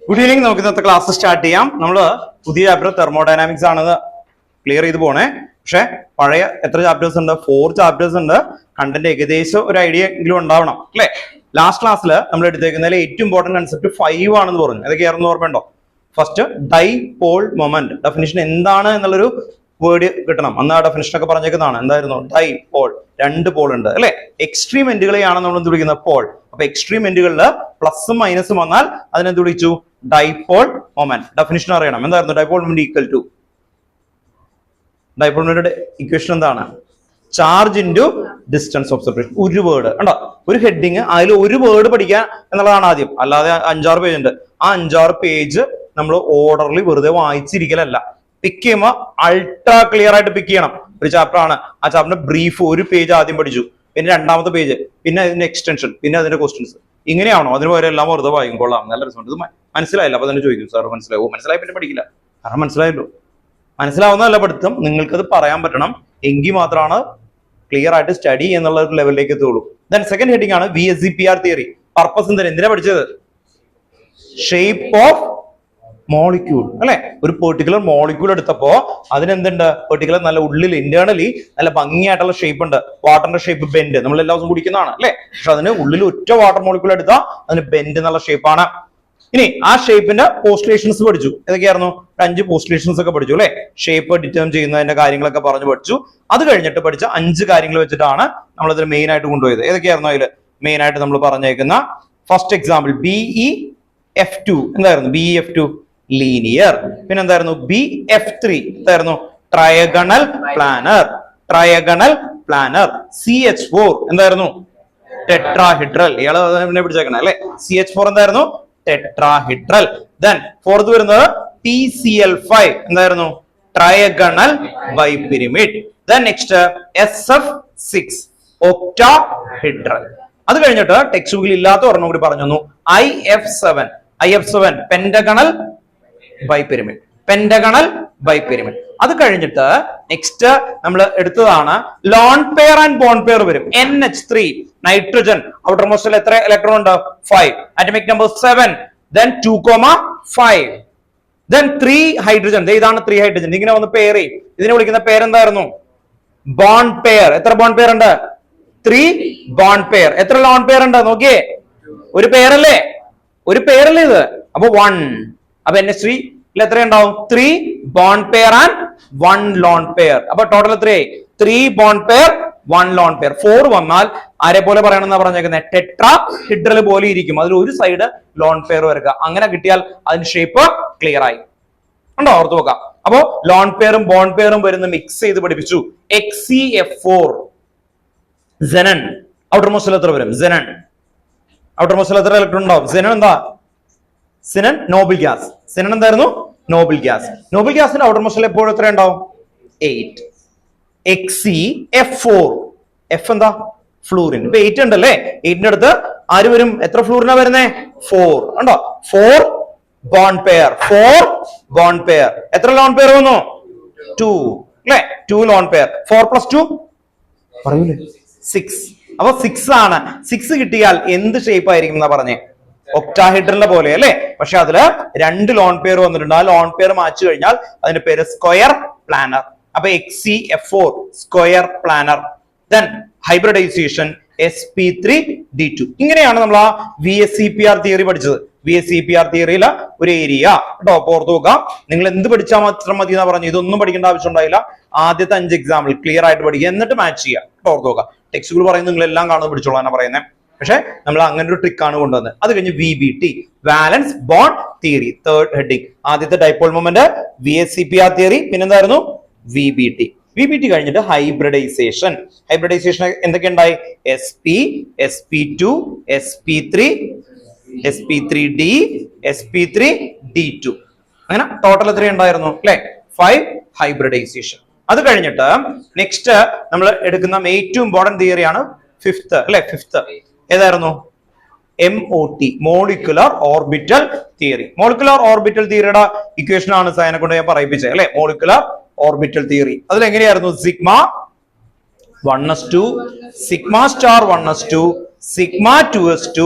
Good evening. നമുക്ക് ഇന്നത്തെ class start ചെയ്യാം. നമ്മൾ പുതിയ ചാപ്റ്റർ തെർമോഡൈനാമിക്സ് ആണെന്ന് ക്ലിയർ ചെയ്ത് പോണേ. പക്ഷെ പഴയ എത്ര ചാപ്റ്റേഴ്സ് ഉണ്ട്? 4 ചാപ്റ്റേഴ്സ് ഉണ്ട്. കണ്ടന്റ് ഏകദേശം ഒരു ഐഡിയ എങ്കിലും ഉണ്ടാവണം അല്ലെ? ലാസ്റ്റ് ക്ലാസ്സിൽ നമ്മൾ എടുത്തേക്കുന്നതിൽ ഏറ്റവും ഇമ്പോർട്ടന്റ് കൺസെപ്റ്റ് 5 ആണെന്ന് പറഞ്ഞു. ഏതൊക്കെയായിരുന്നു ഓർമ്മയുണ്ടോ? First dipole moment. ഡെഫിനിഷൻ എന്താണ് എന്നുള്ളൊരു വേർഡ് കിട്ടണം. അന്ന് ആ ഡെഫിനിഷൻ ഒക്കെ പറഞ്ഞേക്കുന്നതാണ്. എന്തായിരുന്നു? ഡൈപോൾ, 2 പോൾ ഉണ്ട് അല്ലെ? എക്സ്ട്രീം എൻഡുകളെയാണ് നമ്മൾ എന്ത് വിളിക്കുന്നത്? പോൾ. അപ്പൊ എക്സ്ട്രീം എൻഡുകളിൽ പ്ലസും മൈനസും വന്നാൽ അതിനെന്ത് വിളിച്ചു? Dipole moment. ഡെഫിനിഷൻ അറിയണം. എന്തായിരുന്നു dipole moment? Equal to, dipole മൊമെന്റിന്റെ ഇക്വേഷൻ എന്താണ്? Charge into distance of separation. ഒരു വേർഡ് ഉണ്ടോ? ഒരു ഹെഡിങ്, അതിൽ ഒരു വേർഡ് പഠിക്കാൻ എന്നുള്ളതാണ് ആദ്യം. അല്ലാതെ 5-6 പേജ് ഉണ്ട്. ആ 5-6 പേജ് നമ്മൾ ഓർഡറിൽ വെറുതെ വായിച്ചിരിക്കലല്ല. പിക്ക് ചെയ്യുമ്പോൾ അൾട്രാ ക്ലിയർ ആയിട്ട് പിക്ക് ചെയ്യണം. ഒരു ചാപ്റ്റർ ആണ്, ആ ചാപ്റ്ററിന്റെ ബ്രീഫ് ഒരു പേജ് ആദ്യം പഠിച്ചു, പിന്നെ 2ാമത്തെ പേജ്, പിന്നെ അതിന്റെ എക്സ്റ്റൻഷൻ, പിന്നെ അതിന്റെ ക്വസ്റ്റ്യൻസ്. ഇങ്ങനെയാണോ? അതിന് പോലെ എല്ലാം വെറുതെ വായിക്കും. കൊള്ളാം, നല്ല രസമുണ്ട്. ഇത് മനസ്സിലായില്ല? അപ്പൊ തന്നെ ചോദിക്കും, സാർ മനസ്സിലാവോ? മനസ്സിലായി പിന്നെ പഠിക്കില്ല. കാരണം മനസ്സിലായല്ലോ. മനസ്സിലാവുന്നതല്ല പഠിത്തം, നിങ്ങൾക്കത് പറയാൻ പറ്റണം. എങ്കിൽ മാത്രമാണ് ക്ലിയർ ആയിട്ട് സ്റ്റഡി എന്നുള്ള ഒരു ലെവലിലേക്ക് എത്തുള്ളൂ. ദെൻ സെക്കൻഡ് ഹെഡിങ് ആണ് VSEPR തിയറി. പർപ്പസ് എന്തിനാ പഠിച്ചത്? ഷേപ്പ് ഓഫ് മോളിക്യൂൾ അല്ലെ? ഒരു പെർട്ടിക്കുലർ മോളിക്യൂൾ എടുത്തപ്പോ അതിനെന്തുണ്ട്? പെർട്ടിക്കുലർ നല്ല ഉള്ളിൽ ഇന്റേണലി നല്ല ഭംഗിയായിട്ടുള്ള ഷേപ്പ് ഉണ്ട്. വാട്ടറിന്റെ ഷേപ്പ് ബെൻഡ്, നമ്മൾ എല്ലാ ദിവസവും കുടിക്കുന്നതാണ് അല്ലെ? പക്ഷെ അതിന് ഉള്ളിൽ ഒറ്റ വാട്ടർ മോളിക്യൂൾ എടുത്താൽ അതിന് ബെൻഡ് എന്നുള്ള ഷേപ്പാണ്. ഇനി ആ ഷേപ്പിന്റെ പോസ്റ്റുലേഷൻസ് പഠിച്ചു. ഏതൊക്കെയായിരുന്നു? 5 പോസ്റ്റുലേഷൻസ് ഒക്കെ പഠിച്ചു അല്ലെ? ഷേപ്പ് ഡിറ്റർമൈൻ ചെയ്യുന്നതിന്റെ കാര്യങ്ങളൊക്കെ പറഞ്ഞു പഠിച്ചു. അത് കഴിഞ്ഞിട്ട് പഠിച്ച 5 കാര്യങ്ങൾ വെച്ചിട്ടാണ് നമ്മൾ ഇതിൽ മെയിൻ ആയിട്ട് കൊണ്ടുപോയത്. ഏതൊക്കെയായിരുന്നു അതിൽ മെയിൻ ആയിട്ട് നമ്മൾ പറഞ്ഞേക്കുന്ന? ഫസ്റ്റ് എക്സാമ്പിൾ BEF2 എന്തായിരുന്നു? BEF2 linear. പിന്നെ എന്തായിരുന്നു? BF3 എന്തായിരുന്നു? Trigonal planar. Trigonal planar. CH4 എന്തായിരുന്നു? ടെട്രാഹിഡ്രൽ. ഇയാള് പിടിച്ചേക്കണേ അല്ലെ? CH4 എന്തായിരുന്നു? ടെട്രാഹിഡ്രൽ. ദെൻ ഫോർത്ത് വരുന്നത് TCl5 എന്തായിരുന്നു? Trigonal bipyramid. Then next SF6 octahedral. അത് കഴിഞ്ഞിട്ട് ടെക്സ്റ്റ് ബുക്കിൽ ഇല്ലാത്ത ഒരെണ്ണം കൂടി പറഞ്ഞു തന്നു. IF7 pentagonal ബൈപിരമിഡ്. പെന്റഗണൽ ബൈപിരമിഡ്. അത് കഴിഞ്ഞിട്ട് നെക്സ്റ്റ് നമ്മൾ എടുത്തതാണ് lone pair and bond pair വരും. NH3 nitrogen. ഔട്ടർ മോസ്റ്റിൽ എത്ര ഇലക്ട്രോൺ ഉണ്ട്? 5. Atomic number 7. Then 2,5. Then 3 hydrogen. ഇതാണ് 3 ഹൈഡ്രജൻ. ഇങ്ങനെ വന്ന് പെയർ ചെയ്യും. ഇതിനെ വിളിക്കുന്ന പേരെന്തായിരുന്നു? Bond pair. എത്ര ബോൺ പെയർ ഉണ്ട്? 3 ബോൺ പെയർ. എത്ര ലോൺ പെയർ ഉണ്ട് നോക്കിയേ? ഒരു പെയറല്ലേ? ഒരു പെയറല്ലേ ഇത്? അപ്പൊ 1. അപ്പൊ NH3 എത്ര ഉണ്ടാവും? 3 bond pair and 1 lone pair. അപ്പൊ ടോട്ടൽ എത്രയായി? 3 ബോൺ പെയർ 1 ലോൺ പെയർ. 4 വന്നാൽ ആരെ പോലെ പറയണമെന്നാ പറഞ്ഞേക്കുന്നത്? ടെട്രാഹിഡ്രൽ പോലെ ഇരിക്കും. അതിൽ ഒരു സൈഡ് ലോൺ പെയർ വരിക. അങ്ങനെ കിട്ടിയാൽ അതിന്റെ ഷേപ്പ് ക്ലിയർ ആയി. ഉണ്ടോ? ഓർത്ത് നോക്കാം. അപ്പോ ലോൺ പെയറും ബോൺ പെയറും വരുന്ന മിക്സ് ചെയ്ത് പഠിപ്പിച്ചു. XeF4 xenon. ഔട്ടർ മോസ്റ്റിൽ എത്ര വരും? സെനൻ. ഔട്ടർ മോസ്റ്റിൽ എത്ര ഇലക്ട്രോൺ ഉണ്ടാവും? സെനൻ എന്താ? Sinan noble gas. സിനൻ എന്തായിരുന്നു? Noble gas. നോബിൾ ഗ്യാസിന്റെ ഔട്ടർ മോസ്റ്റിൽ എപ്പോഴും എത്ര ഉണ്ടാവും? 8. XeF4 F എന്താ? ഫ്ലൂറിൻ. ഇപ്പൊ 8 ഉണ്ടല്ലേ? 8ന്റെ അടുത്ത് ആര് വരും? എത്ര ഫ്ലൂറിനാ വരുന്നേ? 4 ഉണ്ടോ? 4 ബോൺ പെയർ. 4 bond pair. എത്ര ലോൺ പെയർ വന്നു? 2 അല്ലെ? 2 ലോൺ പെയർ. 4 + 2 പറയൂലേ? 6. അപ്പൊ 6 ആണ്. 6 കിട്ടിയാൽ എന്ത് ഷേപ്പ് ആയിരിക്കും എന്നാ പറഞ്ഞേ? ഒക്ടാഹിഡ്രലിന്റെ പോലെ അല്ലെ? പക്ഷെ അതില് 2 ലോൺ പെയർ വന്നിട്ടുണ്ട്. ആ ലോൺ പെയർ മാച്ച് കഴിഞ്ഞാൽ അതിന്റെ പേര് സ്ക്വയർ പ്ലാനർ. അപ്പൊ XeF4 square planar. Then hybridisation sp3d2. ഇങ്ങനെയാണ് നമ്മൾ ആ VSEPR തിയറി പഠിച്ചത്. VSEPR തിയറിയിലെ ഒരു ഏരിയ കേട്ടോ. ഓർത്ത് നോക്കാം. നിങ്ങൾ എന്ത് പഠിച്ചാൽ മാത്രം മതി എന്നാ പറഞ്ഞു. ഇതൊന്നും പഠിക്കേണ്ട ആവശ്യം ഉണ്ടായില്ല. ആദ്യത്തെ 5 എക്സാമ്പിൾ ക്ലിയർ ആയിട്ട് പഠിക്കുക, എന്നിട്ട് മാച്ച് ചെയ്യുക. ഓർത്ത് നോക്കാം. ടെക്സ്റ്റുകൾ പറയുന്നത് നിങ്ങൾ എല്ലാം കാണുന്നത് പഠിച്ചോളാം പറയുന്നത്. പക്ഷെ നമ്മൾ അങ്ങനെ ഒരു ട്രിക്കാണ് കൊണ്ടുവന്നത്. അത് കഴിഞ്ഞ് VBT valence bond theory. 3rd heading. ആദ്യത്തെ ഡൈപോൾ മൊമെന്റ് VSEPR തിയറി. പിന്നെന്തായിരുന്നു? VBT. VBT കഴിഞ്ഞിട്ട് ഹൈബ്രിഡൈസേഷൻ. ഹൈബ്രിഡൈസേഷൻ എന്തൊക്കെ ഉണ്ടായി? SP, SP2, SP3, SP3D, SP3D2. അങ്ങനെ ടോട്ടൽ എത്ര ഉണ്ടായിരുന്നു അല്ലെ? 5 ഹൈബ്രിഡൈസേഷൻ. അത് കഴിഞ്ഞിട്ട് നെക്സ്റ്റ് നമ്മൾ എടുക്കുന്ന ഏറ്റവും ഇമ്പോർട്ടന്റ് തിയറിയാണ് 5th അല്ലെ? 5th ഏതായിരുന്നു? MOT molecular orbital theory. Molecular orbital തിയറിയുടെ ഇക്വേഷൻ ആണ് സയനെ കൊണ്ട് ഞാൻ പറയിപ്പിച്ചത് അല്ലെ? Molecular orbital theory. അതിൽ എങ്ങനെയായിരുന്നു? Sigma 1s2, sigma star 1s2, sigma 2s2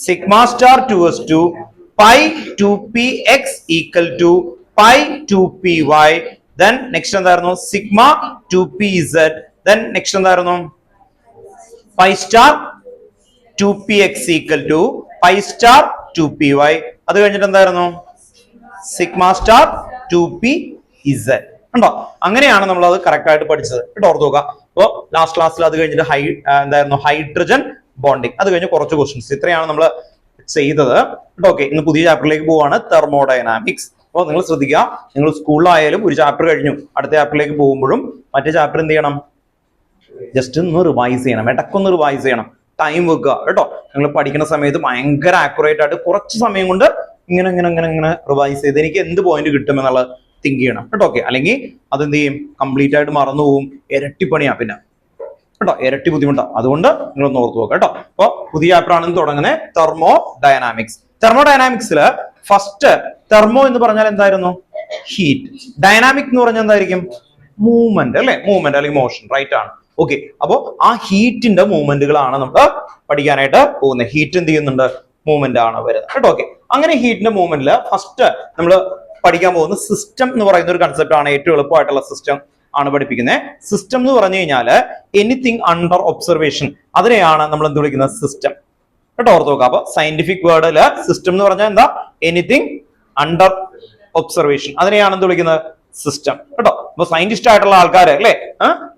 sigma star 2s2 pi 2px equal to pi 2py. Then next എന്തായിരുന്നു sigma 2pz. Then next എന്തായിരുന്നു pi star 2px equal to pi star 2py. അത് കഴിഞ്ഞിട്ട് എന്തായിരുന്നു sigma star 2pz ഉണ്ടോ? അങ്ങനെയാണ് നമ്മൾ അത് correct ആയിട്ട് പഠിച്ചത് കേട്ടോ. ഓർത്ത് നോക്കുക. അപ്പോ ലാസ്റ്റ് ക്ലാസ്സിൽ അത് കഴിഞ്ഞിട്ട് എന്തായിരുന്നു ഹൈഡ്രജൻ ബോണ്ടിങ്. അത് കഴിഞ്ഞ് കുറച്ച് ക്വസ്റ്റ്യൻസ് ഇത്രയാണ് നമ്മൾ ചെയ്തത് കേട്ടോ. ഓക്കെ, ഇന്ന് പുതിയ ചാപ്റ്ററിലേക്ക് പോവാണ്, തെർമോഡൈനാമിക്സ്. അപ്പോൾ നിങ്ങൾ ശ്രദ്ധിക്കുക, നിങ്ങൾ സ്കൂളിലായാലും ഒരു ചാപ്റ്റർ കഴിഞ്ഞു അടുത്ത ചാപ്റ്ററിലേക്ക് പോകുമ്പോഴും മറ്റേ ചാപ്റ്റർ എന്ത് ചെയ്യണം, ജസ്റ്റ് ഒന്ന് റിവൈസ് ചെയ്യണം, ഇടയ്ക്കൊന്ന് റിവൈസ് ചെയ്യണം, ടൈം വെക്കുക കേട്ടോ. നിങ്ങൾ പഠിക്കുന്ന സമയത്ത് ഭയങ്കര ആക്യുറേറ്റ് ആയിട്ട് കുറച്ച് സമയം കൊണ്ട് ഇങ്ങനെ റിവൈസ് ചെയ്ത് എനിക്ക് എന്ത് പോയിന്റ് കിട്ടുമെന്നുള്ള തിങ്ക് ചെയ്യണം കേട്ടോ. ഓക്കെ, അല്ലെങ്കിൽ അതെന്ത് ചെയ്യും, കംപ്ലീറ്റ് ആയിട്ട് മറന്നു പോവും, ഇരട്ടിപ്പണിയാ പിന്നെ കേട്ടോ, ഇരട്ടി ബുദ്ധിമുട്ടാണ്. അതുകൊണ്ട് നിങ്ങളൊന്ന് ഓർത്ത് നോക്കുക കേട്ടോ. അപ്പോൾ പുതിയ ചാപ്റ്റർ ആണെന്ന് തുടങ്ങുന്നത് തെർമോ ഡൈനാമിക്സ്. തെർമോ ഡൈനാമിക്സില് ഫസ്റ്റ് തെർമോ എന്ന് പറഞ്ഞാൽ എന്തായിരുന്നു, ഹീറ്റ്. ഡൈനാമിക് എന്ന് പറഞ്ഞാൽ എന്തായിരിക്കും, മൂവ്മെന്റ് അല്ലെ, മൂവ്മെന്റ് അല്ലെങ്കിൽ മോഷൻ, റൈറ്റ് ആണ്. ഓക്കെ, അപ്പോ ആ ഹീറ്റിന്റെ മൂവ്മെന്റുകളാണ് നമ്മൾ പഠിക്കാനായിട്ട് പോകുന്നത്. ഹീറ്റ് എന്ത് ചെയ്യുന്നുണ്ട്, മൂവ്മെന്റ് ആണ് വരുന്നത് കേട്ടോ. ഓക്കെ, അങ്ങനെ ഹീറ്റിന്റെ മൂവ്മെന്റില് ഫസ്റ്റ് നമ്മൾ പഠിക്കാൻ പോകുന്ന സിസ്റ്റം എന്ന് പറയുന്ന ഒരു കൺസെപ്റ്റ് ആണ്. ഏറ്റവും എളുപ്പമായിട്ടുള്ള സിസ്റ്റം ആണ് പഠിപ്പിക്കുന്നത്. സിസ്റ്റം എന്ന് പറഞ്ഞു കഴിഞ്ഞാല് എനിത്തിങ് അണ്ടർ ഒബ്സർവേഷൻ, അതിനെയാണ് നമ്മൾ എന്ത് വിളിക്കുന്നത്, സിസ്റ്റം കേട്ടോ. ഓർത്ത് നോക്കാം. അപ്പൊ സയന്റിഫിക് വേർഡില് സിസ്റ്റം എന്ന് പറഞ്ഞാൽ എന്താ, എനിത്തിങ് അണ്ടർ ഒബ്സർവേഷൻ, അതിനെയാണ് എന്ത് വിളിക്കുന്നത്, സിസ്റ്റം കേട്ടോ. അപ്പൊ സയന്റിസ്റ്റ് ആയിട്ടുള്ള ആൾക്കാര് അല്ലെ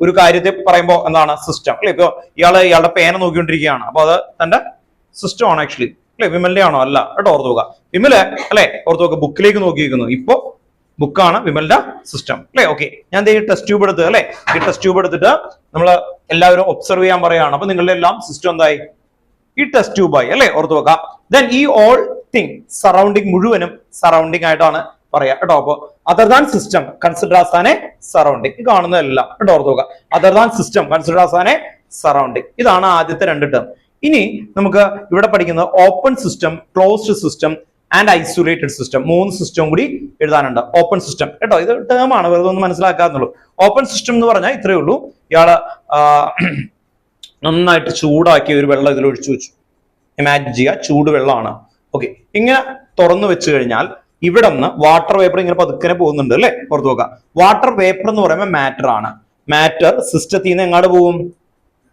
ഒരു കാര്യത്തെ പറയുമ്പോൾ എന്താണ് സിസ്റ്റം അല്ലെ. ഇപ്പൊ ഇയാളുടെ പേന നോക്കിക്കൊണ്ടിരിക്കുകയാണ്, അപ്പൊ അത് തന്റെ സിസ്റ്റം ആണ് ആക്ച്വലി അല്ലെ. വിമലിന്റെ ആണോ, അല്ല കേട്ടോ. ഓർത്ത് നോക്കുക, വിമല് അല്ലെ, ഓർത്ത് നോക്കുക, ബുക്കിലേക്ക് നോക്കിയിരിക്കുന്നു, ഇപ്പോ ബുക്കാണ് വിമലിന്റെ സിസ്റ്റം അല്ലെ. ഓക്കെ, ഞാൻ ഈ ടെസ്റ്റ് ട്യൂബ് എടുത്ത് അല്ലെ, ഈ ടെസ്റ്റ് ട്യൂബ് എടുത്തിട്ട് നമ്മൾ എല്ലാവരും ഒബ്സർവ് ചെയ്യാൻ പറയുകയാണ്. അപ്പൊ നിങ്ങളുടെ എല്ലാം സിസ്റ്റം എന്തായി, ഈ ടെസ്റ്റ് ട്യൂബായി അല്ലെ. ഓർത്ത് നോക്കാം. ദെൻ ഈ ഓൾ തിങ് സറൗണ്ടിങ് മുഴുവനും സറൗണ്ടിങ് ആയിട്ടാണ് പറയാ കേട്ടോ. അപ്പൊ other than system consider as an A surrounding, ഈ കാണുന്നതെല്ലാം കേട്ടോ. ഓർത്ത് നോക്കുക, other than system consider as an A surrounding. ഇതാണ് ആദ്യത്തെ രണ്ട് ടേം. ഇനി നമുക്ക് ഇവിടെ പഠിക്കുന്നത് open system, closed system and isolated system. മൂന്ന് സിസ്റ്റം കൂടി എഴുതാനുണ്ട്. ഓപ്പൺ സിസ്റ്റം കേട്ടോ, ഇത് ടേം ആണ്, വെറുതെ ഒന്ന് മനസ്സിലാക്കാന്നുള്ളൂ. ഓപ്പൺ സിസ്റ്റം എന്ന് പറഞ്ഞാൽ ഇത്രയേ ഉള്ളൂ, ഇയാള് നന്നായിട്ട് ചൂടാക്കിയ ഒരു വെള്ളം ഇതിൽ ഒഴിച്ചു വെച്ചു. ഇമാജിൻ ചെയ്യുക, ചൂട് വെള്ളമാണ്. ഓക്കെ, ഇങ്ങനെ തുറന്നു വെച്ച് കഴിഞ്ഞാൽ ഇവിടെ നിന്ന് വാട്ടർ വേപ്പർ ഇങ്ങനെ പതുക്കനെ പോകുന്നുണ്ട് അല്ലെ. പുറത്തു നോക്കാം. വാട്ടർ വേപ്പർ എന്ന് പറയുമ്പോൾ മാറ്റർ ആണ്. മാറ്റർ സിസ്റ്റത്തിൽ നിന്ന് എങ്ങോട്ട് പോകും,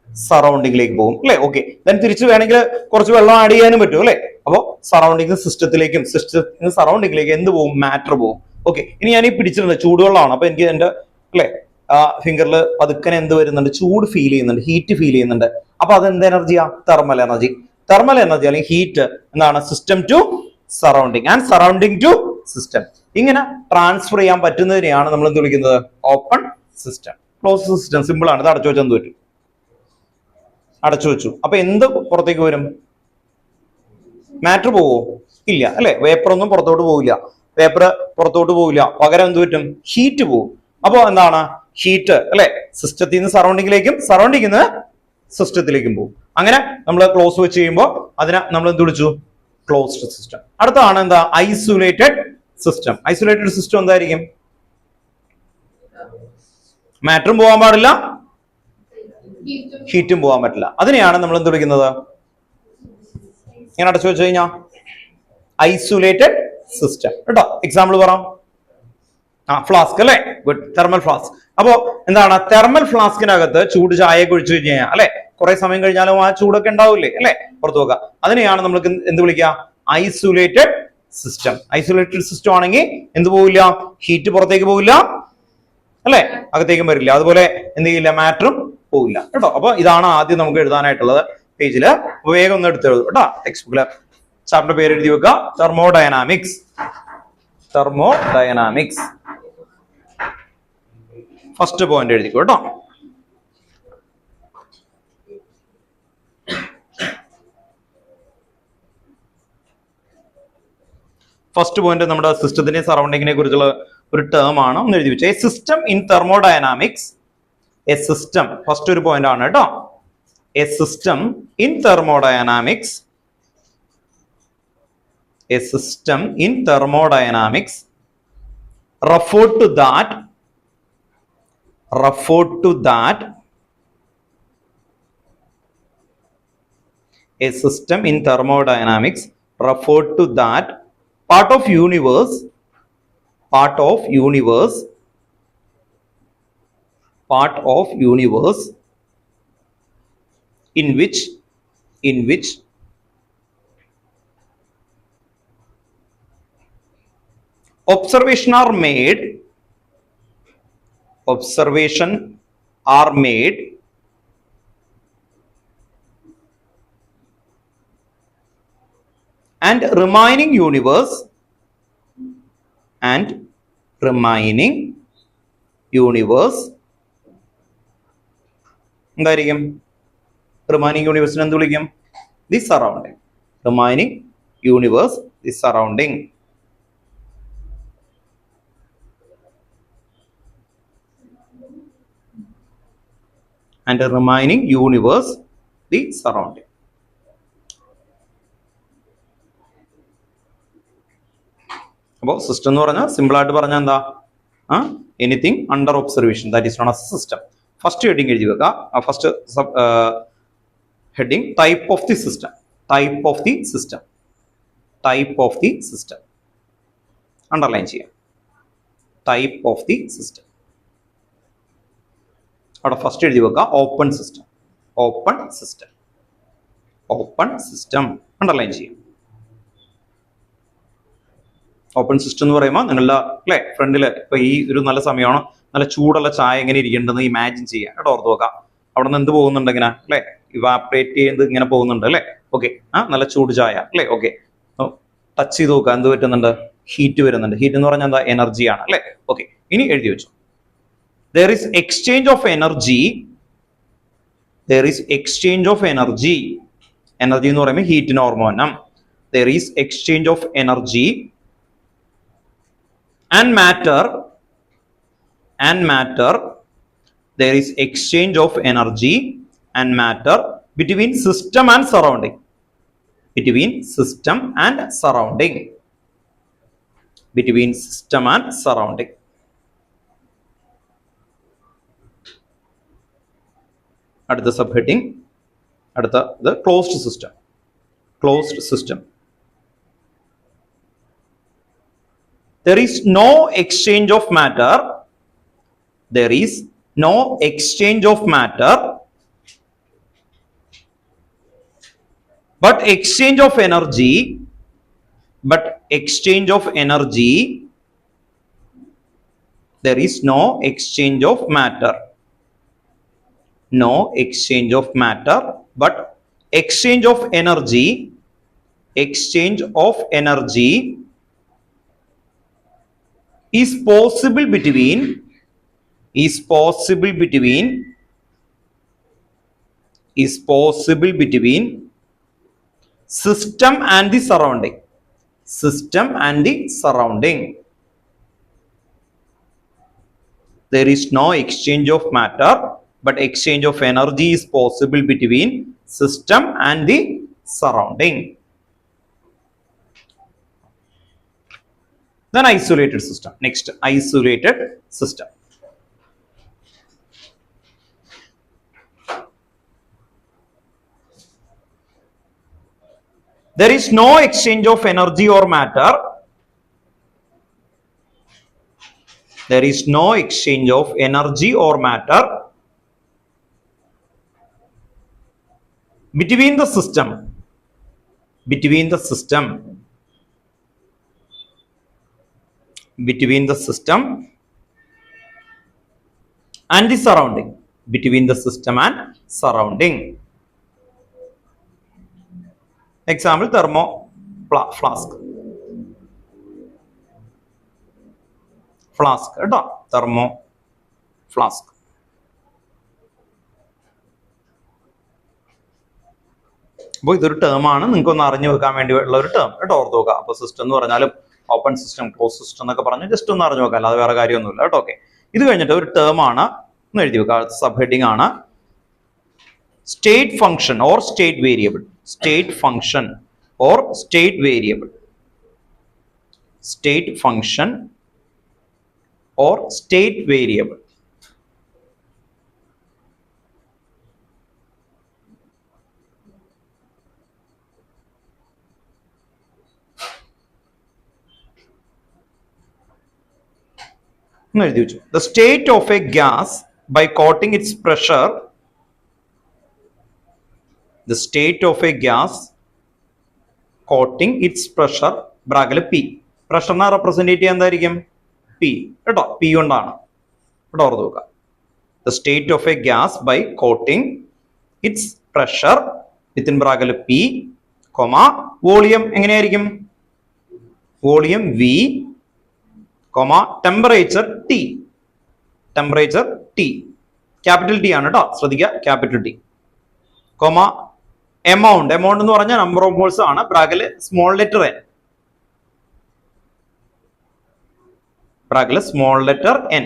സറൗണ്ടിങ്ങിലേക്ക് പോകും അല്ലെ. ഓക്കെ, ദെൻ തിരിച്ചു വേണമെങ്കിൽ കുറച്ച് വെള്ളം ആഡ് ചെയ്യാനും പറ്റും അല്ലെ. അപ്പോൾ സറൗണ്ടിങ് സിസ്റ്റത്തിലേക്കും സിസ്റ്റത്തിന് സറൗണ്ടിങ്ങിലേക്ക് എന്ത് പോകും, മാറ്റർ പോകും. ഓക്കെ, ഇനി ഞാൻ ഈ പിടിച്ചിട്ടുണ്ട് ചൂടുവെള്ളമാണ്. അപ്പൊ എനിക്ക് എന്റെ അല്ലെ ഫിംഗറിൽ പതുക്കനെ എന്ത് വരുന്നുണ്ട്, ചൂട് ഫീൽ ചെയ്യുന്നുണ്ട്, ഹീറ്റ് ഫീൽ ചെയ്യുന്നുണ്ട്. അപ്പൊ അത് എന്ത് എനർജിയാ, തെർമൽ എനർജി. തെർമൽ എനർജി അല്ലെങ്കിൽ ഹീറ്റ് എന്താണ്, system to surrounding and surrounding to system. ഇങ്ങനെ ട്രാൻസ്ഫർ ചെയ്യാൻ പറ്റുന്നതിനെയാണ് നമ്മൾ എന്ത് വിളിക്കുന്നത്, open system. Close system simple ആണ്. ഇത് അടച്ചു വെച്ചാൽ എന്ത് പറ്റും, അടച്ചു വെച്ചു. അപ്പൊ എന്ത് പുറത്തേക്ക് വരും, മാറ്റർ പോവോ, ഇല്ല അല്ലെ. വേപ്പർ ഒന്നും പുറത്തോട്ട് പോവില്ല, വേപ്പർ പുറത്തോട്ട് പോവില്ല, പകരം എന്ത് പറ്റും, ഹീറ്റ് പോവും. അപ്പോ എന്താണ്, ഹീറ്റ് അല്ലെ സിസ്റ്റത്തിൽ നിന്ന് സറൗണ്ടിങ്ങിലേക്കും സറൗണ്ടിങ്ങിൽ നിന്ന് സിസ്റ്റത്തിലേക്കും പോകും. അങ്ങനെ നമ്മൾ ക്ലോസ് വെച്ച് ചെയ്യുമ്പോൾ അതിനെ നമ്മൾ എന്ത് വിളിച്ചു, ക്ലോസ്ഡ് സിസ്റ്റം. അടുത്താണ് എന്താ, ഐസൊലേറ്റഡ് സിസ്റ്റം. ഐസൊലേറ്റഡ് സിസ്റ്റം എന്തായിരിക്കും, മാറ്ററും പോകാൻ പാടില്ല, ഹീറ്റും പോകാൻ പറ്റില്ല. അതിനെയാണ് നമ്മൾ എന്ത് വിളിക്കുന്നത്, ഇങ്ങനെ അടച്ചു വെച്ച് കഴിഞ്ഞാൽ ഐസൊലേറ്റഡ് സിസ്റ്റം കേട്ടോ. എക്സാമ്പിൾ പറയാം, ഫ്ലാസ്ക് അല്ലെ, ഗുഡ്, തെർമൽ ഫ്ലാസ്ക്. അപ്പോ എന്താണ്, തെർമൽ ഫ്ലാസ്കിനകത്ത് ചൂട് ചായയൊക്കെ ഒഴിച്ചു കഴിഞ്ഞാൽ അല്ലെ, കുറെ സമയം കഴിഞ്ഞാലും ആ ചൂടൊക്കെ ഉണ്ടാവില്ലേ അല്ലെ, പുറത്തു നോക്കുക. അതിനെയാണ് നമ്മൾക്ക് എന്ത് വിളിക്കുക, ഐസൊലേറ്റഡ് സിസ്റ്റം. ഐസൊലേറ്റഡ് സിസ്റ്റം ആണെങ്കിൽ എന്ത് പോവില്ല, ഹീറ്റ് പുറത്തേക്ക് പോവില്ല അല്ലെ, അകത്തേക്കും വരില്ല. അതുപോലെ എന്ത് ചെയ്യില്ല, മാറ്ററും പോവില്ല കേട്ടോ. അപ്പൊ ഇതാണ് ആദ്യം നമുക്ക് എഴുതാനായിട്ടുള്ളത് പേജില്. വേഗം ഒന്ന് എടുത്തെഴുതും കേട്ടോ. ടെക്സ്റ്റ് ബുക്കില് ചാപ്റ്റർ പേര് എഴുതി വെക്കുക, തെർമോഡൈനാമിക്സ്. തെർമോഡൈനാമിക്സ് ഫസ്റ്റ് പോയിന്റ് എഴുതിക്കോ കേട്ടോ. ഫസ്റ്റ് പോയിന്റ് നമ്മുടെ സിസ്റ്റത്തിന്റെ സറൗണ്ടിങ്ങിനെ കുറിച്ചുള്ള ഒരു ടേം ആണ്, ഒന്ന് എഴുതി വെച്ചു. A system in thermodynamics, A system first ഒരു പോയിന്റ് ആണ് കേട്ടോ. A system in thermodynamics, A system in thermodynamics refer to that A system in thermodynamics referred to that part of universe in which observation are made and remaining universe എന്തായിരിക്കും? Remaining യൂണിവേഴ്സിനെ എന്ത് വിളിക്കും? The surrounding. Remaining universe, the surrounding. And the remaining universe, the surrounding. അപ്പോൾ system എന്ന് പറഞ്ഞാൽ simple ആയിട്ട് പറഞ്ഞാൽ എന്താ? Anything under observation, that is known as system. First heading എഴുതി വെക്കുക. First heading type of the system. Underline ചെയ്യാം. Type of the system. അവിടെ ഫസ്റ്റ് എഴുതി വെക്കുക ഓപ്പൺ സിസ്റ്റം. അണ്ടർലൈൻ ചെയ്യാം. ഓപ്പൺ സിസ്റ്റം എന്ന് പറയുമ്പോൾ നിങ്ങളുടെ അല്ലെ ഫ്രണ്ടില് ഇപ്പൊ ഈ ഒരു നല്ല സമയമാണ്, നല്ല ചൂടുള്ള ചായ എങ്ങനെ ഇരിക്കേണ്ടതെന്ന് ഇമാജിൻ ചെയ്യാം കേട്ടോ. ഓർത്ത് നോക്കാം. അവിടെ നിന്ന് എന്ത് പോകുന്നുണ്ട് ഇങ്ങനെ അല്ലെ, ഇവാപറേറ്റ് ചെയ്യുന്നത് ഇങ്ങനെ പോകുന്നുണ്ട് അല്ലെ. ഓക്കെ, നല്ല ചൂട് ചായ അല്ലെ. ഓക്കെ, ടച്ച് ചെയ്ത് നോക്കുക, എന്ത് പറ്റുന്നുണ്ട്? ഹീറ്റ് വരുന്നുണ്ട്. ഹീറ്റ് എന്ന് പറഞ്ഞാൽ എന്താ? എനർജിയാണ് അല്ലെ. ഓക്കെ, ഇനി എഴുതി വെച്ചു. There is exchange of energy. Energy എന്ന് പറയുമ്പോൾ ഹീറ്റിന് ഓർമ്മ വരണം. There is exchange of energy and matter. There is exchange of energy and matter between system and surrounding. അടുത്ത സബ് ഹെഡിങ്, അടുത്ത closed system. There is no exchange of matter. But exchange of energy. There is no exchange of matter. But exchange of energy is possible between system and the surrounding. There is no exchange of matter, but exchange of energy is possible between system and the surrounding. Then isolated system. Next, isolated system. There is no exchange of energy or matter. Between the system and the surrounding. Example, thermo flask കേട്ടോ. Thermo flask. അപ്പോൾ ഇതൊരു term ആണ്, നിങ്ങൾക്ക് ഒന്ന് അറിഞ്ഞു വെക്കാൻ വേണ്ടി ഉള്ള ഒരു ടേം കേട്ടോ. ഓർത്ത് നോക്കുക. അപ്പൊ സിസ്റ്റം എന്ന് പറഞ്ഞാലും ഓപ്പൺ സിസ്റ്റം, ക്ലോസ് സിസ്റ്റം എന്നൊക്കെ പറഞ്ഞ് ജസ്റ്റ് ഒന്ന് അറിഞ്ഞു വെക്കാം, അല്ലാതെ വേറെ കാര്യമൊന്നുമില്ല കേട്ടോ. ഓക്കെ, ഇത് കഴിഞ്ഞിട്ട് ഒരു ടേം ആണ്, ഒന്ന് എഴുതി വെക്കുക. സബ് ഹെഡിങ് ആണ് state function or state variable. State function or state variable. എന്ന് എഴുതി വെച്ചു. The state of A gas by quoting it's pressure, ദ സ്റ്റേറ്റ് ഓഫ് എ ഗ്യാസ് കോട്ടിംഗ് ഇറ്റ്സ് പ്രഷർ ബ്രാക്കറ്റിൽ പി. പ്രഷറിനെ റെപ്രസെന്റ് ചെയ്യാൻ എന്തായിരിക്കും? പി. കേട്ടോ, പി കൊണ്ടാണ്. ഇവിടെ ഓർത്ത് നോക്കുക. The state of A gas by quoting it's pressure within ബ്രാക്കറ്റിൽ പി, കൊമ വോളിയം എങ്ങനെയായിരിക്കും? Volume V, comma temperature T. Temperature T, capital T ആണ് കേട്ടോ, ശ്രദ്ധിക്കുക, capital T. Comma amount, amount എന്ന് പറഞ്ഞാൽ നമ്പർ ഓഫ് മോൾസ് ആണ്, ബ്രാക്കറ്റിൽ സ്മോൾ ലെറ്റർ എൻ, ബ്രാക്കറ്റിൽ സ്മോൾ ലെറ്റർ എൻ,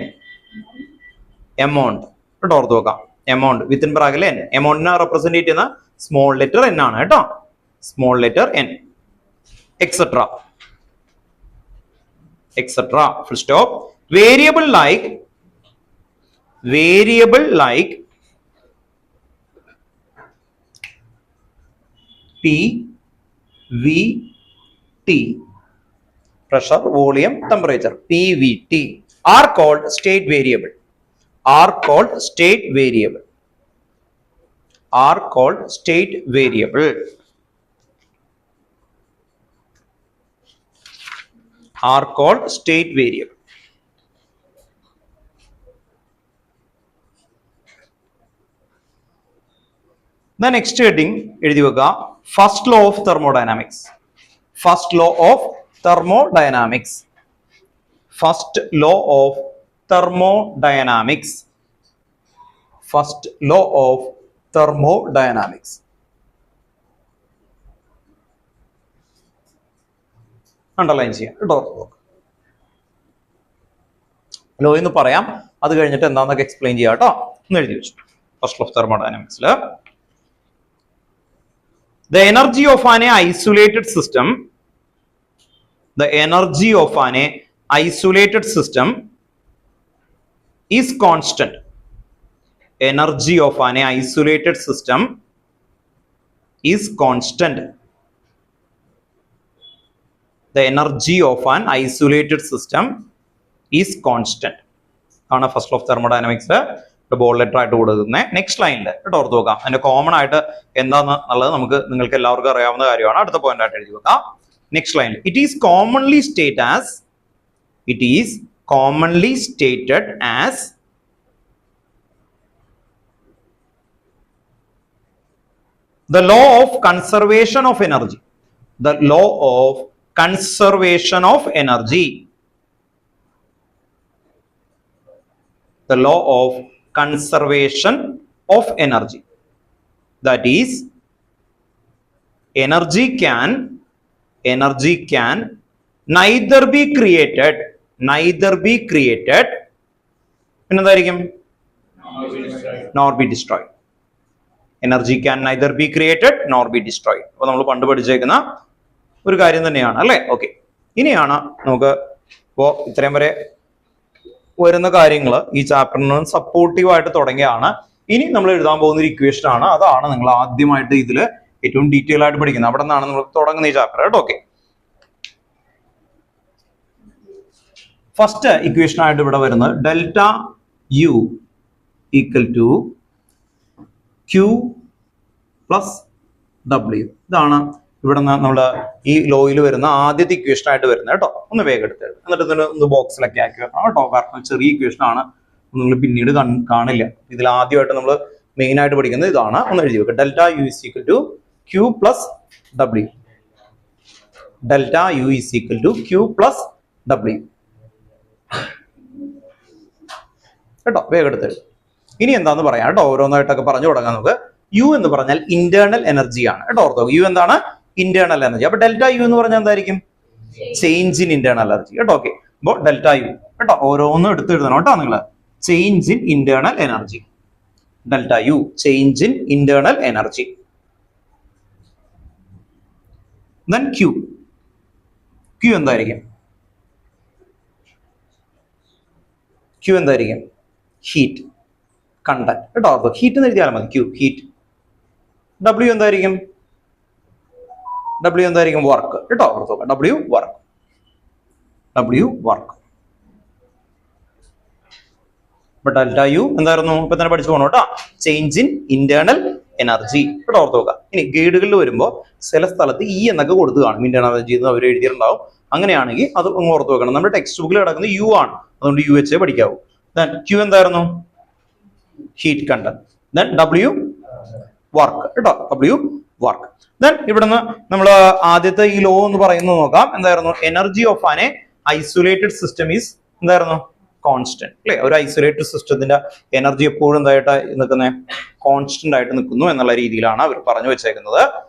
എമൗണ്ട്. കേട്ടോ, ഓർത്ത് നോക്കാം. എമൗണ്ട് വിത്തിൻ ബ്രാക്കറ്റിൽ എൻ. എമൗണ്ടിനെ റെപ്രസെന്റ് ചെയ്യുന്ന സ്മോൾ ലെറ്റർ എൻ ആണ് കേട്ടോ, small letter N, etcetera etcetera, full stop. Variable like P, V, T, pressure, volume, temperature, PVT are called state variable, are called state variable, are called state variable, are called state variable. The next heading എഴുതി വെക്കുക, first law of thermodynamics. First law of thermodynamics, first law of thermodynamics, first law of thermodynamics. Underline ചെയ്യാം കേട്ടോ. Law എന്ന് പറയാം, അത് കഴിഞ്ഞിട്ട് എന്താണെന്നൊക്കെ explain ചെയ്യാം കേട്ടോ. ഒന്ന് എഴുതി വെച്ചു. ഫസ്റ്റ് ലോ ഓഫ് തെർമോഡൈനാമിക്സിൽ the energy of an isolated system, the energy of an isolated system is constant. Energy of an isolated system is constant. The energy of an isolated system is constant. ആണ് first law of thermodynamics bold letter ആയിട്ട് കൊടുക്കുന്നത്. Next ലൈനിൽ കേട്ടോ ഓർത്ത് നോക്കാം. അതിന്റെ common ആയിട്ട് എന്താണെന്നുള്ളത് നിങ്ങൾക്ക് എല്ലാവർക്കും അറിയാവുന്ന കാര്യമാണ്. അടുത്ത പോയിന്റ് ആയിട്ട് എഴുതി വെക്കാം. നെക്സ്റ്റ് ലൈനിൽ it is commonly stated as the law of conservation of energy, the law of conservation of energy, the law of conservation of energy, that is energy can neither be created എന്തായിരിക്കും? nor be destroyed. Energy can neither be created nor be destroyed. അപ്പോൾ നമ്മൾ പണ്ട് പഠിച്ചേക്കുന്ന ഒരു കാര്യം തന്നെയാണ് അല്ലേ? Okay, ഇനിയാണ് നമുക്ക് ഇപ്പോൾ ഇത്രയും വരെ വരുന്ന കാര്യങ്ങൾ ഈ ചാപ്റ്ററിന് സപ്പോർട്ടീവ് ആയിട്ട് തുടങ്ങിയാണ്. ഇനി നമ്മൾ എഴുതാൻ പോകുന്ന ഒരു ഇക്വേഷൻ ആണ്. അതാണ് നിങ്ങൾ ആദ്യമായിട്ട് ഇതിൽ ഏറ്റവും ഡീറ്റെയിൽ ആയിട്ട് പഠിക്കുന്നത്. അവിടെ നിന്നാണ് നമ്മൾ തുടങ്ങുന്ന ഈ ചാപ്റ്റർ കേട്ടോ. ഓക്കെ, ഫസ്റ്റ് ഇക്വേഷൻ ആയിട്ട് ഇവിടെ വരുന്നത് delta U equal to Q plus W. ഇതാണ് ഇവിടെ നമ്മൾ ഈ ലോയിൽ വരുന്ന ആദ്യത്തെ ഇക്വേഷൻ ആയിട്ട് വരുന്നത് കേട്ടോ. ഒന്ന് വേഗം എടുത്ത് എന്നിട്ട് ഒന്ന് ബോക്സിലൊക്കെ ആക്കി വെക്കണം കേട്ടോ. കാരണം ചെറിയ ഇക്വേഷൻ ആണ്, നിങ്ങൾ പിന്നീട് കാണില്ല. ഇതിൽ ആദ്യമായിട്ട് നമ്മൾ മെയിൻ ആയിട്ട് പഠിക്കുന്നത് ഇതാണ്. ഒന്ന് എഴുതി വെക്കുക. Delta U is equal to Q plus W. Delta U is equal to Q plus W കേട്ടോ. വേഗം എടുത്ത് ഇനി എന്താന്ന് പറയാം കേട്ടോ. ഓരോന്നായിട്ടൊക്കെ പറഞ്ഞു തുടങ്ങാം നമുക്ക്. യു എന്ന് പറഞ്ഞാൽ ഇന്റേണൽ എനർജിയാണ് കേട്ടോ. ഓർത്തോ, യു എന്താണ്? Internal energy. അപ്പൊ ഡെൽറ്റ യു എന്ന് പറഞ്ഞാൽ എന്തായിരിക്കും? ചേഞ്ച് ഇൻ ഇന്റേണൽ എനർജി കേട്ടോ. ഓക്കെ, അപ്പോൾ ഡെൽറ്റ യു കേട്ടോ, ഓരോന്നും എടുത്ത് എഴുതണം കേട്ടോ നിങ്ങൾ. Change in internal energy, delta U change in internal energy. Then Q, Q എന്തായിരിക്കും? ക്യൂ എന്തായിരിക്കും? ഹീറ്റ് കണ്ടന്റ് കേട്ടോ. ഹീറ്റ് എന്ന് എഴുതിയാൽ മതി. Q heat. ഡബ്ല്യു എന്തായിരിക്കും? ഡബ്ല്യു എന്തായിരിക്കും? വർക്ക് കേട്ടോ. W work, W work. അപ്പൊ ഡെൽറ്റ യു എന്തായിരുന്നു ഇപ്പൊ തന്നെ പഠിച്ചു പോകണം കേട്ടോ, ചേഞ്ച് ഇൻ ഇന്റേണൽ എനർജി. ഇവിടെ ഓർത്ത് നോക്കാം. ഇനി ഗൈഡുകളിൽ വരുമ്പോൾ ചില സ്ഥലത്ത് ഇ എന്നൊക്കെ കൊടുത്തു കാണും, ഇന്റേണൽ എനർജി എന്ന് അവർ എഴുതിയിട്ടുണ്ടാവും. അങ്ങനെയാണെങ്കിൽ അത് ഓർത്ത് വെക്കണം. നമ്മുടെ ടെക്സ്റ്റ് ബുക്കിൽ കിടക്കുന്നത് യു ആണ്, അതുകൊണ്ട് യു എച്ച് പഠിക്കാവൂ. ദെൻ ക്യൂ എന്തായിരുന്നു? Heat content. Then W work കേട്ടോ, ഡബ്ല്യു വർക്ക്. ദെൻ ഇവിടുന്ന് നമ്മൾ ആദ്യത്തെ ഈ ലോ എന്ന് പറയുന്നത് നോക്കാം. എന്തായിരുന്നു? Energy of an isolated system is എന്തായിരുന്നു? കോൺസ്റ്റന്റ് അല്ലെ. ഒരു ഐസൊലേറ്റഡ് സിസ്റ്റത്തിന്റെ എനർജി എപ്പോഴും എന്തായിട്ട് നിൽക്കുന്നത്? കോൺസ്റ്റന്റ് ആയിട്ട് നിൽക്കുന്നു എന്നുള്ള രീതിയിലാണ് അവർ പറഞ്ഞു വെച്ചേക്കുന്നത്.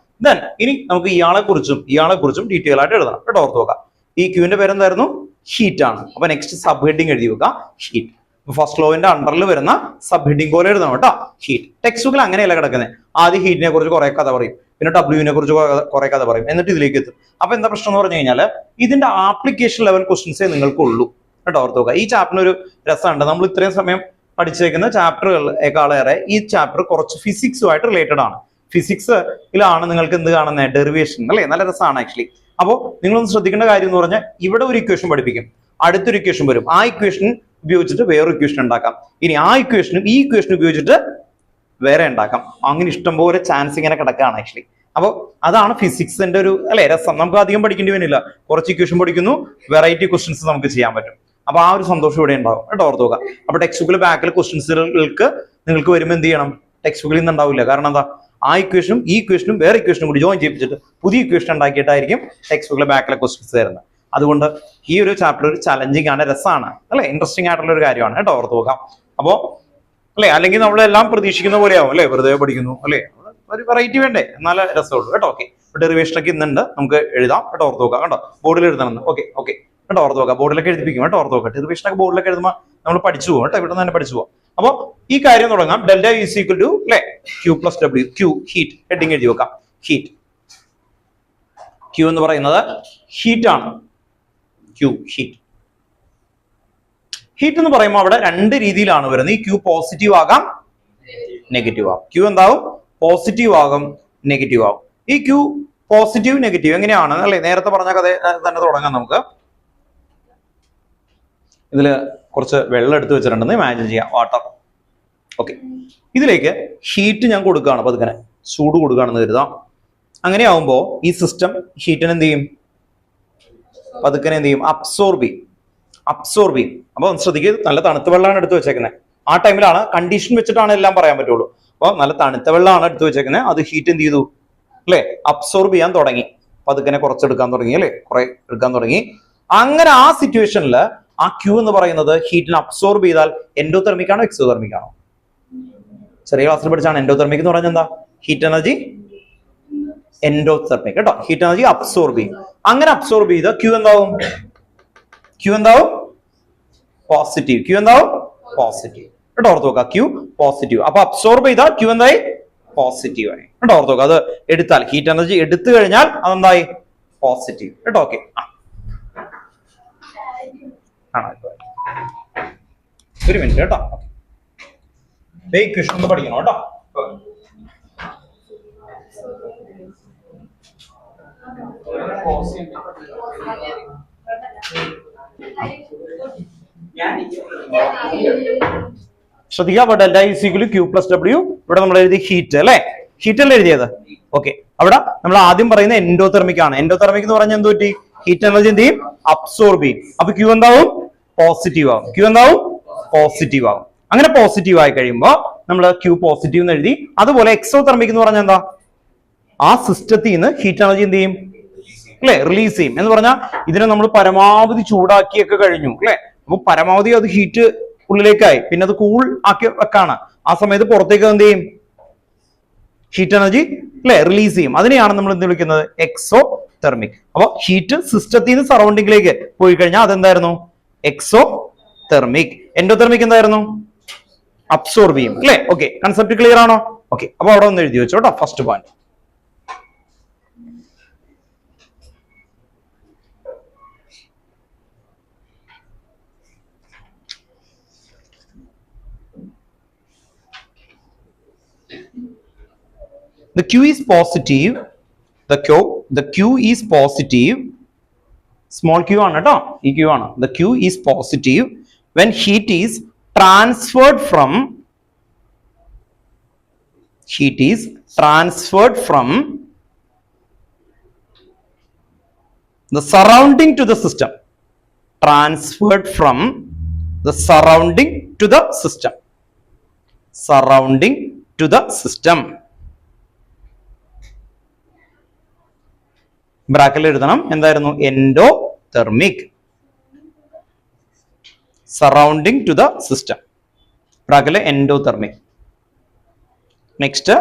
ദെൻ ഇനി നമുക്ക് ഇയാളെ കുറിച്ചും ഡീറ്റെയിൽ ആയിട്ട് എഴുതണം കേട്ടോ, ഓർത്ത് നോക്കാം. ഈ ക്യൂവിന്റെ പേരെന്തായിരുന്നു? ഹീറ്റ് ആണ്. അപ്പൊ നെക്സ്റ്റ് സബ് ഹെഡിങ് എഴുതി വെക്കാം, ഹീറ്റ്. ഫസ്റ്റ് ലോവിന്റെ അണ്ടറിൽ വരുന്ന സബ് ഹെഡിങ് പോലെ എഴുതണം കേട്ടോ, ഹീറ്റ്. ടെക്സ്റ്റ് ബുക്കിൽ അങ്ങനെയല്ല കിടക്കുന്നത്. ആദ്യം ഹീറ്റിനെ കുറിച്ച് കുറെ കഥ പറയും, പിന്നെ ഡബ്ല്യുവിനെ കുറിച്ച് കുറെ കഥ പറയും, എന്നിട്ട് ഇതിലേക്ക് എത്തും. അപ്പൊ എന്താ പ്രശ്നം എന്ന് പറഞ്ഞു കഴിഞ്ഞാൽ ഇതിന്റെ ആപ്ലിക്കേഷൻ ലെവൽ ക്വസ്റ്റ്യൻസേ നിങ്ങൾക്കുള്ളൂ കേട്ടോ, ഓർത്ത് നോക്കുക. ഈ ചാപ്റ്ററിന് ഒരു രസമുണ്ട്. നമ്മൾ ഇത്രയും സമയം പഠിച്ചേക്കുന്ന ചാപ്റ്ററുകളേക്കാളേറെ ഈ ചാപ്റ്റർ കുറച്ച് ഫിസിക്സുമായിട്ട് റിലേറ്റഡ് ആണ്. ഫിസിക്സിലാണ് നിങ്ങൾക്ക് എന്ത് കാണുന്നത്? ഡെറിവേഷൻ അല്ലെ. നല്ല രസമാണ് ആക്ച്വലി. അപ്പോൾ നിങ്ങളൊന്ന് ശ്രദ്ധിക്കേണ്ട കാര്യം എന്ന് പറഞ്ഞാൽ ഇവിടെ ഒരു ഇക്വേഷൻ പഠിപ്പിക്കും, അടുത്തൊരു ഇക്വേഷൻ വരും. ആ ഇക്വേഷൻ ഉപയോഗിച്ചിട്ട് വേറൊരു ഇക്വേഷൻ ഉണ്ടാക്കാം. ഇനി ആ ഇക്വേഷനും ഈ ഇക്വേഷനും ഉപയോഗിച്ചിട്ട് വേറെ ഉണ്ടാക്കാം. അങ്ങനെ ഇഷ്ടംപോലെ ചാൻസ് ഇങ്ങനെ കിടക്കുകയാണ് ആക്ച്വലി. അപ്പോൾ അതാണ് ഫിസിക്സിന്റെ ഒരു അല്ലെ രസം. നമുക്ക് അധികം പഠിക്കേണ്ടി വരുന്നില്ല, കുറച്ച് ഇക്വേഷൻ പഠിക്കുന്നു, വെറൈറ്റി ക്വസ്റ്റ്യൻസ് നമുക്ക് ചെയ്യാൻ പറ്റും. അപ്പൊ ആ ഒരു സന്തോഷം ഇവിടെ ഉണ്ടാവും കേട്ടോ, ഓർത്ത് നോക്കുക. അപ്പൊ ടെക്സ്റ്റ് ബുക്കിൽ ബാക്കിൽ ക്വസ്റ്റ്യൻസുകൾക്ക് നിങ്ങൾക്ക് വരുമ്പോൾ എന്ത് ചെയ്യണം? ടെക്സ്റ്റ് ബുക്കിൽ നിന്ന് ഉണ്ടാവില്ല. കാരണം എന്താ? ആ ഇക്വേഷനും ഈ ഇക്വേഷനും വേറെ ഇക്വേഷനും കൂടി ജോയിൻ ചെയ്യിപ്പിച്ചിട്ട് പുതിയ ഇക്വേഷൻ ഉണ്ടാക്കിയിട്ടായിരിക്കും ടെക്സ്റ്റ് ബുക്കിലെ ബാക്കിലെ ക്വസ്റ്റ്യൻസ് തരുന്നത്. അതുകൊണ്ട് ഈ ഒരു ചാപ്റ്റർ ഒരു ചലഞ്ചിങ് ആണ്, രസമാണ് അല്ലെ, ഇൻട്രസ്റ്റിംഗ് ആയിട്ടുള്ള ഒരു കാര്യമാണ് കേട്ടോ, ഓർത്ത് നോക്കാം. അപ്പോ അല്ലെ, അല്ലെങ്കിൽ നമ്മളെല്ലാം പ്രതീക്ഷിക്കുന്ന പോലെയാവും അല്ലെ, വെറുതെ പഠിക്കുന്നു അല്ലെ, ഒരു വെറൈറ്റി വേണ്ടേ, നല്ല രസമുള്ളൂ കേട്ടോ. ഓക്കെ, ഡെറിവേഷൻ ഒക്കെ ഇന്നുണ്ട്, നമുക്ക് എഴുതാം കേട്ടോ, ഓർത്ത് നോക്കാം കേട്ടോ. ബോർഡിൽ എഴുതണം. ഓക്കെ കേട്ടോ, ഓർത്ത് നോക്കാം. ബോർഡിലൊക്കെ എഴുതിപ്പിക്കും കേട്ടോ, ഓർത്ത് നോക്കാം. ഡെറിവേഷൻ ഒക്കെ ബോർഡിലൊക്കെ എഴുതുമ്പോൾ നമ്മൾ പഠിച്ചു പോകും കേട്ടോ, ഇവിടെ നിന്ന് തന്നെ പഠിച്ചു പോകാം. അപ്പൊ ഈ കാര്യം തുടങ്ങാം. ഡെൽറ്റ ഈസ് ഈക്വൽ ടു അല്ലെ Q plus W. Q heat, heading എഴുതി വെക്കാം, ഹീറ്റ്. ക്യൂ എന്ന് പറയുന്നത് ഹീറ്റ് ആണ്. Q heat. ഹീറ്റ് എന്ന് പറയുമ്പോൾ അവിടെ രണ്ട് രീതിയിലാണ് വരുന്നത്. ഈ ക്യൂ പോസിറ്റീവ് ആകാം, നെഗറ്റീവ് ആകും. ക്യൂ എന്താവും? പോസിറ്റീവ് ആകും, നെഗറ്റീവ് ആകും. ഈ ക്യൂ പോസിറ്റീവ് നെഗറ്റീവ് എങ്ങനെയാണ് അല്ലെ, നേരത്തെ പറഞ്ഞ കഥ തന്നെ തുടങ്ങാം നമുക്ക്. ഇതില് കുറച്ച് വെള്ളം എടുത്ത് വെച്ചിട്ടുണ്ടെന്ന് ഇമാജിൻ ചെയ്യാം, വാട്ടർ. ഓക്കെ, ഇതിലേക്ക് ഹീറ്റ് ഞാൻ കൊടുക്കുകയാണ്, അപ്പൊ അതിങ്ങനെ ചൂട് കൊടുക്കുകയാണെന്ന് കരുതാം. അങ്ങനെ ആവുമ്പോൾ ഈ സിസ്റ്റം ഹീറ്റിന് എന്ത് ചെയ്യും? പതുക്കനെ എന്ത് ചെയ്യും? അബ്സോർബ് ചെയ്യും. അപ്പൊ ശ്രദ്ധിക്കുക, നല്ല തണുത്ത വെള്ളമാണ് എടുത്ത് വെച്ചേക്കുന്നത്. ആ ടൈമിലാണ് കണ്ടീഷൻ വെച്ചിട്ടാണ് എല്ലാം പറയാൻ പറ്റുള്ളൂ. അപ്പൊ നല്ല തണുത്ത വെള്ളമാണ് എടുത്ത് വെച്ചേക്കുന്നത്. അത് ഹീറ്റ് എന്ത് ചെയ്തു അല്ലെ? അബ്സോർബ് ചെയ്യാൻ തുടങ്ങി. പതുക്കനെ കുറച്ചെടുക്കാൻ തുടങ്ങി അല്ലെ, കുറെ എടുക്കാൻ തുടങ്ങി. അങ്ങനെ ആ സിറ്റുവേഷനിൽ ആ ക്യൂ എന്ന് പറയുന്നത് ഹീറ്റിനെ അബ്സോർബ് ചെയ്താൽ എൻഡോതെർമിക് ആണോ എക്സോതെർമിക് ആണോ? ചെറിയ ക്ലാസ്സിൽ പഠിച്ചാണ് എൻഡോതെർമിക് എന്ന് പറഞ്ഞാൽ എന്താ? ഹീറ്റ് എനർജി എൻഡോതെർമിക് കേട്ടോ, ഹീറ്റ് എനർജി അബ്സോർബ് ചെയ്യും. അങ്ങനെ അബ്സോർബ് ചെയ്ത ക്യൂ എന്താവും? പോസിറ്റീവ്. ക്യൂ എന്താവും? പോസിറ്റീവ് കേട്ടോ, ഓർത്ത് നോക്കുക. Q positive. അപ്പൊ അബ്സോർബ് ചെയ്താൽ ക്യൂ എന്തായി? പോസിറ്റീവ് ആയി കേട്ടോ, ഓർത്ത് നോക്കുക. അത് എടുത്താൽ ഹീറ്റ് എനർജി എടുത്തു കഴിഞ്ഞാൽ അതെന്തായി? പോസിറ്റീവ് കേട്ടോ. ഓക്കെ, ഒരു മിനിറ്റ് കേട്ടോ. ഇക്വേഷൻ ഒന്ന് പഠിക്കണം കേട്ടോ. ശ്രദ്ധിക്കുക, delta is equal to Q plus W. ഇവിടെ നമ്മൾ എഴുതി ഹീറ്റ് അല്ലെ, ഹീറ്റ് അല്ലേ എഴുതിയത്? ഓക്കെ, അവിടെ നമ്മൾ ആദ്യം പറയുന്ന എൻഡോതെർമിക് ആണ്. എൻഡോതെർമിക് എന്ന് പറഞ്ഞാൽ എന്ത് പറ്റി? ഹീറ്റ് എനർജി എന്ത് ചെയ്യും? അബ്സോർബ് ചെയ്യും. അപ്പൊ ക്യൂ എന്താവും? പോസിറ്റീവ് ആവും. ക്യൂ എന്താവും? പോസിറ്റീവ് ആവും. അങ്ങനെ പോസിറ്റീവ് ആയി കഴിയുമ്പോൾ നമ്മൾ ക്യൂ പോസിറ്റീവ് എന്ന് എഴുതി. അതുപോലെ എക്സോതെർമിക് എന്ന് പറഞ്ഞാൽ എന്താ? ആ സിസ്റ്റത്തിൽ നിന്ന് ഹീറ്റ് എനർജി എന്ത് ചെയ്യും അല്ലെ? റിലീസ് ചെയ്യും. എന്ന് പറഞ്ഞാൽ ഇതിനെ നമ്മൾ പരമാവധി ചൂടാക്കിയൊക്കെ കഴിഞ്ഞു അല്ലെ. അപ്പൊ പരമാവധി അത് ഹീറ്റ് ഉള്ളിലേക്കായി, പിന്നെ അത് കൂൾ ആക്കി വെക്കാണ്. ആ സമയത്ത് പുറത്തേക്ക് എന്ത് ചെയ്യും? ഹീറ്റ് എനർജി അല്ലെ റിലീസ് ചെയ്യും. അതിനെയാണ് നമ്മൾ എന്ത് വിളിക്കുന്നത്? എക്സോതെർമിക്. അപ്പൊ ഹീറ്റ് സിസ്റ്റത്തിൽ നിന്ന് സറൗണ്ടിങ്ങിലേക്ക് പോയി കഴിഞ്ഞാൽ അതെന്തായിരുന്നു? എക്സോതെർമിക്. എൻഡോതെർമിക് എന്തായിരുന്നു? അബ്സോർബ് ചെയ്യും അല്ലെ. ഓക്കെ, കൺസെപ്റ്റ് ക്ലിയർ ആണോ? ഓക്കെ, അപ്പൊ അവിടെ ഒന്ന് എഴുതി വെച്ചോട്ടോ, first point. The Q is positive. The Q is positive. Small q ആണ് കേട്ടോ, ഈ q ആണ്. The Q is positive when heat is transferred from the surrounding to the system. Transferred from the surrounding to the system. Surrounding to the system. ബ്രാക്കറ്റിൽ എഴുതണം എന്തായിരുന്നു? Endothermic. Surrounding to the system. ബ്രാക്കറ്റിൽ endothermic. Next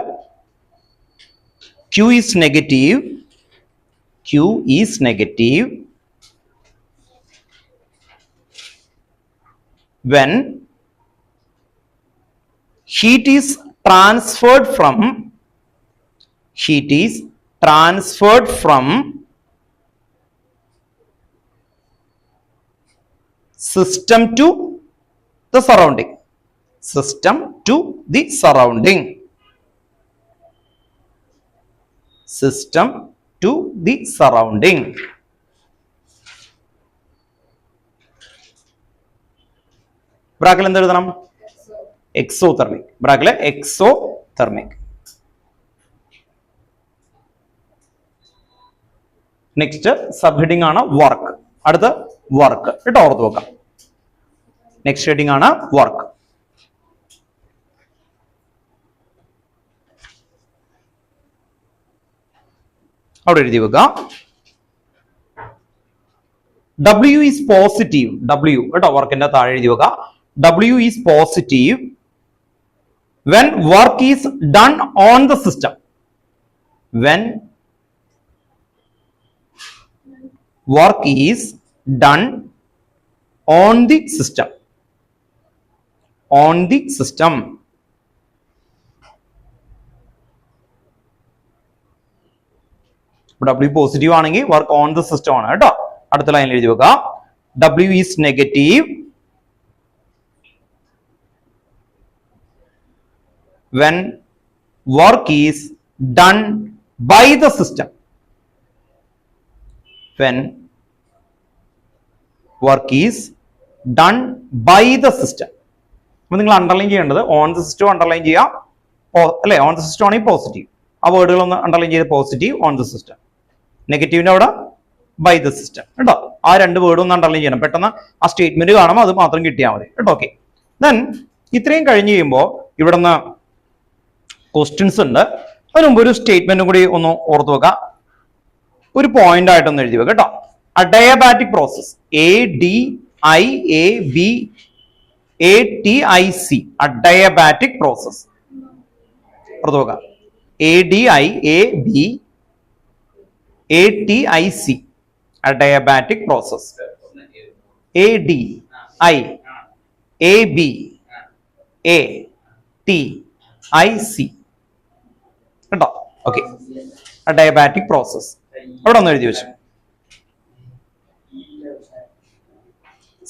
Q is negative. Q is negative when heat is transferred from system to the surrounding. System to the surrounding. System to the surrounding. ബ്രാക്കറ്റിൽ എന്ത് എഴുതണം? Exothermic. ബ്രാക്കറ്റിൽ exothermic. Next sub heading ആണ് work. അടുത്ത work കേട്ടോ, ഓർത്ത് നോക്കാം. Next heading ആണ് വർക്ക്. അവിടെ എഴുതി വെക്കുക. W is positive. W കേട്ടോ, വർക്കിന്റെ താഴെ എഴുതി വെക്കുക. W is positive when work is done on the system. When work is done on the system. On the system. W positive ആണെങ്കിൽ വർക്ക് ഓൺ ദ സിസ്റ്റം ആണ് കേട്ടോ. അടുത്ത ലൈനിൽ എഴുതി വെക്കുക. W is negative when work is done by the system. When work is done by the system. അപ്പോൾ നിങ്ങൾ underline ചെയ്യേണ്ടത് ഓൺ ദ സിസ്റ്റം അണ്ടർലൈൻ ചെയ്യാം അല്ലേ. ഓൺ ദ സിസ്റ്റം ആണെങ്കിൽ പോസിറ്റീവ്. ആ വേർഡുകളൊന്ന് അണ്ടർലൈൻ ചെയ്ത് പോസിറ്റീവ് ഓൺ ദ സിസ്റ്റം. നെഗറ്റീവിന്റെ അവിടെ by the system കേട്ടോ. ആ രണ്ട് വേർഡും ഒന്ന് അണ്ടർലൈൻ ചെയ്യണം. പെട്ടെന്ന് ആ സ്റ്റേറ്റ്മെന്റ് കാണുമ്പോൾ അത് മാത്രം കിട്ടിയാൽ മതി കേട്ടോ. ഓക്കെ, ദെൻ ഇത്രയും കഴിഞ്ഞ് കഴിയുമ്പോൾ ഇവിടെ നിന്ന് ക്വസ്റ്റ്യൻസ് ഉണ്ട്. അതിന് മുമ്പ് ഒരു സ്റ്റേറ്റ്മെന്റും കൂടി ഒന്ന് ഓർത്ത് വെക്കാം. ഒരു പോയിന്റ് ആയിട്ടൊന്ന് എഴുതി വെക്കാം കേട്ടോ. Adiabatic process. ADIABATIC. Adiabatic process ഓർത്ത് വെക്കാം. ADIABATIC. Adiabatic process. ADIABATIC കേട്ടോ. ഓക്കെ, അഡയാബാറ്റിക് പ്രോസസ് അവിടെ ഒന്ന് എഴുതി വെച്ചു.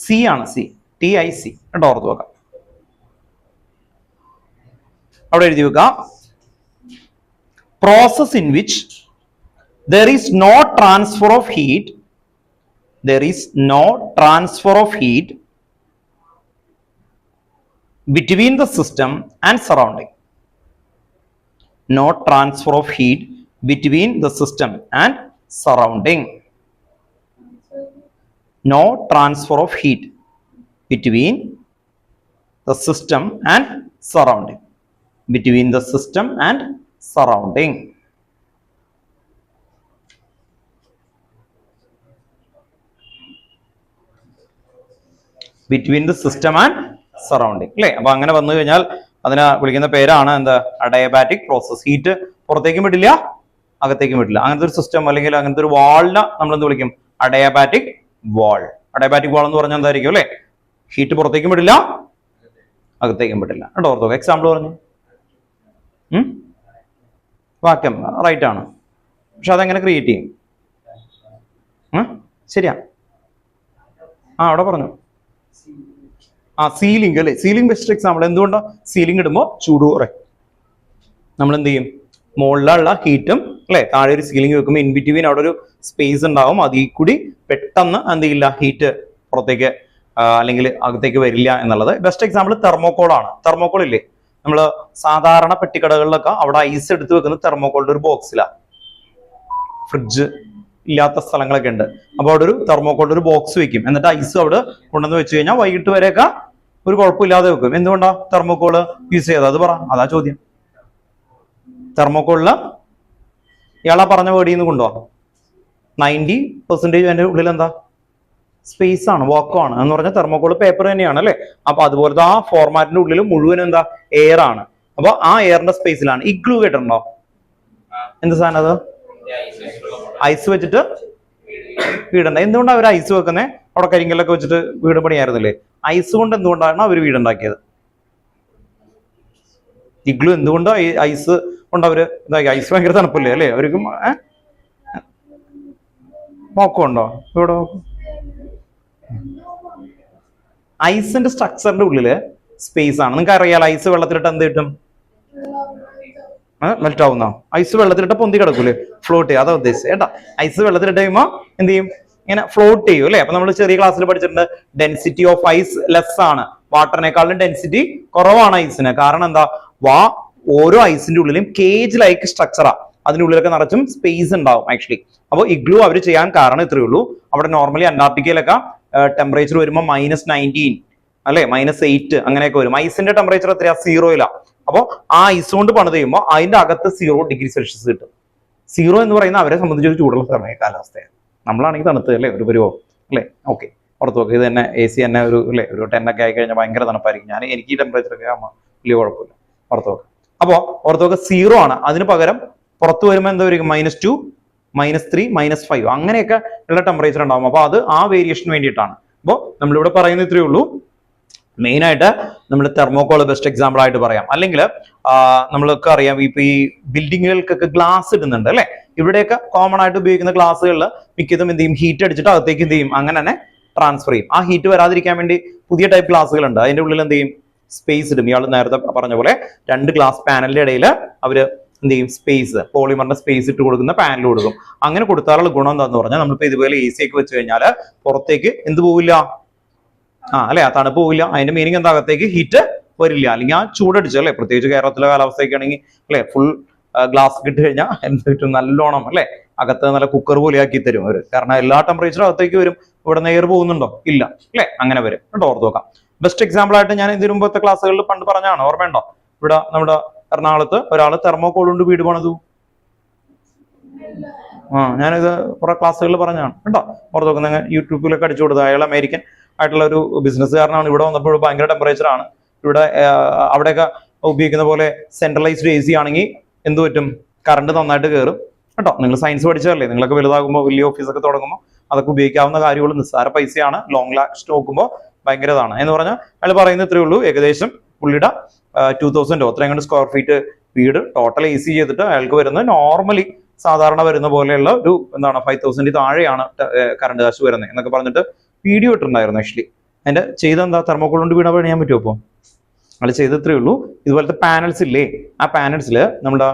സി ആണ്, TIC കേട്ടോ, ഓർത്ത് വെക്കാം. അവിടെ എഴുതി വെക്കാം. Process in which there is no transfer of heat. There is no transfer of heat between the system and surrounding. No transfer of heat between the system and surrounding. No transfer of heat between the system and surrounding. Between the system and surrounding. Between the system and surrounding അല്ലേ. അപ്പൊ അങ്ങനെ വന്നു കഴിഞ്ഞാൽ അതിനെ വിളിക്കുന്ന പേരാണ് എന്താ? Adiabatic process. Heat പുറത്തേക്കും വിടില്ല, അകത്തേക്കും വിടില്ല. അങ്ങനത്തെ ഒരു സിസ്റ്റം അല്ലെങ്കിൽ അങ്ങനത്തെ ഒരു വാളിനെ നമ്മൾ എന്ത് വിളിക്കും? അഡയാബാറ്റിക് വാൾ. അഡയാബാറ്റിക് വാൾ എന്ന് പറഞ്ഞാൽ എന്തായിരിക്കും അല്ലെ? ഹീറ്റ് പുറത്തേക്കും വിടില്ല, അകത്തേക്കും വിടില്ല കേട്ടോ. ഓർത്തോ, എക്സാമ്പിൾ പറഞ്ഞു. വാക്യം റൈറ്റ് ആണ്, പക്ഷെ അതെങ്ങനെ ക്രിയേറ്റ് ചെയ്യും? ശരിയാ, അവിടെ പറഞ്ഞു. സീലിംഗ് അല്ലെ, സീലിംഗ് ബെസ്റ്റ് എക്സാമ്പിൾ. എന്തുകൊണ്ടാണ്? സീലിംഗ് ഇടുമ്പോൾ ചൂട് കുറയും. നമ്മൾ എന്ത് ചെയ്യും? മുകളിലുള്ള ഹീറ്റും അല്ലെ, താഴെ ഒരു സീലിംഗ് വെക്കുമ്പോൾ ഇൻ ബിറ്റ്വീൻ അവിടെ ഒരു സ്പേസ് ഉണ്ടാവും. അതിൽ കൂടി പെട്ടെന്ന് എന്ത് ചെയ്യില്ല, ഹീറ്റ് പുറത്തേക്ക് അല്ലെങ്കിൽ അകത്തേക്ക് വരില്ല എന്നുള്ളത്. ബെസ്റ്റ് എക്സാമ്പിൾ തെർമോക്കോൾ ആണ്. തെർമോക്കോൾ ഇല്ലേ, നമ്മൾ സാധാരണ പെട്ടിക്കടകളിലൊക്കെ അവിടെ ഐസ് എടുത്ത് വെക്കുന്നത് തെർമോക്കോളിന്റെ ഒരു ബോക്സിലാണ്. ഫ്രിഡ്ജ് ഇല്ലാത്ത സ്ഥലങ്ങളൊക്കെ ഉണ്ട്. അപ്പൊ അവിടെ ഒരു തെർമോക്കോളിന്റെ ഒരു ബോക്സ് വെക്കും. എന്നിട്ട് ഐസ് അവിടെ കൊണ്ടുവന്ന് വെച്ച് കഴിഞ്ഞാൽ വൈകിട്ട് വരെയൊക്കെ ഒരു കുഴപ്പമില്ലാതെ വെക്കും. എന്തുകൊണ്ടാ തെർമോക്കോള് യൂസ് ചെയ്തത്? അത് പറ, അതാ ചോദ്യം. തെർമോക്കോളില് ഇയാളാ പറഞ്ഞ വേർഡിൽ നിന്ന് കൊണ്ടുപോവാം. 90% അതിന്റെ ഉള്ളിൽ എന്താ സ്പേസ് ആണ്, വാക്വം ആണ്. എന്ന് പറഞ്ഞാൽ തെർമോക്കോൾ പേപ്പർ തന്നെയാണ് അല്ലെ. അപ്പൊ അതുപോലത്തെ ആ ഫോർമാറ്റിന്റെ ഉള്ളിൽ മുഴുവൻ എന്താ എയർ ആണ്. അപ്പൊ ആ എയറിന്റെ സ്പേസിലാണ്. ഇഗ്ലൂ കേട്ടിട്ടുണ്ടോ? എന്ത് സാധനം അത്? ഐസ് വെച്ചിട്ട് വീടുണ്ട. എന്തുകൊണ്ടാണ് അവർ ഐസ് വെക്കുന്നത്? അവിടെ കരിങ്കല്ലൊക്കെ വെച്ചിട്ട് വീട് പണിയായിരുന്നില്ലേ? ഐസ് കൊണ്ട് എന്തുകൊണ്ടാണ് അവർ വീടുണ്ടാക്കിയത്? ഇഗ്ലൂ എന്തുകൊണ്ട് ഐസ് കൊണ്ട് അവര് ഇതാക്കി? ഐസ് ഭയങ്കര തണുപ്പല്ലേ അല്ലേ? അവർക്കും നോക്കുണ്ടോ ഇവിടെ? ഐസിന്റെ സ്ട്രക്ചറിന്റെ ഉള്ളില് സ്പേസ് ആണ്. നിങ്ങൾക്ക് അറിയാലോ ഐസ് വെള്ളത്തിലിട്ട് എന്ത് കിട്ടും? മെൽറ്റ് ആവുന്ന ഐസ് വെള്ളത്തിലിട്ട് പൊന്തി കിടക്കൂലേ, ഫ്ലോട്ട് ചെയ്യും. അതാ ഉദ്ദേശിച്ചത് കേട്ടാ. ഐസ് വെള്ളത്തിലിട്ട് കഴിയുമ്പോൾ എന്ത് ചെയ്യും? ഇങ്ങനെ ഫ്ലോട്ട് ചെയ്യും അല്ലെ. അപ്പൊ നമ്മൾ ചെറിയ ക്ലാസ്സിൽ പഠിച്ചിട്ടുണ്ട് ഡെൻസിറ്റി ഓഫ് ഐസ് ലെസ് ആണ്, വാട്ടറിനേക്കാളും ഡെൻസിറ്റി കുറവാണ് ഐസിന്. കാരണം എന്താ? ഓരോ ഐസിന്റെ ഉള്ളിലും കേജ് ലൈക്ക് സ്ട്രക്ചറാ. അതിനുള്ളിലൊക്കെ നിറച്ചും സ്പേസ് ഉണ്ടാവും ആക്ച്വലി. അപ്പോൾ ഇഗ്ലൂ അവർ ചെയ്യാൻ കാരണം ഇത്രയേ ഉള്ളൂ. അവിടെ നോർമലി അന്റാർട്ടിക്കയിലൊക്കെ ടെമ്പറേച്ചർ വരുമ്പോൾ -19 അല്ലെ, -8 അങ്ങനെയൊക്കെ വരും. ഐസിന്റെ ടെമ്പറേച്ചർ എത്രയാ? 0 അപ്പോൾ ആ ഐസ് കൊണ്ട് പണിത് ചെയ്യുമ്പോൾ അതിന്റെ അകത്ത് 0°C കിട്ടും. 0 എന്ന് പറയുന്നത് അവരെ സംബന്ധിച്ച് ഒരു ചൂടുള്ള സമയ കാലാവസ്ഥയാണ്. നമ്മളാണെങ്കിൽ തണുത്ത് അല്ലേ, ഒരു പരുവോ അല്ലേ. ഓക്കെ, പുറത്ത് നോക്കുക. ഇത് തന്നെ AC തന്നെ ഒരു അല്ലേ, ഒരു 10 ഒക്കെ ആയി കഴിഞ്ഞാൽ ഭയങ്കര തണുപ്പായിരിക്കും. എനിക്ക് ഈ ടെമ്പറേച്ചർ ഒക്കെ ആകുമ്പോൾ വലിയ കുഴപ്പമില്ല. പുറത്ത് നോക്കുക. അപ്പോൾ പുറത്ത് നോക്കുക 0 ആണ്. അതിന് പകരം പുറത്ത് വരുമ്പോൾ എന്താ വരും? -2, -3, -5 അങ്ങനെയൊക്കെ ഉള്ള ടെമ്പറേച്ചർ ഉണ്ടാവും. അപ്പൊ അത് ആ വേരിയേഷന് വേണ്ടിയിട്ടാണ്. അപ്പോൾ നമ്മളിവിടെ പറയുന്ന ഇത്രയേ ഉള്ളൂ. മെയിൻ ആയിട്ട് നമ്മൾ തെർമോക്കോൾ ബെസ്റ്റ് എക്സാമ്പിൾ ആയിട്ട് പറയാം. അല്ലെങ്കിൽ നമ്മൾക്ക് അറിയാം ഇപ്പൊ ഈ ബിൽഡിങ്ങുകൾക്കൊക്കെ ഗ്ലാസ് ഇടുന്നുണ്ട് അല്ലെ. ഇവിടെയൊക്കെ കോമൺ ആയിട്ട് ഉപയോഗിക്കുന്ന ഗ്ലാസ്സുകളിൽ മിക്കതും എന്ത് ചെയ്യും? ഹീറ്റ് അടിച്ചിട്ട് അകത്തേക്ക് എന്ത് ചെയ്യും? അങ്ങനെ തന്നെ ട്രാൻസ്ഫർ ചെയ്യും. ആ ഹീറ്റ് വരാതിരിക്കാൻ വേണ്ടി പുതിയ ടൈപ്പ് ഗ്ലാസ്സുകളുണ്ട്. അതിന്റെ ഉള്ളിൽ എന്ത് ചെയ്യും? സ്പേസ് ഇടും. ഇയാൾ നേരത്തെ പറഞ്ഞ പോലെ 2 ഗ്ലാസ് പാനലിന്റെ ഇടയിൽ അവര് എന്ത് ചെയ്യും? സ്പേസ്, പോളിമറിന്റെ സ്പേസ് ഇട്ട് കൊടുക്കുന്ന പാനൽ കൊടുക്കും. അങ്ങനെ കൊടുത്താലുള്ള ഗുണം എന്താന്ന് പറഞ്ഞാൽ നമ്മളിപ്പോ ഇതുപോലെ AC ഒക്കെ വെച്ച് കഴിഞ്ഞാൽ പുറത്തേക്ക് എന്ത് പോവില്ല? അല്ലെ, ആ തണുപ്പ് പോവില്ല. അതിന്റെ മീനിങ് എന്താ? അകത്തേക്ക് ഹീറ്റ് വരില്ല. അല്ലെങ്കിൽ ആ ചൂടടിച്ചു അല്ലെ, പ്രത്യേകിച്ച് കേരളത്തിലെ കാലാവസ്ഥയൊക്കെ ആണെങ്കിൽ അല്ലെ, ഫുൾ ഗ്ലാസ് കിട്ടി കഴിഞ്ഞാൽ എന്ത് കിട്ടും? നല്ലോണം അല്ലെ, അകത്ത് നല്ല കുക്കർ പോലെ ആക്കി തരും അവര്. കാരണം എല്ലാ ടെമ്പറേച്ചറും അകത്തേക്ക് വരും. ഇവിടെ എയർ പോകുന്നുണ്ടോ? ഇല്ല അല്ലെ, അങ്ങനെ വരും കേട്ടോ. ഓർത്ത് നോക്കാം. ബെസ്റ്റ് എക്സാമ്പിൾ ആയിട്ട് ഞാൻ ഇതിനു മുമ്പത്തെ ക്ലാസ്സുകളിൽ പണ്ട് പറഞ്ഞാണ്, ഓർമ്മയുണ്ടോ? ഇവിടെ നമ്മുടെ എറണാകുളത്ത് ഒരാള് തെർമോക്കോൾ കൊണ്ട് വീട് പണിതു. ഞാനിത് കുറെ ക്ലാസ്സുകളിൽ പറഞ്ഞാണ് കേട്ടോ. ഓർത്ത് നോക്കാം. നിങ്ങൾ യൂട്യൂബിലൊക്കെ അടിച്ചു കൊടുത്തത്. അയാൾ അമേരിക്കൻ ആയിട്ടുള്ള ഒരു ബിസിനസ്സുകാരനാണ്. ഇവിടെ വന്നപ്പോൾ ഭയങ്കര ടെമ്പറേച്ചർ ആണ്. ഇവിടെ അവിടെയൊക്കെ ഉപയോഗിക്കുന്ന പോലെ സെൻട്രലൈസ്ഡ് AC ആണെങ്കിൽ എന്ത് പറ്റും? കറണ്ട് നന്നായിട്ട് കയറും കേട്ടോ. നിങ്ങൾ സയൻസ് പഠിച്ചതല്ലേ. നിങ്ങളൊക്കെ വലുതാകുമ്പോൾ വലിയ ഓഫീസൊക്കെ തുടങ്ങുമ്പോൾ അതൊക്കെ ഉപയോഗിക്കാവുന്ന കാര്യമുള്ള നിസ്സാര പൈസയാണ്. ലോങ് ലാസ്റ്റ് നോക്കുമ്പോൾ ഭയങ്കര ഇതാണ് എന്ന് പറഞ്ഞാൽ അയാൾ പറയുന്നത് ഇത്രയേ ഉള്ളൂ. ഏകദേശം പുള്ളിയുടെ 2000 അത്രയും കണ്ട് സ്ക്വയർ ഫീറ്റ് വീട് ടോട്ടൽ AC ചെയ്തിട്ട് അയാൾക്ക് വരുന്നത് നോർമലി സാധാരണ വരുന്ന പോലെയുള്ള ഒരു 5000 താഴെയാണ് കറണ്ട് കാശ് വരുന്നത് എന്നൊക്കെ പറഞ്ഞിട്ട് വീഡിയോ ഇട്ടിട്ടുണ്ടായിരുന്നു. ആക്ച്വലി അതിന്റെ ചെയ്തെന്താ? തെർമോക്കോൾ കൊണ്ട് വീട് പണിയാൻ പറ്റുമോ? അപ്പോൾ അത് ചെയ്തിത്രേ ഉള്ളൂ. ഇതുപോലത്തെ പാനൽസ് ഇല്ലേ, ആ പാനൽസിൽ നമ്മുടെ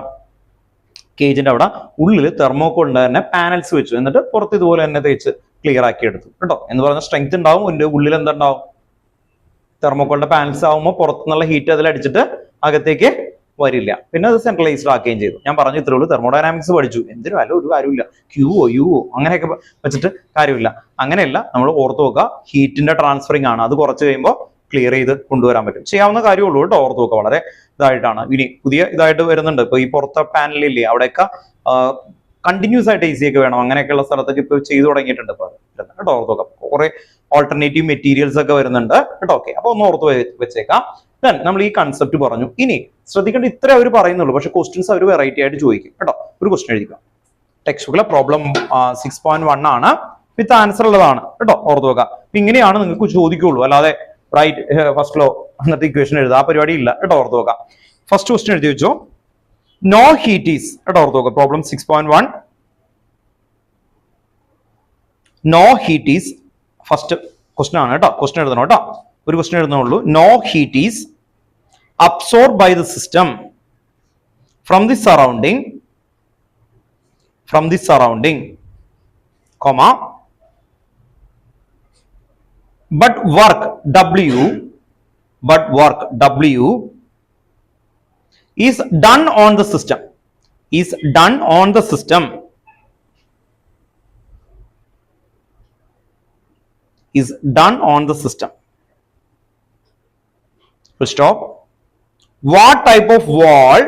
കേജിന്റെ അവിടെ ഉള്ളിൽ തെർമോക്കോളിന്റെ തന്നെ പാനൽസ് വെച്ചു. എന്നിട്ട് പുറത്ത് ഇതുപോലെ തന്നെ തേച്ച് ക്ലിയർ ആക്കി എടുത്തു കേട്ടോ. എന്ന് പറഞ്ഞാൽ സ്ട്രെങ്ത് ഉണ്ടാവും. അതിന്റെ ഉള്ളിൽ എന്തുണ്ടാവും? തെർമോക്കോളിന്റെ പാനൽസ് ആവുമ്പോൾ പുറത്തുനിന്നുള്ള ഹീറ്റ് അതിൽ അടിച്ചിട്ട് അകത്തേക്ക് വരില്ല. പിന്നെ അത് സെൻട്രലൈസ്ഡ് ആക്കുകയും ചെയ്തു. ഞാൻ പറഞ്ഞു ഇത്രേ ഉള്ളൂ. തെർമോഡൈനാമിക്സ് പഠിച്ചു. എന്തിനും അല്ല ഒരു കാര്യമില്ല. ക്യൂഒ യുഒ അങ്ങനെയൊക്കെ വെച്ചിട്ട് കാര്യമില്ല. അങ്ങനെയല്ല, നമ്മൾ ഓർത്ത് നോക്കുക. ഹീറ്റിന്റെ ട്രാൻസ്ഫറിങ് ആണ്. അത് കുറച്ച് കഴിയുമ്പോൾ ക്ലിയർ ചെയ്ത് കൊണ്ടുവരാൻ പറ്റും. ചെയ്യാവുന്ന കാര്യമുള്ളൂ കേട്ടോ. ഓർത്ത് നോക്കുക. വളരെ ഇതായിട്ടാണ്. ഇനി പുതിയ ഇതായിട്ട് വരുന്നുണ്ട്. ഇപ്പൊ ഈ പുറത്തെ പാനലില്ലേ, അവിടെയൊക്കെ കണ്ടിന്യൂസ് ആയിട്ട് AC ഒക്കെ വേണം. അങ്ങനെയൊക്കെയുള്ള സ്ഥലത്തൊക്കെ ഇപ്പൊ ചെയ്തു തുടങ്ങിയിട്ടുണ്ട് ഇപ്പൊ കേട്ടോ. ഓർത്ത് നോക്കാം. കുറെ ഓൾട്ടർനേറ്റീവ് മെറ്റീരിയൽസ് ഒക്കെ വരുന്നുണ്ട് കേട്ടോ. ഓക്കെ, അപ്പൊ ഒന്ന് ഓർത്ത് വെച്ചേക്കാം. ദെൻ നമ്മൾ ഈ കൺസെപ്റ്റ് പറഞ്ഞു. ഇനി ശ്രദ്ധിക്കേണ്ട ഇത്രേ അവർ പറയുന്നുള്ളൂ. പക്ഷെ ക്വസ്റ്റ്യൻസ് അവർ വെറൈറ്റി ആയിട്ട് ചോദിക്കും കേട്ടോ. ഒരു ക്വസ്റ്റ്യൻ എഴുതിക്കാം. ടെക്സ്റ്റ് ബുക്കിലെ പ്രോബ്ലം 6.1 ആണ്. വിത്ത് ആൻസർ ഉള്ളതാണ് കേട്ടോ. ഓർത്ത് നോക്കാം. ഇങ്ങനെയാണ് നിങ്ങൾക്ക് ചോദിക്കുള്ളൂ. അല്ലാതെ റൈറ്റ് ഫസ്റ്റ് ലോ എന്നിട്ട് ഇക്വേഷൻ എഴുതുക, ആ പരിപാടി ഇല്ല കേട്ടോ. ഓർത്ത് നോക്കാം. ഫസ്റ്റ് ക്വസ്റ്റ്യൻ എഴുതി വെച്ചോ. നോ ഹീറ്റ് ഈസ് കേട്ടോ. ഓർത്ത് നോക്കാം. Problem 6.1. No heat is first question ആണ് കേട്ടോ. ക്വസ്റ്റ്യൻ എഴുതണം കേട്ടോ. ഒരു ക്വസ്റ്റ്യൻ എഴുതുന്നുള്ളൂ. No heat is absorbed by the system from the surrounding comma but work W is done on the system, is done on the system, is done on the system. Stop. What type of wall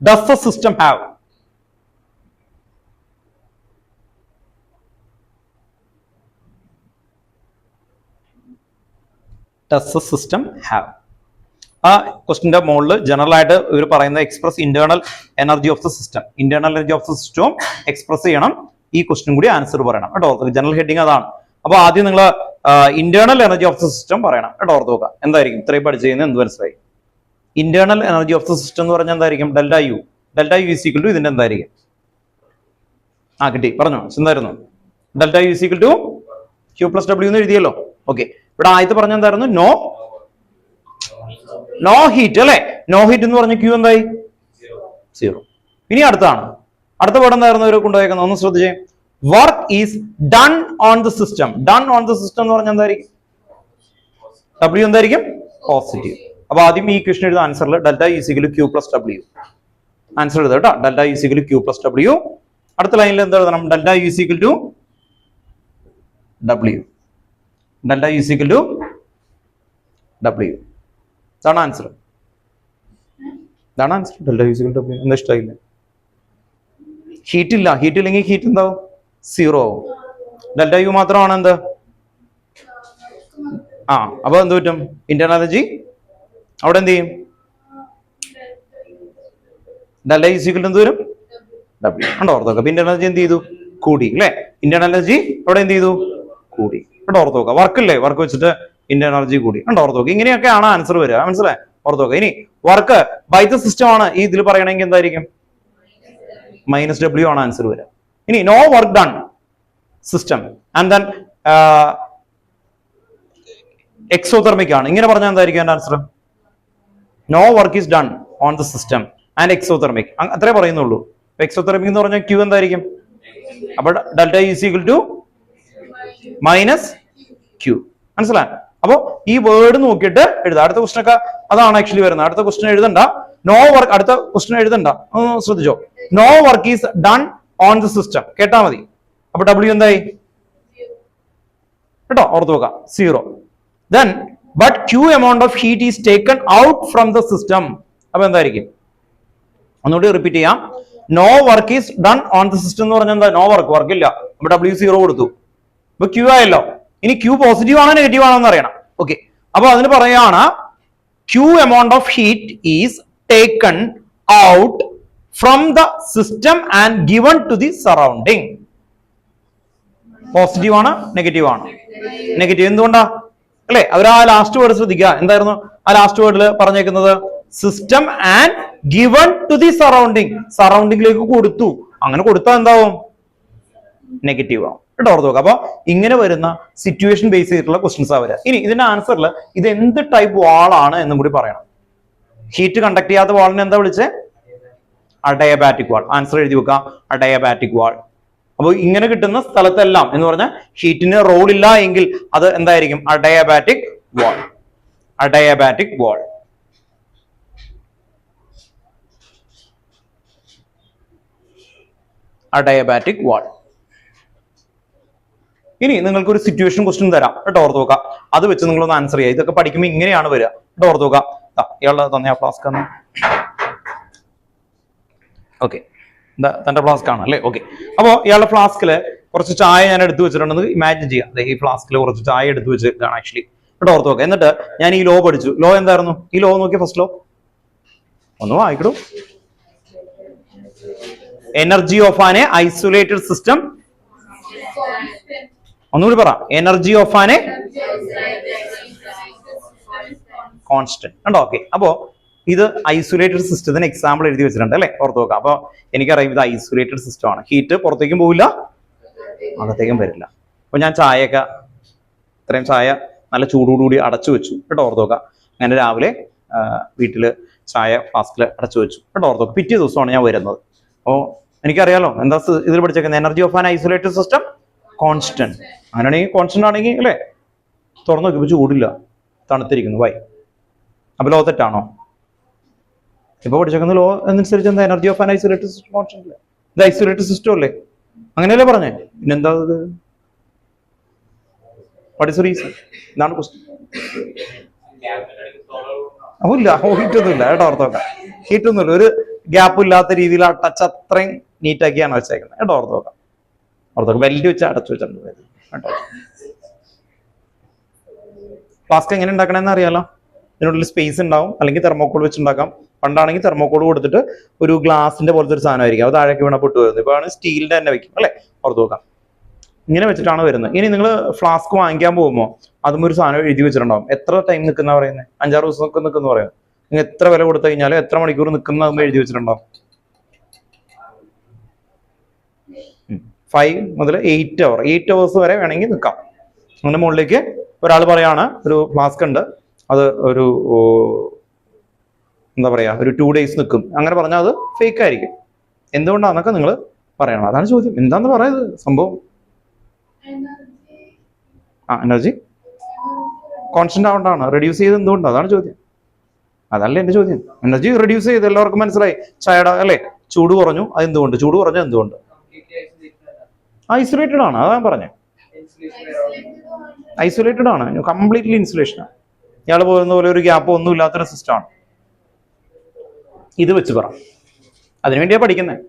does the system have? Does the system have? ആ ക്വസ്റ്റിന്റെ മുകളിൽ general ആയിട്ട് ഇവർ പറയുന്ന express internal energy of the system, internal energy of the സിസ്റ്റവും express ചെയ്യണം. ഈ ക്വസ്റ്റിനും കൂടി answer പറയണം കേട്ടോ. ജനറൽ ഹെഡിങ് അതാണ്. അപ്പൊ ആദ്യം നിങ്ങൾ internal energy of the system പറയണം കേട്ടോ. ഓർത്ത് നോക്കുക എന്തായിരിക്കും ഇത്രയും പഠിച്ചു കഴിഞ്ഞാൽ എന്ത് മനസ്സിലായി? Internal energy of the system എന്ന് പറഞ്ഞാൽ എന്തായിരിക്കും? Delta U is equal to ഇതിന്റെ എന്തായിരിക്കും? കിട്ടി, പറഞ്ഞോ. എന്തായിരുന്നു? Delta U is equal to Q plus W എന്ന് എഴുതിയല്ലോ. ഓക്കെ, ഇവിടെ ആദ്യത്തെ പറഞ്ഞ എന്തായിരുന്നു? നോ ഹീറ്റ് അല്ലെ. നോ ഹീറ്റ് എന്ന് പറഞ്ഞ ക്യൂ എന്തായി? 0. ഇനി അടുത്ത വേർഡ് എന്തായിരുന്നു ഇവർ കൊണ്ടുപോയേക്കുന്നത്? ഒന്ന് ശ്രദ്ധിച്ചേ. Work is done on the system. Done on the system എന്ന് പറഞ്ഞാൽ എന്തായിരിക്കും? ഡബ്ല്യൂ എന്തായിരിക്കും? പോസിറ്റീവ്. അപ്പൊ ആദ്യം ഈ ക്വസ്റ്റൻ എഴുതുന്ന ആൻസറിൽ delta is equal to Q plus W answer എഴുതുക കേട്ടോ. Delta is equal to Q plus W. അടുത്ത ലൈനിൽ എന്താ എഴുതണം? Delta is equal to W. Delta is equal to W. ഇതാണ് answer. Delta is equal to W. എന്താ ഇഷ്ടമായില്ല? Heat ഇല്ലെങ്കിൽ ഹീറ്റ് എന്താവും? 0 ആവും. ഡെൽറ്റ യു മാത്രമാണ് എന്ത്? അപ്പൊ എന്ത് പറ്റും? ഇന്റേണൽ എനർജി അവിടെ എന്ത് ചെയ്യും? ഡെൽറ്റ ഈസ് ഈക്വൽ ടു എന്ത് വരും? ഡബ്ല്യൂ. കണ്ടോ ഓർത്തോക്കാം. അപ്പൊ ഇന്റേണൽ എനർജി എന്ത് ചെയ്തു? കൂടി അല്ലെ. ഇന്റേണൽ എനർജി അവിടെ എന്ത് ചെയ്തു? കൂടി. ഇവിടെ ഓർത്ത് നോക്കുക. വർക്ക് ഇല്ലേ, വർക്ക് വെച്ചിട്ട് ഇന്റേണൽ എനർജി കൂടി. കണ്ടോ ഓർത്ത് നോക്കുക. ഇങ്ങനെയൊക്കെയാണ് ആൻസർ വരിക. മനസ്സിലായി? ഓർത്ത് നോക്കുക. ഇനി വർക്ക് ബൈ ദ സിസ്റ്റം ആണ് ഈ ഇതിൽ പറയണമെങ്കിൽ എന്തായിരിക്കും? -W ആണ് ആൻസർ വരിക. ഇനി no work done system and then exothermic ആണ്. ഇങ്ങനെ പറഞ്ഞാൽ എന്തായിരിക്കും എന്റെ answer? No work is done on the system and exothermic. അത്രേ പറയുന്നുള്ളൂ. എക്സോതെർമിക് എന്ന് പറഞ്ഞാൽ ക്യൂ എന്തായിരിക്കും? അപ്പൊ delta is equal to -Q. മനസ്സിലായി? അപ്പൊ ഈ വേർഡ് നോക്കിയിട്ട് എഴുതാം. അടുത്ത ക്വസ്റ്റൻ ഒക്കെ അതാണ് ആക്ച്വലി വരുന്നത്. അടുത്ത ക്വസ്റ്റൻ എഴുതണ്ട. നോ വർക്ക്, അടുത്ത ക്വസ്റ്റൻ എഴുതണ്ട. ശ്രദ്ധിച്ചോ. No work is done on the system കേട്ടാ മതി. അപ്പൊ ഡബ്ല്യൂ എന്തായി? കേട്ടോ ഓർത്ത് നോക്കാം. 0. Then but Q amount of heat is taken out from the system. അപ്പൊ എന്തായിരിക്കും? ഒന്നുകൂടി റിപ്പീറ്റ് ചെയ്യാം. No work is done on the system എന്ന് പറഞ്ഞാൽ എന്താ? നോ വർക്ക് ഇല്ല. അപ്പൊ W 0 കൊടുത്തു. ഇപ്പൊ Q ആയല്ലോ. ഇനി Q പോസിറ്റീവ് ആണോ നെഗറ്റീവ് ആണോ എന്ന് അറിയണം. ഓക്കെ, അപ്പൊ അതിന് പറയാണ് Q amount of heat is taken out from the system and given to the surrounding. Positive ആണ് നെഗറ്റീവ് ആണ്? നെഗറ്റീവ്. എന്തുകൊണ്ടാ അല്ലെ? അവർ ആ ലാസ്റ്റ് വേർഡ് ശ്രദ്ധിക്കുക. എന്തായിരുന്നു ആ ലാസ്റ്റ് വേർഡിൽ പറഞ്ഞേക്കുന്നത്? System and given to the surrounding. സറൗണ്ടിങ്ങിലേക്ക് കൊടുത്തു. അങ്ങനെ കൊടുത്താൽ എന്താവും? നെഗറ്റീവ് ആവും. കേട്ടോ ഓർത്ത് നോക്കാം. അപ്പൊ ഇങ്ങനെ വരുന്ന സിറ്റുവേഷൻ ബേസ് ചെയ്തിട്ടുള്ള ക്വസ്റ്റ്യൻസ് ആ വരിക. ഇനി ഇതിന്റെ ആൻസറിൽ ഇത് എന്ത് ടൈപ്പ് വാളാണ് എന്നും കൂടി പറയണം. ഹീറ്റ് കണ്ടക്ട് ചെയ്യാത്ത വാളിനെ എന്താ വിളിച്ചേ? അഡയബാറ്റിക് വാൾ. ആൻസർ എഴുതി വെക്കാം. അഡയബാറ്റിക് വാൾ. അപ്പൊ ഇങ്ങനെ കിട്ടുന്ന സ്ഥലത്തെല്ലാം എന്ന് പറഞ്ഞാൽ ഹീറ്റിന് റോൾ ഇല്ല എങ്കിൽ അത് എന്തായിരിക്കും? അഡയബാറ്റിക് വാൾ. അഡയബാറ്റിക് വാൾ. അഡയബാറ്റിക് വാൾ. ഇനി നിങ്ങൾക്ക് ഒരു സിറ്റുവേഷൻ ക്വസ്റ്റ്യൻ തരാം കേട്ടോ. ഓർത്ത് നോക്കാം. അത് വെച്ച് നിങ്ങളൊന്ന് ആൻസർ ചെയ്യുക. ഇതൊക്കെ പഠിക്കുമ്പോൾ ഇങ്ങനെയാണ് വരിക കേട്ടോ. ഓർത്ത് നോക്കാം. ഇയാളുടെ തന്നെ ആ ഫ്ലാസ്ക് ആണ്. ഓക്കെ, തന്റെ ഫ്ലാസ്ക് ആണ് അല്ലേ? ഓക്കെ, അപ്പോ ഇയാളുടെ ഫ്ലാസ്കില് കുറച്ച് ചായ ഞാൻ എടുത്തു വെച്ചിട്ടുണ്ടെന്ന് ഇമാജിൻ ചെയ്യാം. ഈ ഫ്ലാസ്കിൽ കുറച്ച് ചായ എടുത്തു വെച്ചിട്ടാണ് ആക്ച്വലി കേട്ടോ. ഓർത്ത് നോക്കാം. എന്നിട്ട് ഞാൻ ഈ ലോ പഠിച്ചു. ലോ എന്തായിരുന്നു? ഈ ലോ നോക്കിയ ഫസ്റ്റ് ലോ ഒന്നും വായിക്കടൂ. Energy of an isolated system. ഒന്നുകൂടി പറ. Energy of an constant. കണ്ടോ? ഓക്കെ, അപ്പോ ഇത് ഐസൊലേറ്റഡ് സിസ്റ്റത്തിന് എക്സാമ്പിൾ എഴുതി വെച്ചിട്ടുണ്ട് അല്ലെ? ഓർത്ത് നോക്കാം. അപ്പൊ എനിക്കറിയാം ഇത് ഐസൊലേറ്റഡ് സിസ്റ്റം ആണ്. ഹീറ്റ് പുറത്തേക്കും പോവില്ല, അകത്തേക്കും വരില്ല. അപ്പൊ ഞാൻ ചായയൊക്കെ ഇത്രയും ചായ നല്ല ചൂടോടുകൂടി അടച്ചു വെച്ചു കേട്ടോ. ഓർത്ത് നോക്കാം. അങ്ങനെ രാവിലെ വീട്ടിൽ ചായ ഫ്ലാസ്കിൽ അടച്ചു വെച്ചു കേട്ടോ. ഓർത്തോ, പിറ്റേ ദിവസമാണ് ഞാൻ വരുന്നത്. അപ്പോൾ എനിക്കറിയാലോ എന്താ ഇതിൽ പഠിച്ചേക്കുന്നത്, energy of an isolated system constant. അങ്ങനെയാണെങ്കിൽ കോൺസ്റ്റന്റ് ആണെങ്കിൽ അല്ലേ, തുറന്നു നോക്കിയപ്പോൾ ചൂടില്ല, തണുത്തിരിക്കുന്നു. വൈ? അപ്പൊ ലോ തെറ്റാണോ? ഇപ്പൊ പഠിച്ചേക്കുന്ന ലോ അനുസരിച്ച് എന്താ, energy of an isolated system constant അല്ലേ, ഇത് ഐസൊലേറ്റഡ് സിസ്റ്റം അല്ലേ, അങ്ങനെയല്ലേ പറഞ്ഞേ. പിന്നെന്താ ഇത്? What is reason? ഇതാണ് ക്വസ്റ്റ്യൻ. അപ്പൊ ഇല്ല, ഹീറ്റൊന്നുമില്ല കേട്ടോ. ഓർത്തോക്കാം, ഹീറ്റൊന്നുമില്ല, ഒരു ഗ്യാപ്പ് ഇല്ലാത്ത രീതിയിൽ ആ ടച്ച് അത്രയും നീറ്റാക്കിയാണ് വെച്ചേക്കുന്നത് കേട്ടോ. ഓർത്തോക്കാം, ഓർത്തോക്കാം, വെല്ലി വെച്ച് അടച്ചു വെച്ചിട്ടുണ്ട് കേട്ടോ. ഫ്ലാസ്ക് എങ്ങനെ ഉണ്ടാക്കണമെന്ന് അറിയാലോ. ഇതിനുള്ളിൽ സ്പേസ് ഉണ്ടാവും, അല്ലെങ്കിൽ തെർമോക്കോൾ വെച്ച് ഉണ്ടാക്കാം. പണ്ടാണെങ്കിൽ തെർമോക്കോൾ കൊടുത്തിട്ട് ഒരു ഗ്ലാസിന്റെ പോലത്തെ ഒരു സാധനമായിരിക്കും, അത് താഴേക്ക് വീണ പൊട്ട് വരുന്നത്. ഇപ്പൊ ആണ് സ്റ്റീലിന്റെ തന്നെ വെക്കും അല്ലെ. ഓർത്ത് നോക്കാം, ഇങ്ങനെ വെച്ചിട്ടാണ് വരുന്നത്. ഇനി നിങ്ങൾ ഫ്ലാസ്ക് വാങ്ങിക്കാൻ പോകുമ്പോൾ അതും ഒരു സാധനം എഴുതി വെച്ചിട്ടുണ്ടാവും, എത്ര ടൈം നിൽക്കുന്ന പറയുന്നത്, 5-6 ദിവസം നിൽക്കുന്ന പറയുന്നത്. നിങ്ങൾ എത്ര വില കൊടുത്തു കഴിഞ്ഞാൽ എത്ര മണിക്കൂർ നിൽക്കുന്ന എഴുതി വെച്ചിട്ടുണ്ടാവും. 5 മുതൽ 8 അവർ, 8 hours വരെ വേണമെങ്കിൽ നിൽക്കാം. അങ്ങനെ മുകളിലേക്ക് ഒരാൾ പറയാണ് ഒരു ഫ്ലാസ്ക് ഉണ്ട്, അത് ഒരു എന്താ പറയാ, ഒരു 2 days നിൽക്കും. അങ്ങനെ പറഞ്ഞാൽ അത് ഫേക്ക് ആയിരിക്കും. എന്തുകൊണ്ടാന്നൊക്കെ നിങ്ങൾ പറയണം. അതാണ് ചോദ്യം. എന്താന്ന് പറയുന്നത് സംഭവം? എനർജി കോൺസ്റ്റന്റ് ആവണ്ടാണ്, റെഡ്യൂസ് ചെയ്ത് എന്തുകൊണ്ട്, അതാണ് ചോദ്യം. അതല്ല എന്റെ ചോദ്യം. എനർജി റെഡ്യൂസ് ചെയ്ത് എല്ലാവർക്കും മനസ്സിലായി. ചായയുടെ അല്ലെ, ചൂട് കുറഞ്ഞു, അതെന്തുകൊണ്ട്, ചൂട് കുറഞ്ഞു എന്തുകൊണ്ട്? ഐസൊലേറ്റഡ് ആണ്, അതാ പറഞ്ഞത്. ഐസൊലേറ്റഡ് ആണ്, കംപ്ലീറ്റ്ലി ഇൻസുലേഷനാണ്. ഇയാൾ പോകുന്ന പോലെ ഒരു ഗ്യാപ്പ് ഒന്നും ഇല്ലാത്തൊരു സിസ്റ്റമാണ്. ഇത് വെച്ച് പറ, അതിനുവേണ്ടിയാ പഠിക്കുന്നത്.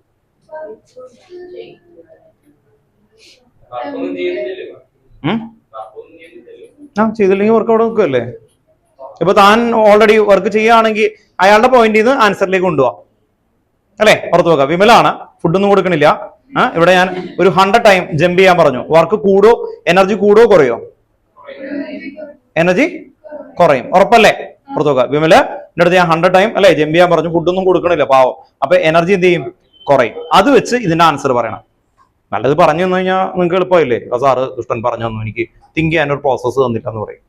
ചെയ്തില്ലെങ്കിൽ വർക്ക് അവിടെ നിൽക്കുമല്ലേ. ഇപ്പൊ താൻ ഓൾറെഡി വർക്ക് ചെയ്യുകയാണെങ്കിൽ അയാളുടെ പോയിന്റിൽ നിന്ന് ആൻസറിലേക്ക് കൊണ്ടുപോവാം അല്ലെ. പുറത്ത് വെക്കാം. വിമലാണ്, ഫുഡൊന്നും കൊടുക്കണില്ല. ഇവിടെ ഞാൻ ഒരു 100 ടൈം ജമ്പ് ചെയ്യാൻ പറഞ്ഞു. വർക്ക് കൂടോ, എനർജി കൂടോ കുറയോ? എനർജി കുറയും, ഉറപ്പല്ലേ? പുറത്ത് വെക്കാം. വിമല് എന്റെ അടുത്ത് ഞാൻ 100 ടൈം അല്ലെ ജമ്പ് ചെയ്യാൻ പറഞ്ഞു, ഫുഡൊന്നും കൊടുക്കണില്ല പാവം. അപ്പൊ എനർജി എന്ത് ചെയ്യും? കുറയും. അത് വെച്ച് ഇതിന്റെ ആൻസർ പറയണം. നല്ലത് പറഞ്ഞു തന്നു കഴിഞ്ഞാൽ നിങ്ങൾക്ക് എളുപ്പമില്ലേ. സാറ് ദുഷ്ടൻ പറഞ്ഞു തന്നു, എനിക്ക് തിങ്ക് ചെയ്യാൻ ഒരു പ്രോസസ്സ് തന്നില്ല എന്ന് പറയും.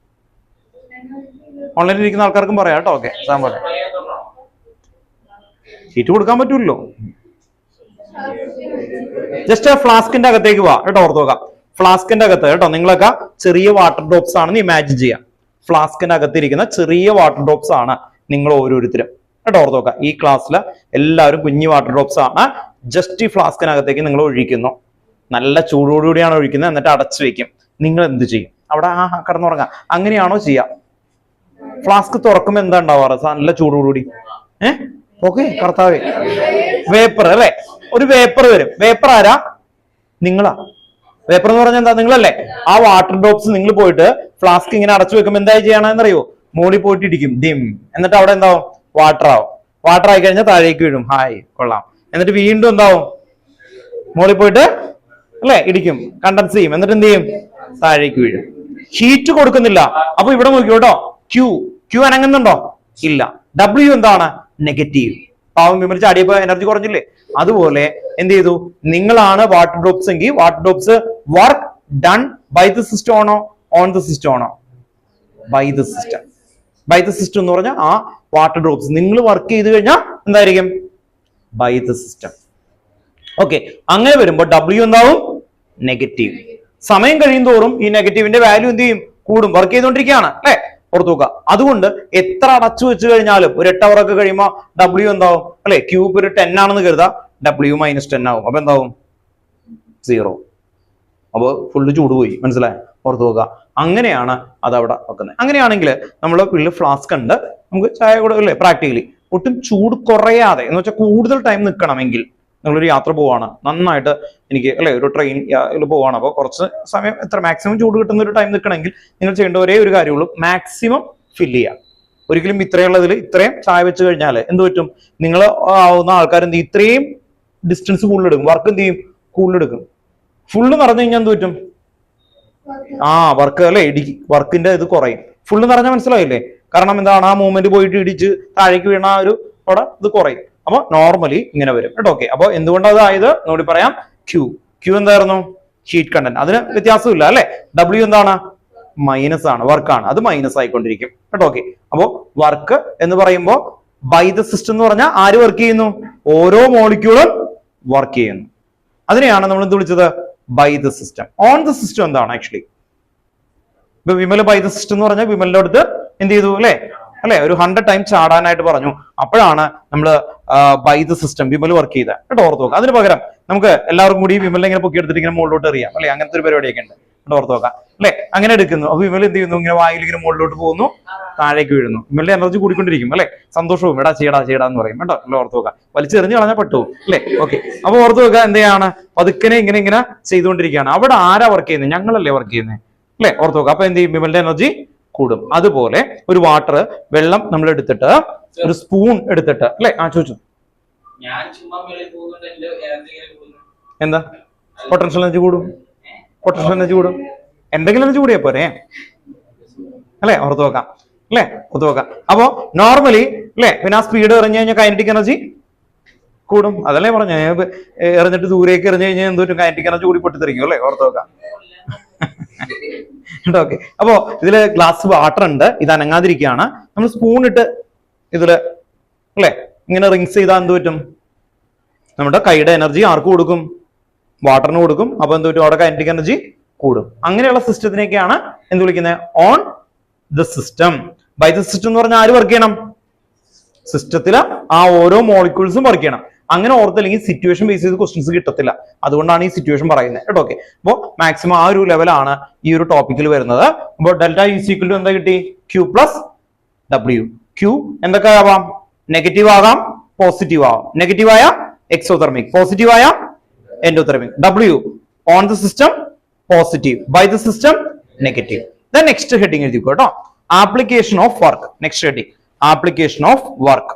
ഓൺലൈനിൽ ഇരിക്കുന്ന ആൾക്കാർക്കും പറയാം കേട്ടോ. ഓക്കെ, സാമ്പോലെ ഷീറ്റ് കൊടുക്കാൻ പറ്റൂല്ലോ. ജസ്റ്റ് ആ ഫ്ലാസ്കിന്റെ അകത്തേക്ക് പോവാ കേട്ടോ. ഓർത്ത് നോക്കാം, ഫ്ലാസ്കിന്റെ അകത്ത് കേട്ടോ നിങ്ങളൊക്കെ ചെറിയ വാട്ടർ ഡ്രോപ്സ് ആണെന്ന് ഇമാജിൻ ചെയ്യാം. ഫ്ലാസ്കിന്റെ അകത്തിരിക്കുന്ന ചെറിയ വാട്ടർ ഡ്രോപ്സ് ആണ് നിങ്ങൾ ഓരോരുത്തരും കേട്ടോ. ഓർത്ത് നോക്കാം, ഈ ക്ലാസ്സിൽ എല്ലാവരും കുഞ്ഞു വാട്ടർ ഡ്രോപ്സ് ആണ്. ജസ്റ്റ് ഈ ഫ്ലാസ്കിനകത്തേക്ക് നിങ്ങൾ ഒഴിക്കുന്നു. നല്ല ചൂടോടുകൂടിയാണ് ഒഴിക്കുന്നത്, എന്നിട്ട് അടച്ചു വെക്കും. നിങ്ങൾ എന്ത് ചെയ്യും? അവിടെ കിടന്നുറങ്ങാം. അങ്ങനെയാണോ ചെയ്യാം? ഫ്ലാസ്ക് തുറക്കുമ്പോൾ എന്താ ഉണ്ടാവാറ്? നല്ല ചൂടോടുകൂടി ഓക്കെ കർത്താവേ, വേപ്പർ അല്ലെ, ഒരു വേപ്പർ വരും. വേപ്പർ ആരാ? നിങ്ങളാ. വേപ്പർ എന്ന് പറഞ്ഞാൽ എന്താ? നിങ്ങളല്ലേ. ആ വാട്ടർ ഡ്രോപ്സ് നിങ്ങൾ പോയിട്ട് ഫ്ലാസ്ക് ഇങ്ങനെ അടച്ചു വെക്കുമ്പോൾ എന്താ ചെയ്യണമെന്നറിയോ? മോളിൽ പോയിട്ട് ഇടിക്കും, ഡിം. എന്നിട്ട് അവിടെ എന്താവും? വാട്ടർ ആവും. വാട്ടർ ആയി കഴിഞ്ഞാൽ താഴേക്ക് വീഴും. ഹായ്, കൊള്ളാം. എന്നിട്ട് വീണ്ടും എന്താവും? മോളിൽ പോയിട്ട് അല്ലെ ഇടിക്കും, കണ്ടൻസ് ചെയ്യും. എന്നിട്ട് എന്ത് ചെയ്യും? താഴേക്ക് വീഴും. ഹീറ്റ് കൊടുക്കുന്നില്ല. അപ്പൊ ഇവിടെ നോക്കിയോട്ടോ, ക്യൂ അനങ്ങുന്നുണ്ടോ? ഇല്ല. ഡബ്ല്യു എന്താണ്? നെഗറ്റീവ്. പാവം വിമൽ ചാടിയപ്പോ എനർജി കുറഞ്ഞില്ലേ? അതുപോലെ എന്ത് ചെയ്തു? നിങ്ങളാണ് വാട്ടർ ഡ്രോപ്സ് എങ്കിൽ water drops work done by the system ആണോ ഓൺ ദ സിസ്റ്റം ആണോ? By the system. By the system എന്ന് പറഞ്ഞാൽ ആ വാട്ടർ ഡ്രോപ്സ് നിങ്ങൾ വർക്ക് ചെയ്ത് കഴിഞ്ഞാൽ എന്തായിരിക്കും? By the system. ഓക്കെ, അങ്ങനെ വരുമ്പോൾ ഡബ്ല്യു എന്താവും? നെഗറ്റീവ്. സമയം കഴിയും തോറും ഈ നെഗറ്റീവിന്റെ വാല്യൂ എന്ത് ചെയ്യും? കൂടും. വർക്ക് ചെയ്തുകൊണ്ടിരിക്കുകയാണ് അല്ലെ. ഓർത്ത് നോക്കുക. അതുകൊണ്ട് എത്ര അടച്ചു വെച്ച് കഴിഞ്ഞാലും ഒരു 8 hour ഒക്കെ കഴിയുമ്പോൾ ഡബ്ല്യു എന്താവും? അല്ലെ, ക്യൂബ് ഒരു 10 ആണെന്ന് കരുതാ, ഡബ്ല്യു -10 ആവും. അപ്പൊ എന്താവും? 0. അപ്പൊ ഫുള്ള് ചൂട് പോയി. മനസ്സിലായോ? ഓർത്ത് നോക്കുക. അങ്ങനെയാണ് അത് അവിടെ വെക്കുന്നത്. അങ്ങനെയാണെങ്കിൽ നമ്മൾ വീട്ടിൽ ഫ്ലാസ്ക് ഉണ്ട്, നമുക്ക് ചായ കൂടെ അല്ലേ പ്രാക്ടിക്കലി ഒട്ടും ചൂട് കുറയാതെ എന്ന് വെച്ചാൽ കൂടുതൽ ടൈം നിൽക്കണമെങ്കിൽ നിങ്ങളൊരു യാത്ര പോവാണ്, നന്നായിട്ട് എനിക്ക് അല്ലെ ഒരു ട്രെയിൻ പോവാണ്, അപ്പോൾ കുറച്ച് സമയം എത്ര മാക്സിമം ചൂട് കിട്ടുന്ന ഒരു ടൈം നിൽക്കണമെങ്കിൽ നിങ്ങൾ ചെയ്യേണ്ട ഒരേ ഒരു കാര്യമുള്ളൂ, മാക്സിമം ഫില്ല് ചെയ്യുക. ഒരിക്കലും ഇത്രയുള്ളതിൽ ഇത്രയും ചായ വെച്ച് കഴിഞ്ഞാൽ എന്ത് പറ്റും? നിങ്ങൾ ആവുന്ന ആൾക്കാർ എന്ത് ചെയ്യും? ഇത്രയും ഡിസ്റ്റൻസ് കൂടുതലെടുക്കും, വർക്ക് എന്ത് ചെയ്യും? കൂടുതലെടുക്കും. ഫുള്ള് നിറഞ്ഞു കഴിഞ്ഞാൽ എന്ത് പറ്റും? വർക്ക് അല്ലെ വർക്കിന്റെ ഇത് കുറയും. ഫുള്ള് നിറഞ്ഞാൽ മനസ്സിലായില്ലേ? കാരണം എന്താണ്? ആ മൂവ്മെന്റ് പോയിട്ട് ഇടിച്ച് താഴേക്ക് വീണ ഒരു അവിടെ ഇത് കുറയും. അപ്പൊ നോർമലി ഇങ്ങനെ വരും കേട്ടോ. ഓക്കെ, അപ്പൊ എന്തുകൊണ്ട് അതായത് നോടി പറയാം, ക്യൂ എന്തായിരുന്നു? Heat content. അതിന് വ്യത്യാസമില്ല അല്ലെ. ഡബ്ല്യു എന്താണ്? മൈനസ് ആണ്, വർക്കാണ്, അത് മൈനസ് ആയിക്കൊണ്ടിരിക്കും കേട്ടോ. ഓക്കെ, അപ്പോ വർക്ക് എന്ന് പറയുമ്പോൾ ബൈ ദ സിസ്റ്റം എന്ന് പറഞ്ഞാൽ ആര് വർക്ക് ചെയ്യുന്നു? ഓരോ മോളിക്യൂളും വർക്ക് ചെയ്യുന്നു. അതിനെയാണ് നമ്മൾ എന്ത് വിളിച്ചത്? By the system. On the system എന്താണ് ആക്ച്വലി? ഇപ്പൊ വിമൽ ബൈ ദ സിസ്റ്റം എന്ന് പറഞ്ഞാൽ വിമലിന്റെ അടുത്ത് എന്ത് ചെയ്തു അല്ലെ ഒരു 100 ടൈം ചാടാനായിട്ട് പറഞ്ഞു. അപ്പോഴാണ് നമ്മൾ by the system Vimal work ചെയ്ത കേട്ടോ. ഓർത്ത് നോക്കാം. അതിന് പകരം നമുക്ക് എല്ലാവർക്കും കൂടി വിമലിനെ ഇങ്ങനെ പൊക്കിയെടുത്തിട്ട് ഇങ്ങനെ മുകളിലോട്ട് എറിയാം അല്ലെ, അങ്ങനത്തെ ഒരു പരിപാടിയൊക്കെ ഉണ്ട് കേട്ടോ. ഓർത്ത് നോക്കാം അല്ലെ. അങ്ങനെ എടുക്കുന്നു. അപ്പൊ വിമൽ എന്ത് ചെയ്യുന്നു? ഇങ്ങനെ വായിൽ ഇങ്ങനെ മുകളിലോട്ട് പോകുന്നു, താഴേക്ക് വീഴുന്നു. വിമലിന്റെ എനർജി കൂടിക്കൊണ്ടിരിക്കും അല്ലെ, സന്തോഷവും എടാ ചെയ്യടാ എന്ന് പറയും കേട്ടോ. അല്ല ഓർത്ത് നോക്കാം. വലിച്ചെറിഞ്ഞ് കളഞ്ഞാൽ പെട്ടു അല്ലെ. ഓക്കെ, അപ്പൊ ഓർത്ത് നോക്കുക എന്തെയാണ്? പതുക്കനെ ഇങ്ങനെ ചെയ്തുകൊണ്ടിരിക്കുകയാണ്. അവിടെ ആരാ വർക്ക് ചെയ്യുന്നത്? ഞങ്ങളല്ലേ വർക്ക് ചെയ്യുന്നത് അല്ലെ. ഓർത്ത് നോക്കുക. അപ്പൊ എന്ത് ചെയ്യും? വിമലിന്റെ എനർജി കൂടും. അതുപോലെ ഒരു വെള്ളം നമ്മൾ എടുത്തിട്ട് ഒരു സ്പൂൺ എടുത്തിട്ട് അല്ലെ. ചോദിച്ചു എന്താ? പൊട്ടൻഷ്യൽ എനർജി കൂടും. പൊട്ടൻഷ്യൽ എനർജി കൂടും. എന്തെങ്കിലും എനർജി കൂടിയാ പോരെ അല്ലെ. ഓർത്ത് നോക്കാം അല്ലെ. ഓർത്ത് നോക്കാം. അപ്പോ നോർമലി അല്ലെ, പിന്നെ ആ സ്പീഡ് എറിഞ്ഞു കഴിഞ്ഞാൽ കൈനറ്റിക് എനർജി കൂടും. അതല്ലേ പറഞ്ഞ എറിഞ്ഞിട്ട് ദൂരേക്ക് എറിഞ്ഞു കഴിഞ്ഞാൽ എന്തോ കൈനറ്റിക് എനർജി കൂടി പൊട്ടിത്തെറിക്കും അല്ലെ. ഓർത്ത് നോക്കാം. ഓക്കെ, അപ്പോ ഇതില് ഗ്ലാസ് വാട്ടർ ഉണ്ട്, ഇത് അനങ്ങാതിരിക്കുകയാണ്. നമ്മൾ സ്പൂൺ ഇട്ട് ഇതില് അല്ലെ ഇങ്ങനെ റിങ്സ് ചെയ്താൽ എന്ത് പറ്റും? നമ്മുടെ കൈയുടെ എനർജി ആർക്ക് കൊടുക്കും? വാട്ടറിന് കൊടുക്കും. അപ്പൊ എന്ത് പറ്റും? അവിടെ കൈനറ്റിക് എനർജി കൂടും. അങ്ങനെയുള്ള സിസ്റ്റത്തിനൊക്കെയാണ് എന്ത് വിളിക്കുന്നത്? On the system. By the system എന്ന് പറഞ്ഞാൽ ആര് വർക്ക് ചെയ്യണം? സിസ്റ്റത്തില് ആ ഓരോ മോളിക്യൂൾസും വർക്ക് ചെയ്യണം. അങ്ങനെ ഓർത്തില്ലെങ്കിൽ സിറ്റുവേഷൻ ബേസ് ചെയ്ത് ക്വസ്റ്റ്യൻസ് കിട്ടത്തില്ല. അതുകൊണ്ടാണ് ഈ സിറ്റുവേഷൻ പറയുന്നത് കേട്ടോ. ഓക്കെ, അപ്പോ മാക്സിമം ആ ഒരു ലെവലാണ് ഈ ഒരു ടോപ്പിക്കിൽ വരുന്നത്. അപ്പോൾ ഡെൽറ്റ ഈസ് ഈക്വൽ ടു എന്താ കിട്ടി? Q plus W. Q എന്തൊക്കെ ആവാം? നെഗറ്റീവ് ആകാം, പോസിറ്റീവ് ആവാം. നെഗറ്റീവ് ആയ എക്സോതെർമിക്, പോസിറ്റീവ് ആയ endothermic. W on the system positive, by the system negative. Then next heading എഴുതിക്കോ കേട്ടോ. Application of work. Next heading application of work.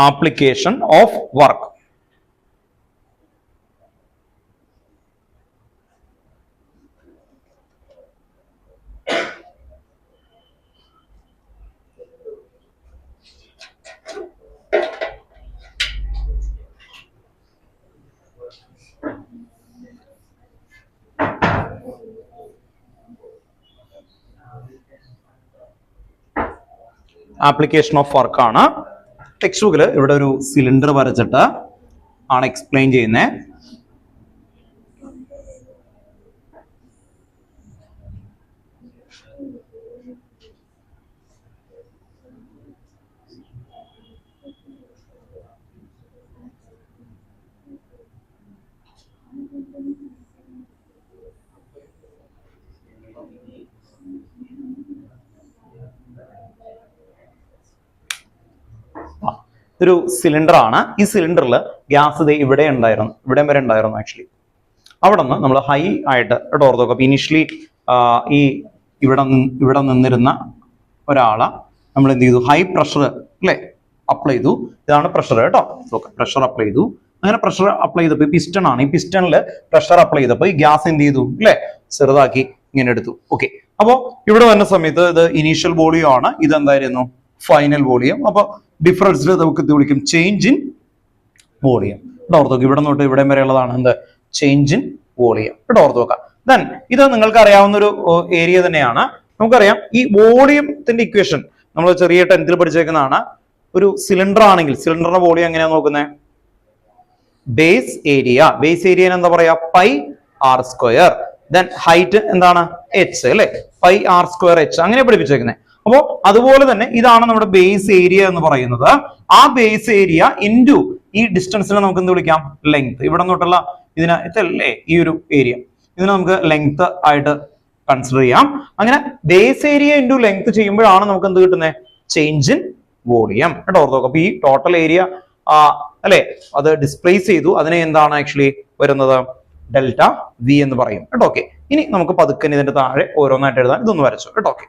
Application of work. Application of work ആണ്. Text ബുക്കിൽ ഇവിടെ ഒരു cylinder വരച്ചിട്ട് ആണ് explain ചെയ്യുന്നത്. ഒരു സിലിണ്ടർ ആണ്. ഈ സിലിണ്ടറിൽ ഗ്യാസ് ഇവിടെ ഉണ്ടായിരുന്നു, ഇവിടെ വരെ ഉണ്ടായിരുന്നു ആക്ച്വലി. അവിടെ നിന്ന് നമ്മൾ ഹൈ ആയിട്ട് ഓർത്ത് നോക്കാം. ഇനീഷ്യലി ഈ ഇവിടെ നിന്നിരുന്ന ഒരാളെ നമ്മൾ എന്ത് ചെയ്തു? ഹൈ പ്രഷർ അല്ലെ അപ്ലൈ ചെയ്തു. ഇതാണ് പ്രഷർ കേട്ടോ. നോക്കാം, പ്രഷർ അപ്ലൈ ചെയ്തു. അങ്ങനെ പ്രഷർ അപ്ലൈ ചെയ്തപ്പോൾ ഈ പിസ്റ്റൺ ആണ്. ഈ പിസ്റ്റണിൽ പ്രഷർ അപ്ലൈ ചെയ്തപ്പോൾ ഈ ഗ്യാസ് എന്ത് ചെയ്തു അല്ലെ ചെറുതാക്കി ഇങ്ങനെ എടുത്തു. ഓക്കെ, അപ്പോ ഇവിടെ വരുന്ന സമയത്ത് ഇത് ഇനീഷ്യൽ വോളിയം ആണ്, ഇത് എന്തായിരുന്നു ഫൈനൽ വോളിയം. അപ്പൊ ഡിഫറൻസിൽ നമുക്ക് ഇത് വിളിക്കും ചേഞ്ച് ഇൻ വോളിയം. ഓർത്ത് നോക്കാം, ഇവിടെ തൊട്ട് ഇവിടെ വരെ ഉള്ളതാണ് എന്ത്? Change in volume. ഇവിടെ ഓർത്ത് നോക്കാം. ദെൻ ഇത് നിങ്ങൾക്ക് അറിയാവുന്ന ഒരു ഏരിയ തന്നെയാണ്. നമുക്കറിയാം ഈ വോളിയത്തിന്റെ ഇക്വേഷൻ നമ്മൾ ചെറിയ 10th പഠിച്ചേക്കുന്നതാണ്. ഒരു സിലിണ്ടർ ആണെങ്കിൽ സിലിണ്ടറിന്റെ വോളിയം എങ്ങനെയാ നോക്കുന്നത്? Base area. ബേസ് ഏരിയ എന്താ പറയാ? Pi r square. Then height എന്താണ്? h അല്ലെ, പൈ ആർ സ്ക്വയർ h. അങ്ങനെ പഠിപ്പിച്ചേക്കുന്നത്. അപ്പോ അതുപോലെ തന്നെ ഇതാണ് നമ്മുടെ ബേസ് ഏരിയ എന്ന് പറയുന്നത്. ആ ബേസ് ഏരിയ ഇൻറ്റു ഈ ഡിസ്റ്റൻസിനെ നമുക്ക് എന്ത് വിളിക്കാം? ലെങ്ത്. ഇവിടെ തൊട്ടുള്ള ഇതല്ലേ ഈ ഒരു ഏരിയ, ഇതിനെ നമുക്ക് ലെങ്ത് ആയിട്ട് കൺസിഡർ ചെയ്യാം. അങ്ങനെ ബേസ് ഏരിയ ഇൻറ്റു ലെങ്ത് ചെയ്യുമ്പോഴാണ് നമുക്ക് എന്ത് കിട്ടുന്നത്? Change in volume. കേട്ടോ, ഓർത്ത് നോക്കാം. അപ്പൊ ഈ ടോട്ടൽ ഏരിയ അല്ലെ അത് ഡിസ്പ്ലേസ് ചെയ്തു. അതിനെ എന്താണ് ആക്ച്വലി വരുന്നത്? ഡെൽറ്റ വി എന്ന് പറയും കേട്ടോ. ഓക്കെ, ഇനി നമുക്ക് പതുക്കെ ഇതിന്റെ താഴെ ഓരോന്നായിട്ട് എഴുതാൻ ഇതൊന്ന് വരച്ചു കേട്ടോ. ഓക്കെ,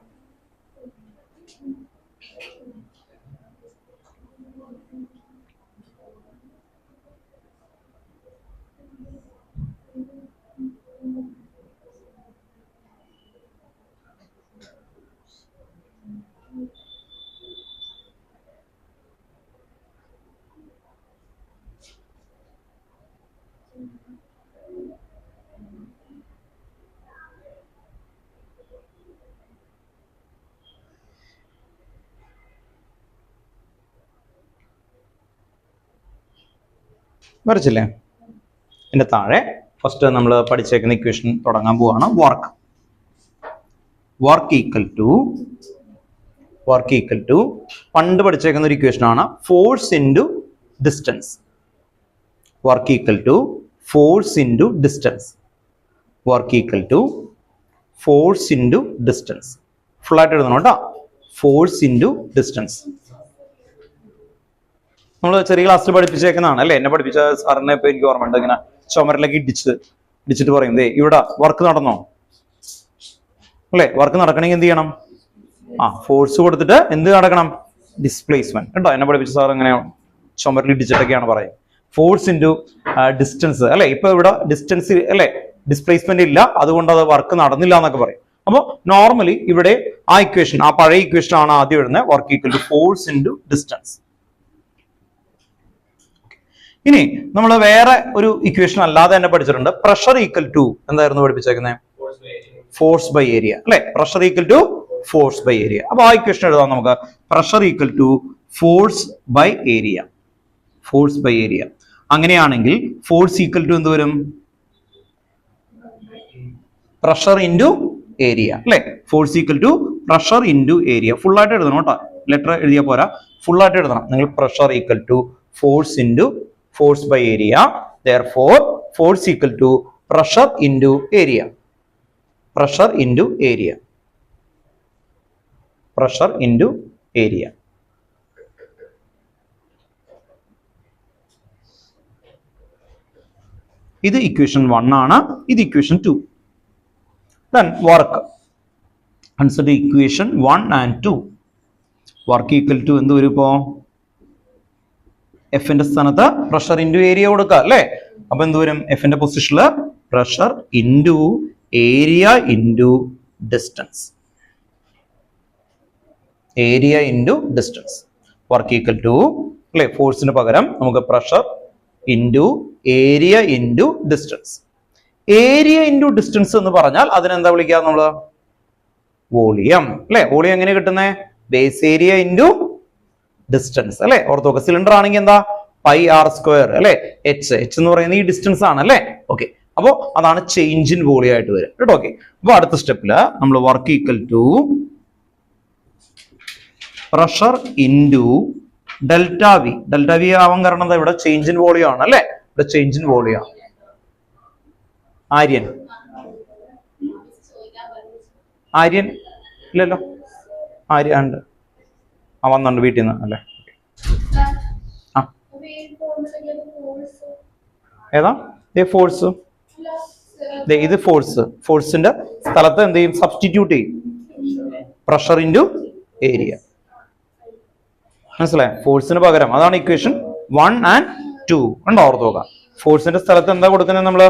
വരച്ചില്ലേ? ഇതിന്റെ താഴെ ഫസ്റ്റ് നമ്മൾ പഠിച്ചേക്കുന്ന ഇക്വേഷൻ തുടങ്ങാൻ പോവാണ്. വർക്ക് ഈക്വൽ ടു പണ്ട് പഠിച്ചേക്കുന്ന ഒരു ഇക്വേഷൻ ആണ് force into distance. Work equal to force into distance. Work equal to force into distance. ഫുള്ളായിട്ട് എഴുതണം കേട്ടോ. Force into distance. നമ്മൾ ചെറിയ ക്ലാസ്സിൽ പഠിപ്പിച്ചേക്കുന്നതാണ് അല്ലേ? എന്നെ പഠിപ്പിച്ച സാറിനെ ഇപ്പൊ എനിക്ക് ഓർമ്മയുണ്ട്. ഇങ്ങനെ ചുമരിലേക്ക് ഇടിച്ചിട്ട് പറയും, ദേ ഇവിടെ വർക്ക് നടന്നോ അല്ലേ? വർക്ക് നടക്കണമെങ്കിൽ എന്ത് ചെയ്യണം? ഫോഴ്സ് കൊടുത്തിട്ട് എന്ത് നടക്കണം? ഡിസ്പ്ലേസ്മെന്റ്. കേട്ടോ, എന്നെ പഠിപ്പിച്ച സാർ ഇങ്ങനെ ചുമരിൽ ഇടിച്ചിട്ടൊക്കെയാണ് പറയുന്നത്. ഫോഴ്സ് ഇൻറ്റു ഡിസ്റ്റൻസ് അല്ലെ? ഇപ്പൊ ഇവിടെ ഡിസ്റ്റൻസ് അല്ലെ, ഡിസ്പ്ലേസ്മെന്റ് ഇല്ല, അതുകൊണ്ട് അത് വർക്ക് നടന്നില്ല എന്നൊക്കെ പറയും. അപ്പോൾ നോർമലി ഇവിടെ ആ ഇക്വേഷൻ, ആ പഴയ ഇക്വേഷൻ ആണ് ആദ്യം എഴുതുന്നത്. Work equal to force into distance. ഇനി നമ്മൾ വേറെ ഒരു ഇക്വേഷൻ അല്ലാതെ തന്നെ പഠിച്ചിട്ടുണ്ട്. പ്രഷർ ഈക്വൽ ടു എന്തായിരുന്നു പഠിപ്പിച്ചേക്കുന്നത്? ഫോഴ്സ് ബൈ ഏരിയ അല്ലെ? Pressure equal to force by area. അപ്പൊ ആ ഇക്വേഷൻ എഴുതാം നമുക്ക്. Pressure equal to force by area. Force by area. അങ്ങനെയാണെങ്കിൽ ഫോഴ്സ് ഈക്വൽ ടു എന്ത് വരും? പ്രഷർ ഇൻറ്റു ഏരിയ അല്ലെ? Force equal to pressure into area. ഫുള്ളായിട്ട് എഴുതണം കേട്ടോ, ലെറ്റർ എഴുതിയാൽ പോരാ, ഫുള്ളായിട്ട് എഴുതണം നിങ്ങൾ. Pressure equal to force into force by area. Therefore force equal to pressure into area. Pressure into area. Pressure into area. ഇത് equation 1 ആണ്, ഇത് equation 2. Then work. Answer the equation 1 and 2. Work equal to എന്ത് വരും? ഇപ്പോ എഫിന്റെ സ്ഥാനത്ത് pressure into area കൊടുക്കുക അല്ലേ? അപ്പൊ എന്ത് വരും? എഫിന്റെ പൊസിഷനില് pressure into area into distance. Area into distance. Work equal to അല്ലെ? ഫോഴ്സിന് പകരം നമുക്ക് pressure into area into distance. Area into distance എന്ന് പറഞ്ഞാൽ അതിനെന്താ വിളിക്കുക നമ്മള്? വോളിയം അല്ലെ? വോളിയം എങ്ങനെ കിട്ടുന്നത്? ബേസ് ഏരിയ ഇൻറ്റു ഡിസ്റ്റൻസ് അല്ലെ? ഓർത്തോക്കെ സിലിണ്ടർ ആണെങ്കിൽ എന്താ? പൈ ആർ സ്ക്വയർ അല്ലെ? എച്ച് എന്ന് പറയുന്നത് ഈ ഡിസ്റ്റൻസ് ആണ് അല്ലെ? ഓക്കെ, അപ്പോ അതാണ് ചേഞ്ച് ഇൻ വോളിയം ആയിട്ട് വരും കേട്ടോ. ഓക്കെ, അപ്പൊ അടുത്ത സ്റ്റെപ്പില് നമ്മൾ work equal to pressure into delta V. Delta V ആവാൻ കാരണം എന്താ? ഇവിടെ ചേഞ്ച് ഇൻ വോളിയം ആണ് അല്ലെ? ഇവിടെ ചേഞ്ച് ഇൻ വോളിയം. ആര്യൻ ഇല്ലല്ലോ? ആര്യ ഉണ്ട്, വന്നുണ്ട് വീട്ടിൽ നിന്ന് അല്ലേ? ഏതാ ഫോഴ്സ്? ഇത് ഫോഴ്സ്. ഫോഴ്സിന്റെ സ്ഥലത്ത് എന്ത് ചെയ്യും? സബ്സ്റ്റിറ്റ്യൂട്ട് ചെയ്യും. Pressure into area. മനസ്സിലായോ? ഫോഴ്സിന് പകരം അതാണ് ഇക്വേഷൻ 1 and 2. ഉണ്ടോ? ഓർത്ത് നോക്കാം. ഫോഴ്സിന്റെ സ്ഥലത്ത് എന്താ കൊടുക്കുന്നത് നമ്മള്?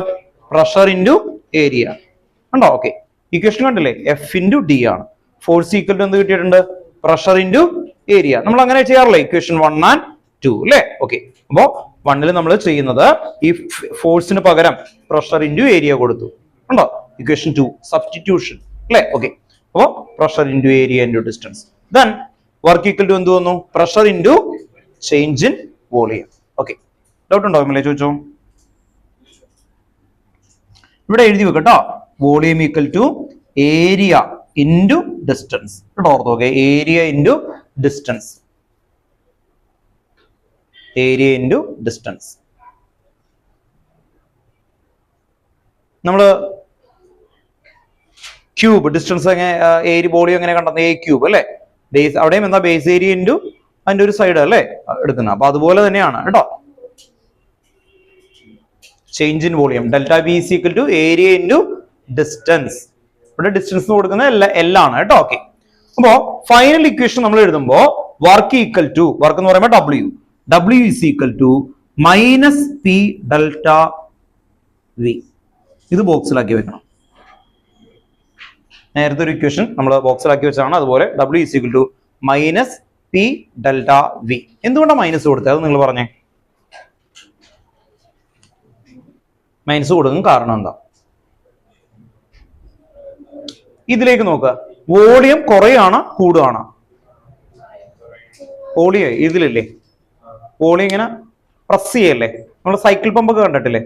Pressure into area. ഉണ്ടോ? ഓക്കെ, ഇക്വേഷൻ കണ്ടില്ലേ? എഫ് ഇൻറ്റു ഡി ആണ്. ഫോഴ്സ് ഈക്വൽ ടു എന്ത് കിട്ടിയിട്ടുണ്ട്? Pressure into area. നമ്മൾ അങ്ങനെ ചെയ്യാറില്ല ഇക്വേഷൻ 1 and 2 അല്ലെ? ഓക്കെ, അപ്പോ 1ൽ നമ്മൾ ചെയ്യുന്നത് ഈ ഫോഴ്സിന് പകരം പ്രഷർ ഇൻറ്റു ഏരിയ കൊടുത്തു. ഉണ്ടോ? ഇക്വേഷൻ 2 സബ്സ്റ്റിറ്റ്യൂഷൻ അല്ലെ? ഓക്കെ, അപ്പോ pressure into area into distance. Then work equal to എന്ത് വന്നു? Pressure into change in volume. Okay, doubt ഉണ്ടോ? ചോദിച്ചോ. ഇവിടെ എഴുതി വെക്കട്ടോ. Volume equal to area into distance. കേട്ടോ, ഓർത്ത് നോക്കെ. Area into distance. Area into distance. നമ്മള് ക്യൂബ് ഡിസ്റ്റൻസ് ഏരിയ വോളിയം എങ്ങനെ കണ്ടത്? എ ക്യൂബ് അല്ലെ? ബേസ് അവിടെയും എന്താ? ബേസ് ഏരിയ ഇൻറ്റു അതിന്റെ ഒരു സൈഡ് അല്ലെ എടുക്കുന്നത്. അപ്പൊ അതുപോലെ തന്നെയാണ് കേട്ടോ. Change in volume delta V is equal to area into distance. ഇവിടെ ഡിസ്റ്റൻസ് കൊടുക്കുന്നത് എൽ ആണ് കേട്ടോ. ഓക്കെ, അപ്പോ ഫൈനൽ ഇക്വേഷൻ നമ്മൾ എഴുതുമ്പോ വർക്ക് ഈക്വൽ ടു, വർക്ക് എന്ന് പറയുമ്പോൾ W is equal to minus P delta V. ഇത് ബോക്സിലാക്കി വെക്കണം. നേരത്തെ ഒരു ഇക്വേഷൻ നമ്മൾ ബോക്സിലാക്കി വെച്ചാണ്. അതുപോലെ W is equal to minus P delta V. എന്തുകൊണ്ടാണ് മൈനസ് കൊടുത്തത്? അത് നിങ്ങൾ പറഞ്ഞേ. മൈനസ് കൊടുക്കും കാരണം എന്താ? ഇതിലേക്ക് നോക്കുക. വോളിയം കുറയാണ് കൂടുകയാണ്? വോളിയം ഇതിലല്ലേ? വോളിയം ഇങ്ങനെ പ്രസ് ചെയ്യല്ലേ? നമ്മൾ സൈക്കിൾ പമ്പ് ഒക്കെ കണ്ടിട്ടില്ലേ,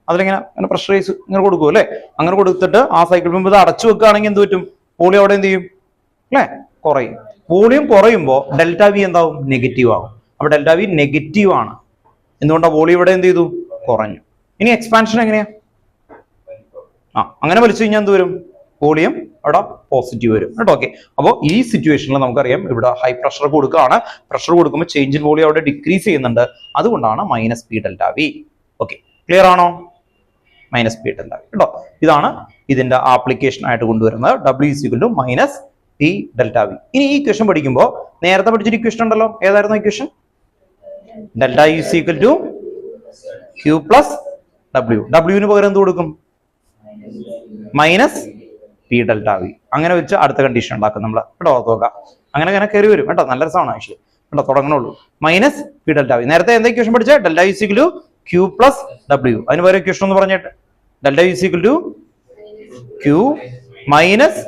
അതിലിങ്ങനെ അങ്ങനെ പ്രഷറൈസ് ഇങ്ങനെ കൊടുക്കും അല്ലേ, അങ്ങനെ കൊടുത്തിട്ട് ആ സൈക്കിൾ പമ്പ് ഇത് അടച്ചു വെക്കുകയാണെങ്കിൽ എന്ത് പറ്റും, വോളിയം അവിടെ എന്ത് ചെയ്യും അല്ലേ, കുറയും. വോളിയം കുറയുമ്പോൾ ഡെൽറ്റ വി എന്താവും, നെഗറ്റീവ് ആവും. അപ്പൊ ഡെൽറ്റ വി നെഗറ്റീവ് ആണ്. എന്തുകൊണ്ടാണ്, വോളിയം ഇവിടെ എന്ത് ചെയ്തു, കുറഞ്ഞു. ഇനി എക്സ്പാൻഷൻ എങ്ങനെയാ, അങ്ങനെ വലിച്ചു കഴിഞ്ഞാൽ എന്ത് വരും, വോളിയം അവിടെ പോസിറ്റീവ് വരും കേട്ടോ. ഓക്കെ, അപ്പോൾ ഈ സിറ്റുവേഷനിൽ നമുക്കറിയാം ഇവിടെ ഹൈ പ്രഷർ കൊടുക്കുകയാണ്. പ്രഷർ കൊടുക്കുമ്പോൾ ചേഞ്ച് ഇൻ വോളിയം അവിടെ ഡിക്രീസ് ചെയ്യുന്നുണ്ട്. അതുകൊണ്ടാണ് minus P delta V. Okay, clear ആണോ, മൈനസ് പി ഡെൽറ്റ വി കേട്ടോ. ഇതാണ് ഇതിന്റെ ആപ്ലിക്കേഷൻ ആയിട്ട് കൊണ്ടുവരുന്നത്, W is equal to minus P delta V. ഇനി ഈ ഇക്വേഷൻ പഠിക്കുമ്പോൾ നേരത്തെ പഠിച്ചൊരു ഇക്വേഷൻ ഉണ്ടല്ലോ, ഏതായിരുന്നു equation, delta is equal to Q plus W. ഡബ്ല്യുവിന് പകരം എന്ത് കൊടുക്കും, മൈനസ് പി ഡെൽറ്റ വി. അങ്ങനെ വെച്ച് അടുത്ത കണ്ടീഷൻ ഉണ്ടാക്കും നമ്മൾ കേട്ടോ. നോക്കാം, അങ്ങനെ അങ്ങനെ കയറി വരും കേട്ടോ, നല്ല രസമാണ് ആക്ച്വലി കേട്ടോ. തുടങ്ങണുള്ളൂ, മൈനസ് പി ഡെൽറ്റ വി. നേരത്തെ എന്താ ഇക്വേഷൻ പഠിച്ചത്, delta is equal to Q plus W. അതിന് പകരം ഇക്വേഷൻ ഒന്ന് പറഞ്ഞിട്ട്, delta is equal to Q minus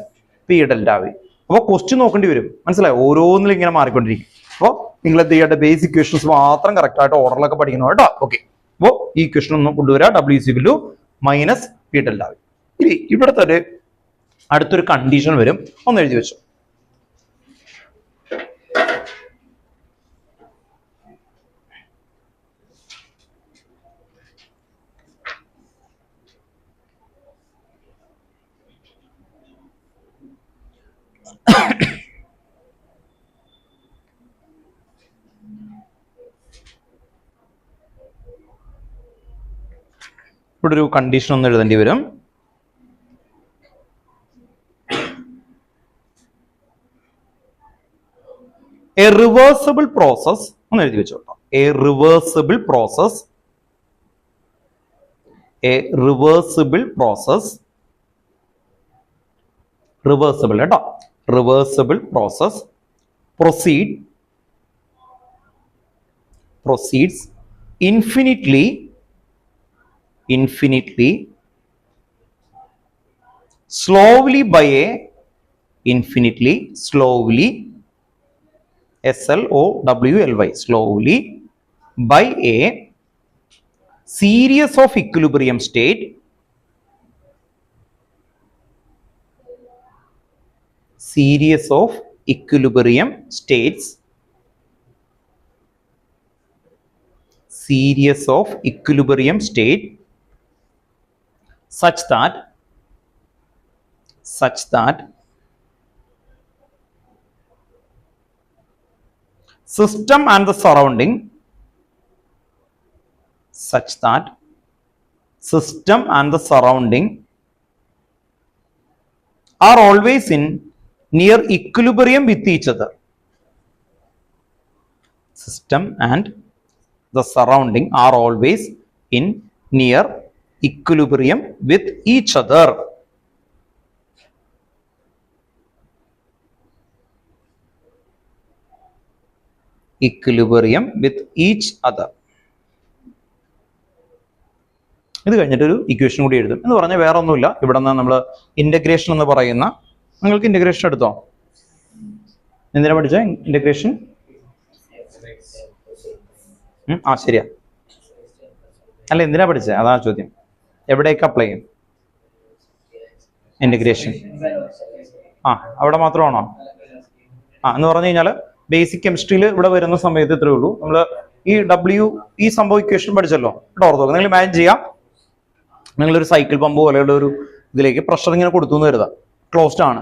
P delta V. അപ്പോൾ ക്വസ്റ്റ്യൻ നോക്കേണ്ടി വരും, മനസ്സിലായോ, ഓരോന്നിലും ഇങ്ങനെ മാറിക്കൊണ്ടിരിക്കും. അപ്പോൾ നിങ്ങൾ എന്ത് ചെയ്യേണ്ട, ബേസിക് ഇക്വേഷൻസ് മാത്രം കറക്റ്റ് ആയിട്ട് ഓർഡറിലൊക്കെ പഠിക്കണം കേട്ടോ. ഓക്കെ, അപ്പോൾ ഈ ഇക്വേഷൻ ഒന്ന് കൊണ്ടുവരാം, W is equal to minus P delta V. ഇനി ഇവിടുത്തെ ഒരു അടുത്തൊരു കണ്ടീഷൻ വരും, ഒന്ന് എഴുതി വെച്ചു. ഇവിടെ ഒരു കണ്ടീഷൻ ഒന്ന് എഴുതേണ്ടി വരും. A reversible process, ഒന്ന് എഴുതി വെച്ചോട്ടോ, a reversible process, a reversible process, reversible കേട്ടോ, reversible process proceeds infinitely slowly by a infinitely slowly slowly slowly by a series of equilibrium state states such that system and the surrounding are always in near equilibrium with each other. System and the surrounding are always in near equilibrium with each other. Equilibrium with each other. ഇത് കഴിഞ്ഞിട്ടൊരു equation കൂടി എഴുതും. എന്ന് പറഞ്ഞാൽ വേറെ ഒന്നുമില്ല, ഇവിടെ നിന്ന് നമ്മൾ ഇന്റഗ്രേഷൻ എന്ന് പറയുന്ന, നിങ്ങൾക്ക് ഇന്റഗ്രേഷൻ എടുത്തോ, എന്തിനാ പഠിച്ച ഇന്റഗ്രേഷൻ? ശരിയാ, അല്ല എന്തിനാ പഠിച്ചത്, അതാ ചോദ്യം. എവിടേക്ക് അപ്ലൈ ചെയ്യും ഇന്റഗ്രേഷൻ? അവിടെ മാത്രമാണോ? എന്ന് പറഞ്ഞു കഴിഞ്ഞാൽ ബേസിക് കെമിസ്ട്രിയിൽ ഇവിടെ വരുന്ന സമയത്ത് ഇത്രയേ ഉള്ളൂ. നമ്മൾ ഈ ഈ സംഭവം ഇക്വേഷൻ പഠിച്ചല്ലോ, ഇവിടെ ഓർത്ത് നോക്കാം. നിങ്ങൾ ഇമാജിൻ ചെയ്യാം, നിങ്ങളൊരു സൈക്കിൾ പമ്പ് പോലെയുള്ള ഒരു ഇതിലേക്ക് പ്രഷർ ഇങ്ങനെ കൊടുത്തു എന്ന് കരുതാം, ക്ലോസ്ഡ് ആണ്.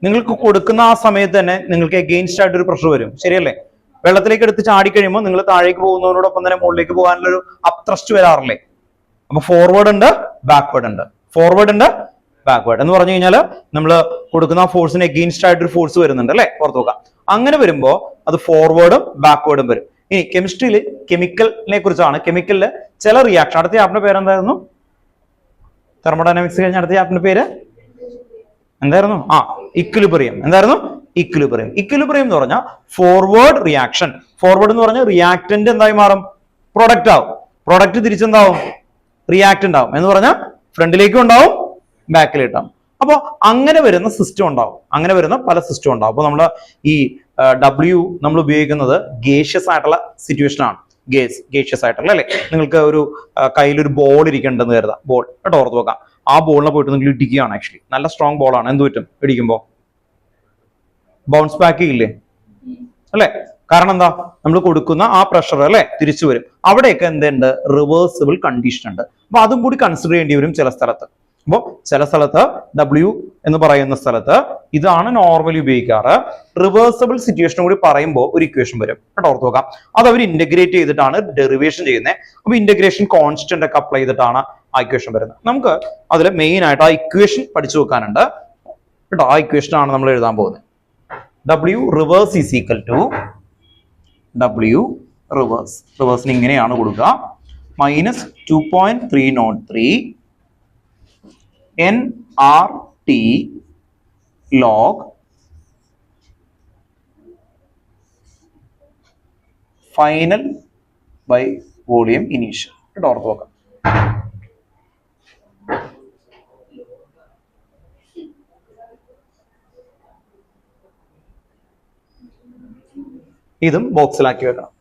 നിങ്ങൾക്ക് കൊടുക്കുന്ന ആ സമയത്ത് തന്നെ നിങ്ങൾക്ക് എഗെയിൻസ്റ്റ് ആയിട്ട് ഒരു പ്രഷർ വരും, ശരിയല്ലേ? വെള്ളത്തിലേക്ക് എടുത്ത് ചാടിക്കഴിയുമ്പോൾ നിങ്ങൾ താഴേക്ക് പോകുന്നതിനോടൊപ്പം തന്നെ മുകളിലേക്ക് പോകാനുള്ള ഒരു അപ്ത്രസ്റ്റ് വരാറില്ലേ? അപ്പൊ ഫോർവേഡ് ഉണ്ട്, ബാക്ക്വേർഡ് ഉണ്ട്, ബാക്ക്വേർഡ് എന്ന് പറഞ്ഞു കഴിഞ്ഞാൽ നമ്മൾ കൊടുക്കുന്ന ആ ഫോഴ്സിന് എഗെയിൻസ്റ്റ് ആയിട്ട് ഒരു ഫോഴ്സ് വരുന്നുണ്ട് അല്ലെ, ഓർത്ത് നോക്കാം. അങ്ങനെ വരുമ്പോ അത് ഫോർവേഡും ബാക്ക്വേർഡും വരും. ഇനി കെമിസ്ട്രിയിൽ കെമിക്കലിനെ കുറിച്ചാണ്. കെമിക്കലില് ചില റിയാക്ഷൻ, അടുത്ത ചാപ്റ്ററിന്റെ പേരെന്തായിരുന്നു? തെർമോഡൈനാമിക്സ് കഴിഞ്ഞ അടുത്ത ചാപ്റ്ററിന്റെ പേര് എന്തായിരുന്നു? ഇക്വിലിബ്രിയം. എന്തായിരുന്നു? ഇക്വിലിബ്രിയം. ഇക്വിലിബ്രിയം എന്ന് പറഞ്ഞാൽ ഫോർവേഡ് റിയാക്ഷൻ. ഫോർവേഡ് എന്ന് പറഞ്ഞാൽ റിയാക്ടന്റ് എന്തായി മാറും? പ്രൊഡക്റ്റ് ആവും. പ്രൊഡക്റ്റ് തിരിച്ചെന്താവും? റിയാക്ടന്റ് ആവും. എന്ന് പറഞ്ഞാൽ ഫ്രണ്ടിലേക്കും ഉണ്ടാവും, ബാക്കിലേക്കും. അപ്പോൾ അങ്ങനെ വരുന്ന സിസ്റ്റം ഉണ്ടാവും, അങ്ങനെ വരുന്ന പല സിസ്റ്റം ഉണ്ടാവും. അപ്പോൾ നമ്മൾ ഈ W നമ്മൾ ഉപയോഗിക്കുന്നത് ഗേഷ്യസ് ആയിട്ടുള്ള സിറ്റുവേഷൻ ആണ്. ഗേഷ്യസ് ആയിട്ടുള്ള അല്ലെ. നിങ്ങൾക്ക് ഒരു കയ്യിലൊരു ബോൾ ഇരിക്കേണ്ടെന്ന് കരുതാം, ബോൾ കേട്ടോ, ഓർത്ത് വെക്കാം. ആ ബോളിനെ പോയിട്ട് നിങ്ങൾ ഇടിക്കുകയാണ്. ആക്ച്വലി നല്ല സ്ട്രോങ് ബോളാണ്, എന്ത് പറ്റും ഇടിക്കുമ്പോൾ? ബൗൺസ് ബാക്ക് ചെയ്യില്ലേ അല്ലെ? കാരണം എന്താ, നമ്മൾ കൊടുക്കുന്ന ആ പ്രഷർ അല്ലെ തിരിച്ചു വരും. അവിടെയൊക്കെ എന്തുണ്ട്, റിവേഴ്സിബിൾ കണ്ടീഷൻ ഉണ്ട്. അപ്പൊ അതും കൂടി കൺസിഡർ ചെയ്യേണ്ടി വരും ചില സ്ഥലത്ത്. അപ്പോൾ ചില സ്ഥലത്ത് W എന്ന് പറയുന്ന സ്ഥലത്ത് ഇതാണ് നോർമലി ഉപയോഗിക്കാറ്. റിവേഴ്സിബിൾ സിറ്റുവേഷൻ കൂടി പറയുമ്പോൾ ഒരു ഇക്വേഷൻ വരും കേട്ടോ, ഓർത്ത് നോക്കാം. അത് അവർ ഇന്റഗ്രേറ്റ് ചെയ്തിട്ടാണ് ഡെറിവേഷൻ ചെയ്യുന്നത്. അപ്പൊ ഇന്റഗ്രേഷൻ കോൺസ്റ്റന്റ് ഒക്കെ അപ്ലൈ ചെയ്തിട്ടാണ് ആ ഇക്വേഷൻ വരുന്നത്. നമുക്ക് അതിൽ മെയിൻ ആയിട്ട് ആ ഇക്വേഷൻ പഠിച്ചു വെക്കാനുണ്ട് കേട്ടോ. ആ ഇക്വേഷൻ ആണ് നമ്മൾ എഴുതാൻ പോകുന്നത്. W reverse is equal to W റിവേഴ്സിന് ഇങ്ങനെയാണ് കൊടുക്കുക, -2.303 nRT log final by volume initial. ഓർത്ത് നോക്കാം. ഇതും ബോക്സിലാക്കി വെക്കണം.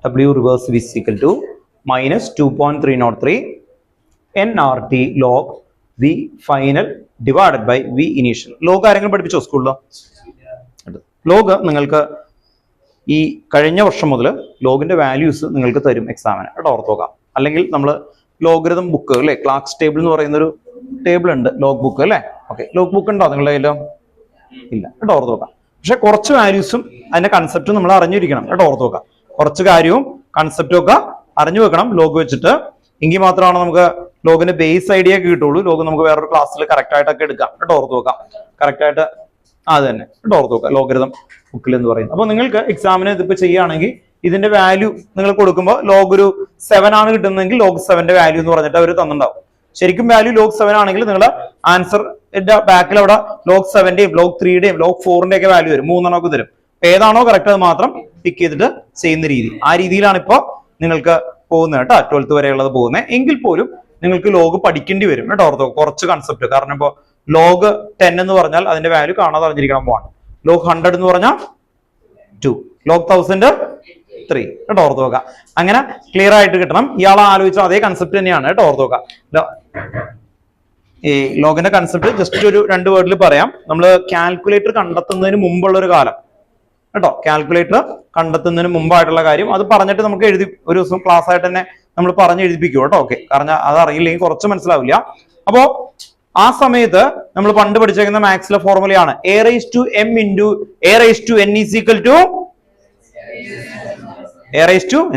W reverse is equal to -2.303 nRT log V final divided by V initial. Log ആരെങ്കിലും പഠിപ്പിച്ചോ സ്കൂളിൽ? ലോഗ് നിങ്ങൾക്ക് ഈ കഴിഞ്ഞ വർഷം മുതൽ ലോഗിന്റെ വാല്യൂസ് നിങ്ങൾക്ക് തരും എക്സാമിന് കേട്ടോ, ഓർത്ത് നോക്കാം. അല്ലെങ്കിൽ നമ്മൾ ലോഗരിതം ബുക്ക് അല്ലെ, ക്ലാക്സ് ടേബിൾ എന്ന് പറയുന്ന ഒരു ടേബിൾ ഉണ്ട്, ലോഗ് ബുക്ക് അല്ലെ. ഓക്കെ, ലോഗ് ബുക്ക് ഉണ്ടോ നിങ്ങളുടെ കയ്യിലോ? ഇല്ല കേട്ടോ, ഓർത്ത് നോക്കാം. പക്ഷെ കുറച്ച് വാല്യൂസും അതിന്റെ കൺസെപ്റ്റും നമ്മൾ അറിഞ്ഞിരിക്കണം കേട്ടോ, ഓർത്ത് നോക്കാം. കുറച്ച് കാര്യവും കൺസെപ്റ്റും ഒക്കെ അറിഞ്ഞു വെക്കണം ലോഗ് വെച്ചിട്ട്. എങ്കിൽ മാത്രമാണ് നമുക്ക് ലോഗിന്റെ ബേസ് ഐഡിയ ഒക്കെ കിട്ടുള്ളൂ. ലോഗ് നമുക്ക് വേറൊരു ക്ലാസ്സിൽ കറക്റ്റ് ആയിട്ടൊക്കെ എടുക്കാം കേട്ടോ, ഓർത്ത് നോക്കാം. കറക്റ്റ് ആയിട്ട് അത് തന്നെ കേട്ടോ, ഓർത്ത് നോക്കാം. ലോഗരിതം ബുക്കിൽ എന്ന് പറയുന്നത്. അപ്പൊ നിങ്ങൾക്ക് എക്സാമിന് ഇതിപ്പോ ചെയ്യുകയാണെങ്കിൽ ഇതിന്റെ വാല്യൂ നിങ്ങൾ കൊടുക്കുമ്പോൾ ലോഗ് ഒരു 7 ആണ് കിട്ടുന്നതെങ്കിൽ ലോഗ് 7ന്റെ വാല്യൂ എന്ന് പറഞ്ഞിട്ട് അവർ തന്നിട്ടുണ്ടാവും. ശരിക്കും വാല്യൂ ലോഗ് 7 ആണെങ്കിൽ നിങ്ങളുടെ ആൻസർ ബാക്കിൽ അവിടെ ലോഗ് 7ന്റെയും ലോഗ് 3ന്റെയും ലോഗ് 4ന്റെ ഒക്കെ വാല്യൂ വരും, 3 ഒക്കെ തരും. ഏതാണോ കറക്റ്റ് അത് മാത്രം പിക്ക് ചെയ്തിട്ട് ചെയ്യുന്ന രീതി. ആ രീതിയിലാണ് ഇപ്പോ നിങ്ങൾക്ക് പോകുന്നത് കേട്ടോ, 12th വരെയുള്ളത് പോകുന്നത്. എങ്കിൽ പോലും നിങ്ങൾക്ക് ലോഗ് പഠിക്കേണ്ടി വരും കേട്ടോ, ഓർത്തോ. കുറച്ച് കൺസെപ്റ്റ്. കാരണം ഇപ്പോ ലോഗ് 10 എന്ന് പറഞ്ഞാൽ അതിന്റെ വാല്യൂ കാണാതെ അറിഞ്ഞിരിക്കണം 1, ലോഗ് 100 എന്ന് പറഞ്ഞാൽ 2, ലോഗ് 1000 3 കേട്ടോ, ഓർത്ത് നോക്കാം. അങ്ങനെ ക്ലിയർ ആയിട്ട് കിട്ടണം. ഇയാൾ ആലോചിച്ച അതേ കൺസെപ്റ്റ് തന്നെയാണ് കേട്ടോ, ഓർത്ത് നോക്കാം. ഈ ലോഗിന്റെ കൺസെപ്റ്റ് ജസ്റ്റ് ഒരു 2 വേർഡിൽ പറയാം. നമ്മൾ കാൽക്കുലേറ്റർ കണ്ടെത്തുന്നതിന് മുമ്പുള്ള ഒരു കാലം കേട്ടോ, കാൽക്കുലേറ്റർ കണ്ടെത്തുന്നതിന് മുമ്പായിട്ടുള്ള കാര്യം അത് പറഞ്ഞിട്ട് നമുക്ക് എഴുതി ഒരു ദിവസം ക്ലാസ് ആയിട്ട് തന്നെ നമ്മൾ പറഞ്ഞ് എഴുതിപ്പിക്കും കേട്ടോ. ഓക്കെ, കാരണം അത് അറിയില്ലെങ്കിൽ കുറച്ച് മനസ്സിലാവില്ല. അപ്പോ ആ സമയത്ത് നമ്മൾ പണ്ട് പഠിച്ചേക്കുന്ന മാത്സിലെ ഫോർമുലയാണ് A⁻m into A⁻n is equal to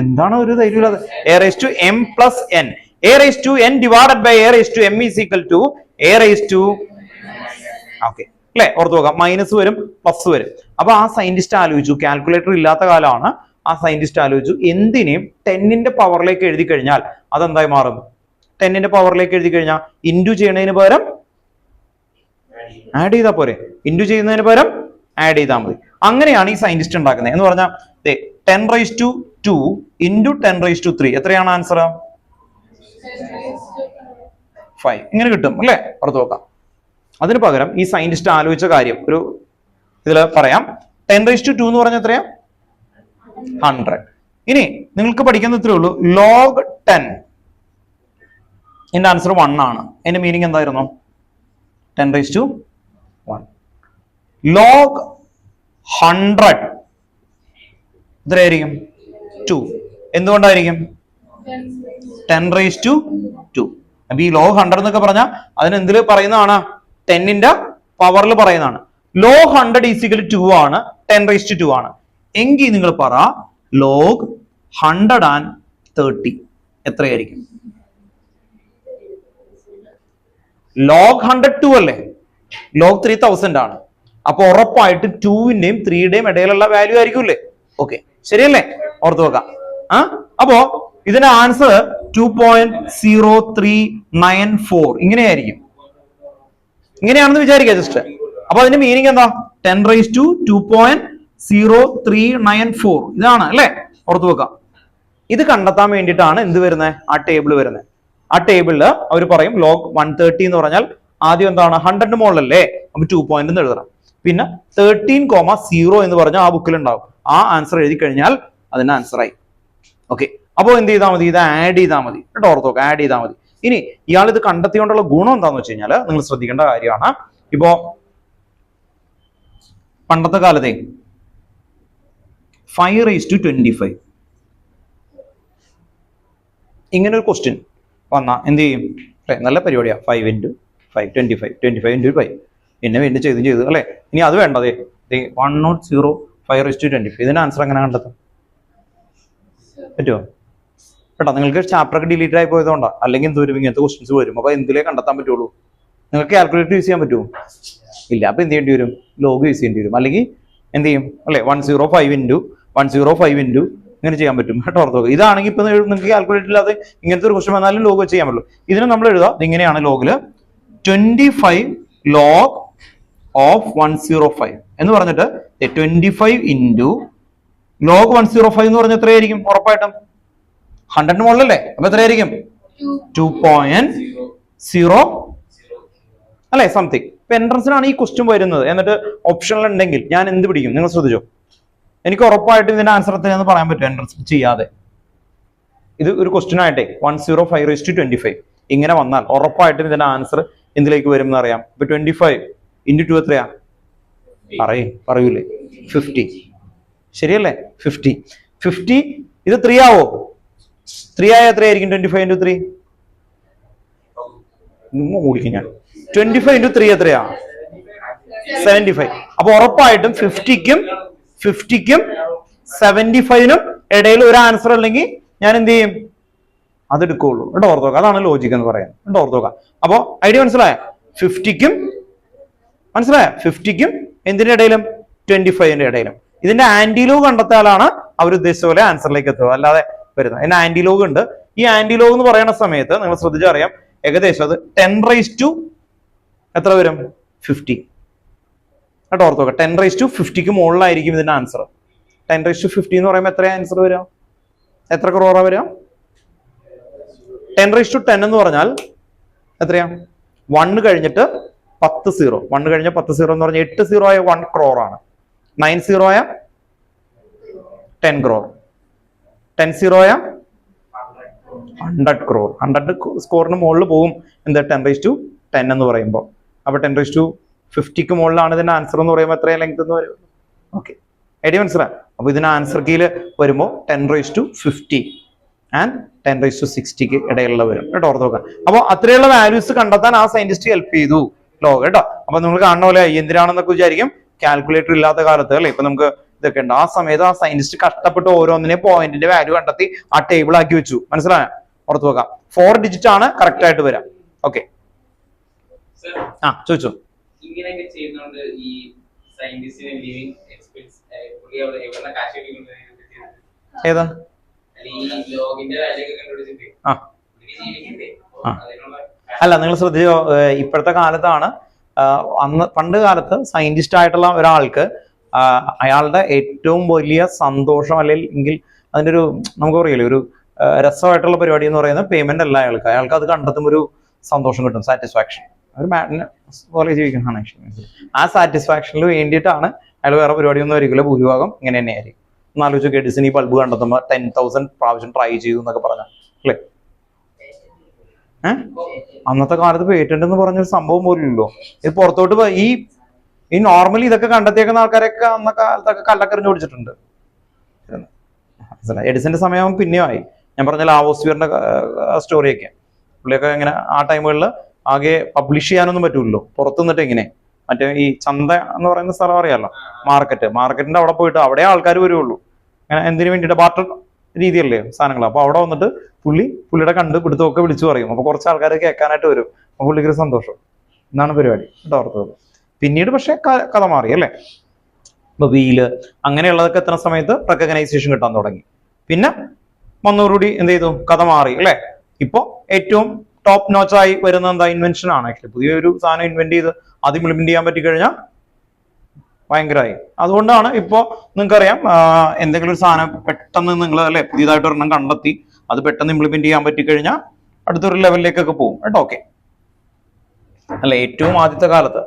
എന്താണ് ഒരു ധൈര്യമില്ലാതെ A⁻m plus n. A⁻n divided by A⁻m is equal to okay അല്ലെ, ഓർത്ത് നോക്കാം. മൈനസ് വരും പ്ലസ് വരും. അപ്പൊ ആ സയന്റിസ്റ്റ് ആലോചിച്ചു, കാൽക്കുലേറ്റർ ഇല്ലാത്ത കാലമാണ്, ആ സയന്റിസ്റ്റ് ആലോചിച്ചു എന്തിനേയും 10ന്റെ പവറിലേക്ക് എഴുതി കഴിഞ്ഞാൽ അതെന്തായി മാറും? 10ന്റെ പവറിലേക്ക് എഴുതി കഴിഞ്ഞാൽ ഇൻറ്റു ചെയ്യുന്നതിന് പകരം ആഡ് ചെയ്താൽ പോരെ, ഇൻറ്റു ചെയ്യുന്നതിന് പകരം ആഡ് ചെയ്താൽ മതി. അങ്ങനെയാണ് ഈ സയന്റിസ്റ്റ് ഉണ്ടാക്കുന്നത്. എന്ന് പറഞ്ഞാൽ 10⁻2 into 10⁻3 എത്രയാണ് ആൻസർ? 5 ഇങ്ങനെ കിട്ടും അല്ലെ, ഓർത്ത് നോക്കാം. അതിന് പകരം ഈ സയന്റിസ്റ്റ് ആലോചിച്ച കാര്യം ഒരു ഇതിൽ പറയാം. 10⁻2 എന്ന് പറഞ്ഞാൽ എത്രയാ? 100. ഇനി നിങ്ങൾക്ക് പഠിക്കുന്ന ഇത്രേ ഉള്ളൂ. ലോഗ് 10 എന്റെ ആൻസർ 1 ആണ്. എന്റെ മീനിങ് എന്തായിരുന്നു? 10⁻1. ലോഗ് 100 എത്രയായിരിക്കും? 2. എന്തുകൊണ്ടായിരിക്കും? 10⁻2. അപ്പൊ ഈ ലോഗ് 100 എന്നൊക്കെ പറഞ്ഞാൽ അതിന് എന്തിൽ പറയുന്നതാണ്? 10ന്റെ പവറിൽ പറയുന്നതാണ്. ലോഗ് 100 ഈസ് ഈക്വൽ ടു 2 ആണ്, 10⁻2 ആണ്. എങ്കിൽ നിങ്ങൾ പറ ലോഗ് 130 എത്രയായിരിക്കും? ലോഗ് 102 അല്ലേ, ലോഗ് 3000 ആണ്. അപ്പൊ ഉറപ്പായിട്ട് 2ന്റെയും 3യുടെയും ഇടയിലുള്ള വാല്യൂ ആയിരിക്കും അല്ലേ? ഓക്കെ, ശരിയല്ലേ? ഓർത്ത് വെക്കാം. അപ്പോ ഇതിന്റെ ആൻസർ 2.0394 ഇങ്ങനെയായിരിക്കും. ഇങ്ങനെയാണെന്ന് വിചാരിക്കുക ജസ്റ്റ്. അപ്പൊ അതിന്റെ മീനിങ് എന്താ? 10⁻2.0394 ഇതാണ് അല്ലെ, ഓർത്ത് വെക്കാം. ഇത് കണ്ടെത്താൻ വേണ്ടിയിട്ടാണ് എന്ത് വരുന്നത്? ആ ടേബിൾ വരുന്നത്. ആ ടേബിളില് അവർ പറയും ലോഗ് 130 എന്ന് പറഞ്ഞാൽ ആദ്യം എന്താണ് 100 മുകളിലല്ലേ, അപ്പൊ 2 പോയിന്റ് എന്ന് എഴുതണം. പിന്നെ 13,0 എന്ന് പറഞ്ഞാൽ ആ ബുക്കിൽ ഉണ്ടാവും. ആ ആൻസർ എഴുതി കഴിഞ്ഞാൽ അതിന് ആൻസർ ആയി. ഓക്കെ, അപ്പോൾ എന്ത് ചെയ്താൽ മതി, ഇത് ആഡ് ചെയ്താൽ മതി കേട്ടോ. ഓർത്ത് നോക്കുക, ആഡ് ചെയ്താൽ മതി. ഇനി ഇയാൾ ഇത് കണ്ടെത്തിയോണ്ടുള്ള ഗുണം എന്താന്ന് വെച്ച് കഴിഞ്ഞാൽ നിങ്ങൾ ശ്രദ്ധിക്കേണ്ട കാര്യമാണ്. ഇപ്പോ പണ്ടത്തെ കാലത്തെ 5:25 ഇങ്ങനെ ഒരു ക്വസ്റ്റ്യൻ വന്നാ എന്ത് ചെയ്യും? നല്ല പരിപാടിയാ. 5 × 5 25, 25 × 5 പിന്നെ വീണ്ടും ചെയ്തു അല്ലെ. ഇനി അത് വേണ്ടതേ 100 5:25 ഇതിന്റെ ആൻസർ എങ്ങനെ കണ്ടെത്തും? പറ്റുമോ? കേട്ടോ, നിങ്ങൾക്ക് ചാപ്റ്റർ ഒക്കെ ഡിലീറ്റ് ആയി പോയതുകൊണ്ടാ. അല്ലെങ്കിൽ എന്ത് വരും, ഇങ്ങനത്തെ ക്വസ്റ്റ്യൻസ് വരും. അപ്പൊ എന്തിലേ കണ്ടെത്താൻ പറ്റുള്ളൂ? നിങ്ങൾക്ക് കാൽക്കുലേറ്റർ യൂസ് ചെയ്യാൻ പറ്റുമോ? ഇല്ല. അപ്പൊ എന്ത് ചെയ്യേണ്ടി വരും? ലോഗ് യൂസ് ചെയ്യേണ്ടി വരും. അല്ലെങ്കിൽ എന്ത് ചെയ്യും അല്ലെ, 105 × 105 × ഇങ്ങനെ ചെയ്യാൻ പറ്റും കേട്ടോ. ഓർത്ത് നോക്കുക. ഇതാണെങ്കിൽ ഇപ്പൊ നിങ്ങൾക്ക് കാൽക്കുലേറ്റർ ഇല്ലാതെ ഇങ്ങനത്തെ ഒരു ക്വസ്റ്റ്യൻ വന്നാലും ലോഗ് വെച്ച് ചെയ്യാൻ പറ്റുള്ളൂ. ഇതിനെ നമ്മൾ എഴുതാം ഇങ്ങനെയാണ്. ലോഗില് 25 log of 105 എന്ന് പറഞ്ഞിട്ട് 25 × log 105 എന്ന് പറഞ്ഞാൽ എത്രയായിരിക്കും? ഉറപ്പായിട്ടും 100 മുകളിലല്ലേ, അപ്പൊ എത്രയായിരിക്കും? 2.0 അല്ലെ, സംതിങ്. ഇപ്പൊ എൻട്രൻസിനാണ് ഈ ക്വസ്റ്റ്യൻ വരുന്നത്. എന്നിട്ട് ഓപ്ഷനിൽ ഉണ്ടെങ്കിൽ ഞാൻ എന്ത് പിടിക്കും? നിങ്ങൾ ശ്രദ്ധിച്ചോ. എനിക്ക് ഉറപ്പായിട്ടും ഇതിന്റെ ആൻസർ എത്രയാന്ന് പറയാൻ പറ്റും എൻട്രൻസ് ചെയ്യാതെ. ഇത് ഒരു ക്വസ്റ്റ്യൻ ആയിട്ടെ 105/25 ഇങ്ങനെ വന്നാൽ ഉറപ്പായിട്ടും ഇതിന്റെ ആൻസർ എന്തിലേക്ക് വരും എന്ന് അറിയാം. ഇപ്പൊ 25 × 2 എത്രയാ? പറയൂലേ? 50. ശരിയല്ലേ? 50 ഇത് 3 ആവോ? 3 ആയ എത്രയായിരിക്കും? 25 × 3 ഓടിക്കും ഞാൻ. 25 × 3 എത്രയാ? 75. അപ്പൊ ഉറപ്പായിട്ടും 50ക്കും 75നും ഇടയിൽ ഒരു ആൻസർ അല്ലെങ്കിൽ ഞാൻ എന്ത് ചെയ്യും? അതെടുക്കുള്ളൂ കേട്ടോ. ഓർത്ത് നോക്കുക. അതാണ് ലോജിക് എന്ന് പറയാൻ കേട്ടോ. ഓർത്ത് നോക്കുക. അപ്പൊ ഐഡിയ മനസ്സിലായ? 50ക്കും എന്തിന്റെ ഇടയിലും 25ന്റെ ഇടയിലും. ഇതിന്റെ ആന്റിലോഗ് കണ്ടെത്താലാണ് അവർ ഉദ്ദേശിച്ച പോലെ ആൻസറിലേക്ക് എത്തുക, അല്ലാതെ വരുന്നത്. ഇതിന്റെ ആന്റിലോഗ് ഉണ്ട്. ഈ ആന്റിലോഗ് എന്ന് പറയുന്ന സമയത്ത് നിങ്ങൾ ശ്രദ്ധിച്ചറിയാം, ഏകദേശം അത് 10 എത്ര വരും? 50 കേട്ടോ. ഓർത്ത് നോക്കുക. 10 മുകളിലായിരിക്കും ഇതിന്റെ ആൻസർ. 10 എന്ന് പറയുമ്പോൾ എത്ര ആൻസർ വരാം? എത്ര ക്രോറാ വരാം? 10 എന്ന് പറഞ്ഞാൽ എത്രയാ? 1 കഴിഞ്ഞിട്ട് 10 0. 1 കഴിഞ്ഞ 10 0 എന്ന് പറഞ്ഞാൽ 8 0 ആയ 1 crore ആണ്. 9 0 ആയ 10 crore. 10 0 ആയ 100 crore. 100 സ്കോറിന് മുകളിൽ പോകും എന്താ 10 എന്ന് പറയുമ്പോൾ. അപ്പൊ 10 മുകളിലാണ് ഇതിന്റെ ആൻസർ എന്ന് പറയുമ്പോൾ എത്രയും ലെങ്ത് എന്ന് വരും. ഓക്കെ, ഐഡിയ മനസ്സിലായി? അപ്പൊ ഇതിന് ആൻസർ കീയിൽ വരുമ്പോൾ 10⁻50 ആൻഡ് 10⁻60 ഇടയിലുള്ള വരും കേട്ടോ. ഓർത്ത് നോക്കാം. അപ്പൊ അത്രയുള്ള വാല്യൂസ് കണ്ടെത്താൻ ആ സയന്റിസ്റ്റ് ഹെൽപ്പ് ചെയ്തു ലോഗ് കേട്ടോ. അപ്പൊ നിങ്ങൾ കാണുന്ന പോലെ എന്തിനാണെന്നൊക്കെ വിചാരിക്കും, കാൽക്കുലേറ്റർ ഇല്ലാത്ത കാലത്ത് അല്ലെ, ഇപ്പൊ നമുക്ക് ഇതൊക്കെ ഉണ്ട്. ആ സമയത്ത് ആ സയന്റിസ്റ്റ് കഷ്ടപ്പെട്ട് ഓരോന്നിനെ പോയിന്റിന്റെ വാല്യൂ കണ്ടെത്തി ആ ടേബിൾ ആക്കി വെച്ചു. മനസ്സിലായ? ഓർത്ത് നോക്കാം. 4 ഡിജിറ്റ് ആണ് കറക്റ്റ് ആയിട്ട് വരാം. ഓക്കെ, ചോദിച്ചോ. ഇങ്ങനെയൊക്കെ ചെയ്യുന്നോണ്ട് ഈ സയന്റിസ്റ്റിന് ലിവിങ് എക്സ്പെൻസ് ഏതാ? അല്ല, നിങ്ങൾ ശ്രദ്ധിച്ചോ, ഇപ്പോഴത്തെ കാലത്താണ്. പണ്ട് കാലത്ത് സയന്റിസ്റ്റ് ആയിട്ടുള്ള ഒരാൾക്ക് അയാളുടെ ഏറ്റവും വലിയ സന്തോഷം അല്ലെങ്കിൽ അതിന്റെ ഒരു നമുക്ക് പറയില്ലേ ഒരു രസമായിട്ടുള്ള പരിപാടി എന്ന് പറയുന്നത് പേയ്മെന്റ് അല്ല. അയാൾക്ക് അത് കണ്ടെത്തുമ്പോൾ ഒരു സന്തോഷം കിട്ടും, സാറ്റിസ്ഫാക്ഷൻ. ഒരു മാഡിനെ പോലെ ജീവിക്കുന്നതാണ് ആക്ച്വലി. ആ സാറ്റിസ്ഫാക്ഷനിൽ വേണ്ടിയിട്ടാണ് അയാൾ വേറെ പരിപാടിയൊന്നും ആയിരിക്കില്ല. ഭൂരിഭാഗം ഇങ്ങനെ തന്നെയായിരിക്കും. എന്നാലോചിച്ച് എഡിസൺ ഈ ബൾബ് കണ്ടെത്തുമ്പോൾ 10,000 പ്രാവശ്യം ട്രൈ ചെയ്തു എന്നൊക്കെ പറഞ്ഞ അല്ലേ. അന്നത്തെ കാലത്ത് പേറ്റന്റ് എന്ന് പറഞ്ഞൊരു സംഭവം പോലില്ലല്ലോ. ഇത് പുറത്തോട്ട് ഈ നോർമലി ഇതൊക്കെ കണ്ടെത്തിയേക്കുന്ന ആൾക്കാരൊക്കെ അന്ന കാലത്തൊക്കെ കള്ളക്കറിഞ്ഞ് ഓടിച്ചിട്ടുണ്ട്. എഡിസന്റെ സമയം പിന്നെയും ആയി. ഞാൻ പറഞ്ഞ ലാവോസ്ഫിയറിന്റെ സ്റ്റോറിയൊക്കെ പുള്ളിയൊക്കെ ഇങ്ങനെ ആ ടൈമുകളിൽ ആകെ പബ്ലിഷ് ചെയ്യാനൊന്നും പറ്റൂല്ലോ. പുറത്തു നിന്നിട്ട് ഇങ്ങനെ മറ്റേ ഈ ചന്ത എന്ന് പറയുന്ന സ്ഥലം അറിയാമല്ലോ, മാർക്കറ്റിന്റെ അവിടെ പോയിട്ട് അവിടെ ആൾക്കാർ വരുള്ളൂ. അങ്ങനെ എന്തിനു വേണ്ടിയിട്ട് ബാർട്ടർ രീതിയല്ലേ സാധനങ്ങൾ. അപ്പൊ അവിടെ വന്നിട്ട് പുള്ളിയുടെ പിടുത്തമൊക്കെ വിളിച്ചു പറയും. അപ്പൊ കുറച്ച് ആൾക്കാർ കേൾക്കാനായിട്ട് വരും. അപ്പൊ പുള്ളിക്ക് സന്തോഷം. എന്നാണ് പരിപാടി കേട്ടോ. ഓർത്തത്. പിന്നീട് പക്ഷെ കഥ മാറി അല്ലേ. ഇപ്പൊ വീല് അങ്ങനെയുള്ളതൊക്കെ എത്തുന്ന സമയത്ത് റെക്കഗ്നൈസേഷൻ കിട്ടാൻ തുടങ്ങി. പിന്നെ വന്നോടുകൂടി എന്ത് ചെയ്തു, കഥ മാറി അല്ലെ. ഇപ്പൊ ഏറ്റവും ടോപ്പ് നോച്ചായി വരുന്ന എന്താ, ഇൻവെൻഷൻ ആണ്. ആക്ച്വലി പുതിയൊരു സാധനം ഇൻവെന്റ് ചെയ്ത് ആദ്യം ഇംപ്ലിമെന്റ് ചെയ്യാൻ പറ്റിക്കഴിഞ്ഞാൽ ഭയങ്കരമായി. അതുകൊണ്ടാണ് ഇപ്പോ നിങ്ങൾക്കറിയാം, എന്തെങ്കിലും ഒരു സാധനം പെട്ടെന്ന് നിങ്ങൾ അല്ലെ പുതിയതായിട്ട് ഒരെണ്ണം കണ്ടെത്തി അത് പെട്ടെന്ന് ഇംപ്ലിമെന്റ് ചെയ്യാൻ പറ്റിക്കഴിഞ്ഞാൽ അടുത്തൊരു ലെവലിലേക്കൊക്കെ പോകും കേട്ടോ. ഓക്കെ. അല്ല, ഏറ്റവും ആദ്യത്തെ കാലത്ത്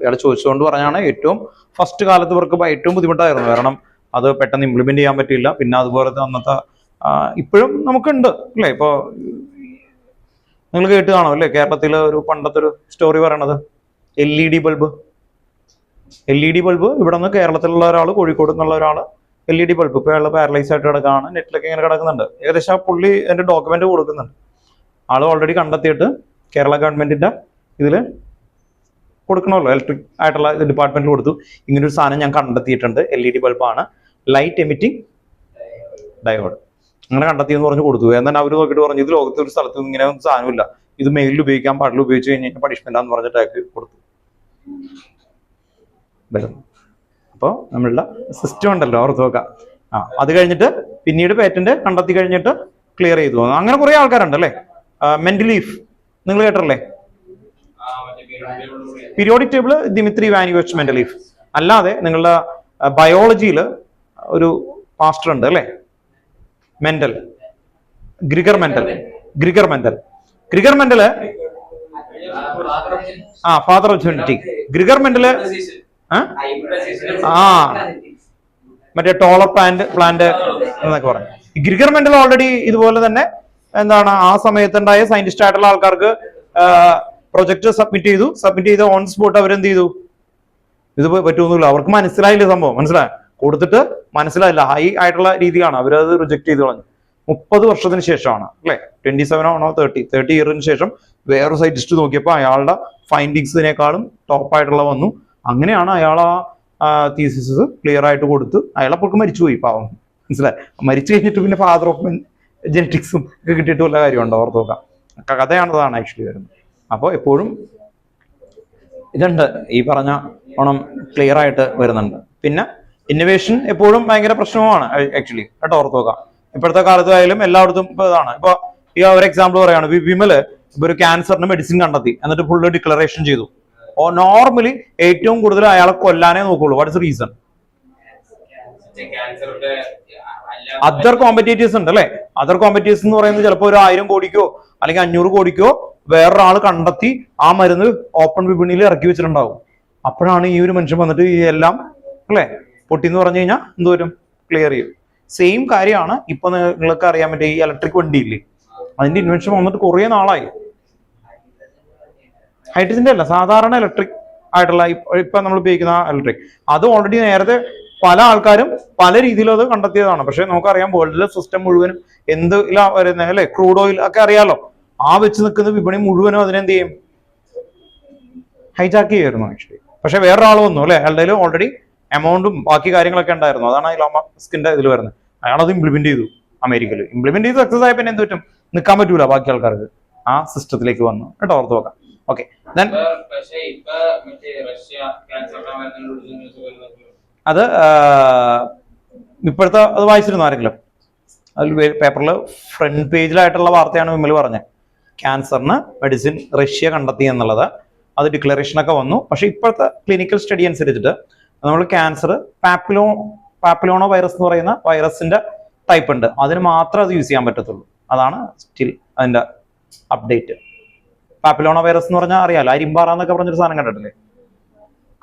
ഇയാൾ ചോദിച്ചുകൊണ്ട് പറഞ്ഞാണ്, ഏറ്റവും ഫസ്റ്റ് കാലത്ത് ഇവർക്ക് ഏറ്റവും ബുദ്ധിമുട്ടായിരുന്നു. കാരണം അത് പെട്ടെന്ന് ഇംപ്ലിമെന്റ് ചെയ്യാൻ പറ്റില്ല. പിന്നെ അതുപോലത്തെ അന്നത്തെ ഇപ്പോഴും നമുക്കുണ്ട് അല്ലേ. ഇപ്പൊ നിങ്ങൾ കേട്ട് കാണും അല്ലേ, കേരളത്തിലെ ഒരു പണ്ടത്തെ ഒരു സ്റ്റോറി പറയണത് LED ബൾബ്. LED ബൾബ് ഇവിടെ നിന്ന് കേരളത്തിലുള്ള ഒരാൾ, കോഴിക്കോട് നിന്നുള്ള ഒരാൾ LED ബൾബ് ഇപ്പൊ അയാൾ പാരലൈസ് ആയിട്ട് കിടക്കുകയാണ്. നെറ്റിലൊക്കെ ഇങ്ങനെ കിടക്കുന്നുണ്ട്. ഏകദേശം ആ പുള്ളി എന്റെ ഡോക്യുമെന്റ് കൊടുക്കുന്നുണ്ട്. ആള് ഓൾറെഡി കണ്ടെത്തിയിട്ട് കേരള ഗവൺമെന്റിന്റെ ഇതിൽ കൊടുക്കണമല്ലോ, ഇലക്ട്രിക് ആയിട്ടുള്ള ഡിപ്പാർട്ട്മെന്റിൽ കൊടുത്തു. ഇങ്ങനൊരു സാധനം ഞാൻ കണ്ടെത്തിയിട്ടുണ്ട്, LED ബൾബാണ്, ലൈറ്റ് എമിറ്റിംഗ് ഡയോഡ്, അങ്ങനെ കണ്ടെത്തിയെന്ന് പറഞ്ഞ് കൊടുത്തു. എന്നാൽ അവർ നോക്കിയിട്ട് പറഞ്ഞു, ഇത് ലോകത്തെ ഒരു സ്ഥലത്ത് ഇങ്ങനെ ഒന്നും സാധനമില്ല, ഇത് മെയിലിൽ ഉപയോഗിക്കാൻ പാടില്ല, ഉപയോഗിച്ച് കഴിഞ്ഞാൽ പണിഷ്മെന്റ് ആണെന്ന് പറഞ്ഞിട്ട് അയാൾക്ക് കൊടുത്തു. അപ്പോൾ നമ്മളുടെ സിസ്റ്റം ഉണ്ടല്ലോ, ഓർത്ത് നോക്കാം. അത് കഴിഞ്ഞിട്ട് പിന്നീട് പേറ്റന്റ് കണ്ടെത്തി കഴിഞ്ഞിട്ട് ക്ലിയർ ചെയ്തു പോകുന്നു. അങ്ങനെ കുറെ ആൾക്കാരുണ്ട് അല്ലേ. മെന്റലീഫ് നിങ്ങൾ കേട്ടല്ലേ, പീരിയോഡിക് ടേബിൾ ദിമിത്രി വാനിയോച്ച് മെന്റലീഫ്. അല്ലാതെ നിങ്ങളുടെ ബയോളജിയിൽ ഒരു മാസ്റ്റർ ഉണ്ട് അല്ലേ, Mendel, Gregor Mendel. Father of genetic. Gregor Mendel മറ്റേ ടോളർ പ്ലാന്റ് എന്നൊക്കെ പറഞ്ഞു. ഗ്രിഗർ മെന്റൽ ഓൾറെഡി ഇതുപോലെ തന്നെ എന്താണ്, ആ സമയത്തുണ്ടായ സയന്റിസ്റ്റ് ആയിട്ടുള്ള ആൾക്കാർക്ക് പ്രൊജക്ട് സബ്മിറ്റ് ചെയ്ത് ഓൺ സ്പോട്ട് അവരെന്ത് ചെയ്തു, ഇത് പറ്റുമൊന്നുമില്ല, അവർക്ക് മനസ്സിലായില്ല സംഭവം, മനസ്സിലായി കൊടുത്തിട്ട് മനസ്സിലായില്ല, ഹൈ ആയിട്ടുള്ള രീതിയാണ്, അവരത് റിജക്ട് ചെയ്ത് കളഞ്ഞു. 30 വർഷത്തിന് ശേഷമാണ് അല്ലെ, 27 ആണോ 30 ഇയറിന് ശേഷം വേറൊരു സയന്റിസ്റ്റ് നോക്കിയപ്പോൾ അയാളുടെ ഫൈൻഡിങ്സിനേക്കാളും ടോപ്പായിട്ടുള്ള വന്നു. അങ്ങനെയാണ് അയാൾ ആ തീസിസ് ക്ലിയർ ആയിട്ട് കൊടുത്ത്, അയാളെപ്പോഴും മരിച്ചുപോയി പാവം, മനസ്സിലായി. മരിച്ചു കഴിഞ്ഞിട്ട് പിന്നെ ഫാദർ ഓഫ് ജെനറ്റിക്സും ഒക്കെ കിട്ടിയിട്ട് വല്ല കാര്യമുണ്ടോ, ഓർത്ത് നോക്കാം. കഥയാണതാണ് ആക്ച്വലി വരുന്നത്. അപ്പോൾ എപ്പോഴും ഇതുണ്ട്, ഈ പറഞ്ഞ ഓണം ക്ലിയർ ആയിട്ട് വരുന്നുണ്ട്. പിന്നെ ഇന്നോവേഷൻ എപ്പോഴും ഭയങ്കര പ്രശ്നവുമാണ് ആക്ച്വലി കേട്ടോ, ഓർത്ത് നോക്കാം. ഇപ്പോഴത്തെ കാലത്തായാലും എല്ലായിടത്തും ഇപ്പൊ ഇതാണ്. ഇപ്പൊ ഈ ഒരു എക്സാമ്പിൾ പറയാണ്, വിമല് ഇപ്പൊ ഒരു ക്യാൻസറിന് മെഡിസിൻ കണ്ടെത്തി, എന്നിട്ട് ഫുള്ള് ഡിക്ലറേഷൻ ചെയ്തു. നോർമലി ഏറ്റവും കൂടുതൽ അയാളെ കൊല്ലാനേ നോക്കുള്ളൂ. What is reason? Other competitives ഉണ്ട് അല്ലെ. അതർ കോമ്പറ്റേറ്റീവ്സ് എന്ന് പറയുന്നത് ചിലപ്പോൾ ഒരു 1000 കോടിക്കോ അല്ലെങ്കിൽ 500 കോടിക്കോ വേറൊരാൾ കണ്ടെത്തി ആ മരുന്ന് ഓപ്പൺ വിപണിയിൽ ഇറക്കി വെച്ചിട്ടുണ്ടാവും. അപ്പോഴാണ് ഈ ഒരു മനുഷ്യൻ വന്നിട്ട് ഈ എല്ലാം അല്ലെ പൊട്ടിന്ന് പറഞ്ഞു കഴിഞ്ഞാൽ എന്തോരും ക്ലിയർ ചെയ്യും. സെയിം കാര്യമാണ് ഇപ്പൊ നിങ്ങൾക്ക് അറിയാൻ പറ്റിയ ഈ ഇലക്ട്രിക് വണ്ടിയില്ലേ, അതിന്റെ ഇൻവെൻഷൻ വന്നിട്ട് കുറെ നാളായി. ഹൈഡ്രജന്റെ അല്ല, സാധാരണ ഇലക്ട്രിക് ആയിട്ടുള്ള ഇപ്പൊ നമ്മൾ ഉപയോഗിക്കുന്ന ഇലക്ട്രിക്, അത് ഓൾറെഡി നേരത്തെ പല ആൾക്കാരും പല രീതിയിലും അത് കണ്ടെത്തിയതാണ്. പക്ഷെ നമുക്കറിയാം വേൾഡിലെ സിസ്റ്റം മുഴുവനും എന്ത് വരുന്നത് അല്ലെ, ക്രൂഡ് ഓയിൽ ഒക്കെ അറിയാലോ, ആ വെച്ച് നിൽക്കുന്ന വിപണി മുഴുവനും അതിനെന്ത് ചെയ്യും, ഹൈജാക്ക് ചെയ്യായിരുന്നു ആക്ച്വലി. പക്ഷെ വേറൊരാൾ വന്നു അല്ലെ, അയാളുടെ ഓൾറെഡി എമൗണ്ടും ബാക്കി കാര്യങ്ങളൊക്കെ ഉണ്ടായിരുന്നു. അതാണ് ഇലോൺ മസ്കിന്റെ ഇതിൽ വരുന്നത്. അയാളത് ഇംപ്ലിമെന്റ് ചെയ്തു അമേരിക്കയിൽ. ഇംപ്ലിമെന്റ് ചെയ്ത് സക്സസ് ആയ പിന്നെ എന്ത് പറ്റും, നിൽക്കാൻ പറ്റൂല ബാക്കി ആൾക്കാർക്ക്. ആ സിസ്റ്റത്തിലേക്ക് വന്നു കേട്ടോ, ഓർത്ത് നോക്കാം. ഓക്കെ, അത് ഇപ്പോഴത്തെ അത് വായിച്ചിരുന്നു ആരെങ്കിലും? അതിൽ പേപ്പറിൽ ഫ്രണ്ട് പേജിലായിട്ടുള്ള വാർത്തയാണ് വിമൽ പറഞ്ഞത്. ക്യാൻസറിന് മെഡിസിൻ റഷ്യ കണ്ടെത്തി എന്നുള്ളത്, അത് ഡിക്ലറേഷനൊക്കെ വന്നു. പക്ഷെ ഇപ്പോഴത്തെ ക്ലിനിക്കൽ സ്റ്റഡി അനുസരിച്ചിട്ട് നമ്മൾ ക്യാൻസർ പാപ്പിലോണോ വൈറസ് എന്ന് പറയുന്ന വൈറസിന്റെ ടൈപ്പ് ഉണ്ട്, അതിന് മാത്രമേ അത് യൂസ് ചെയ്യാൻ പറ്റത്തുള്ളൂ. അതാണ് സ്റ്റിൽ അതിന്റെ അപ്ഡേറ്റ്. പാപ്പിലോണോ വൈറസ് എന്ന് പറഞ്ഞാൽ അറിയാലോ, അരിമ്പാറ എന്നൊക്കെ പറഞ്ഞൊരു സാധനം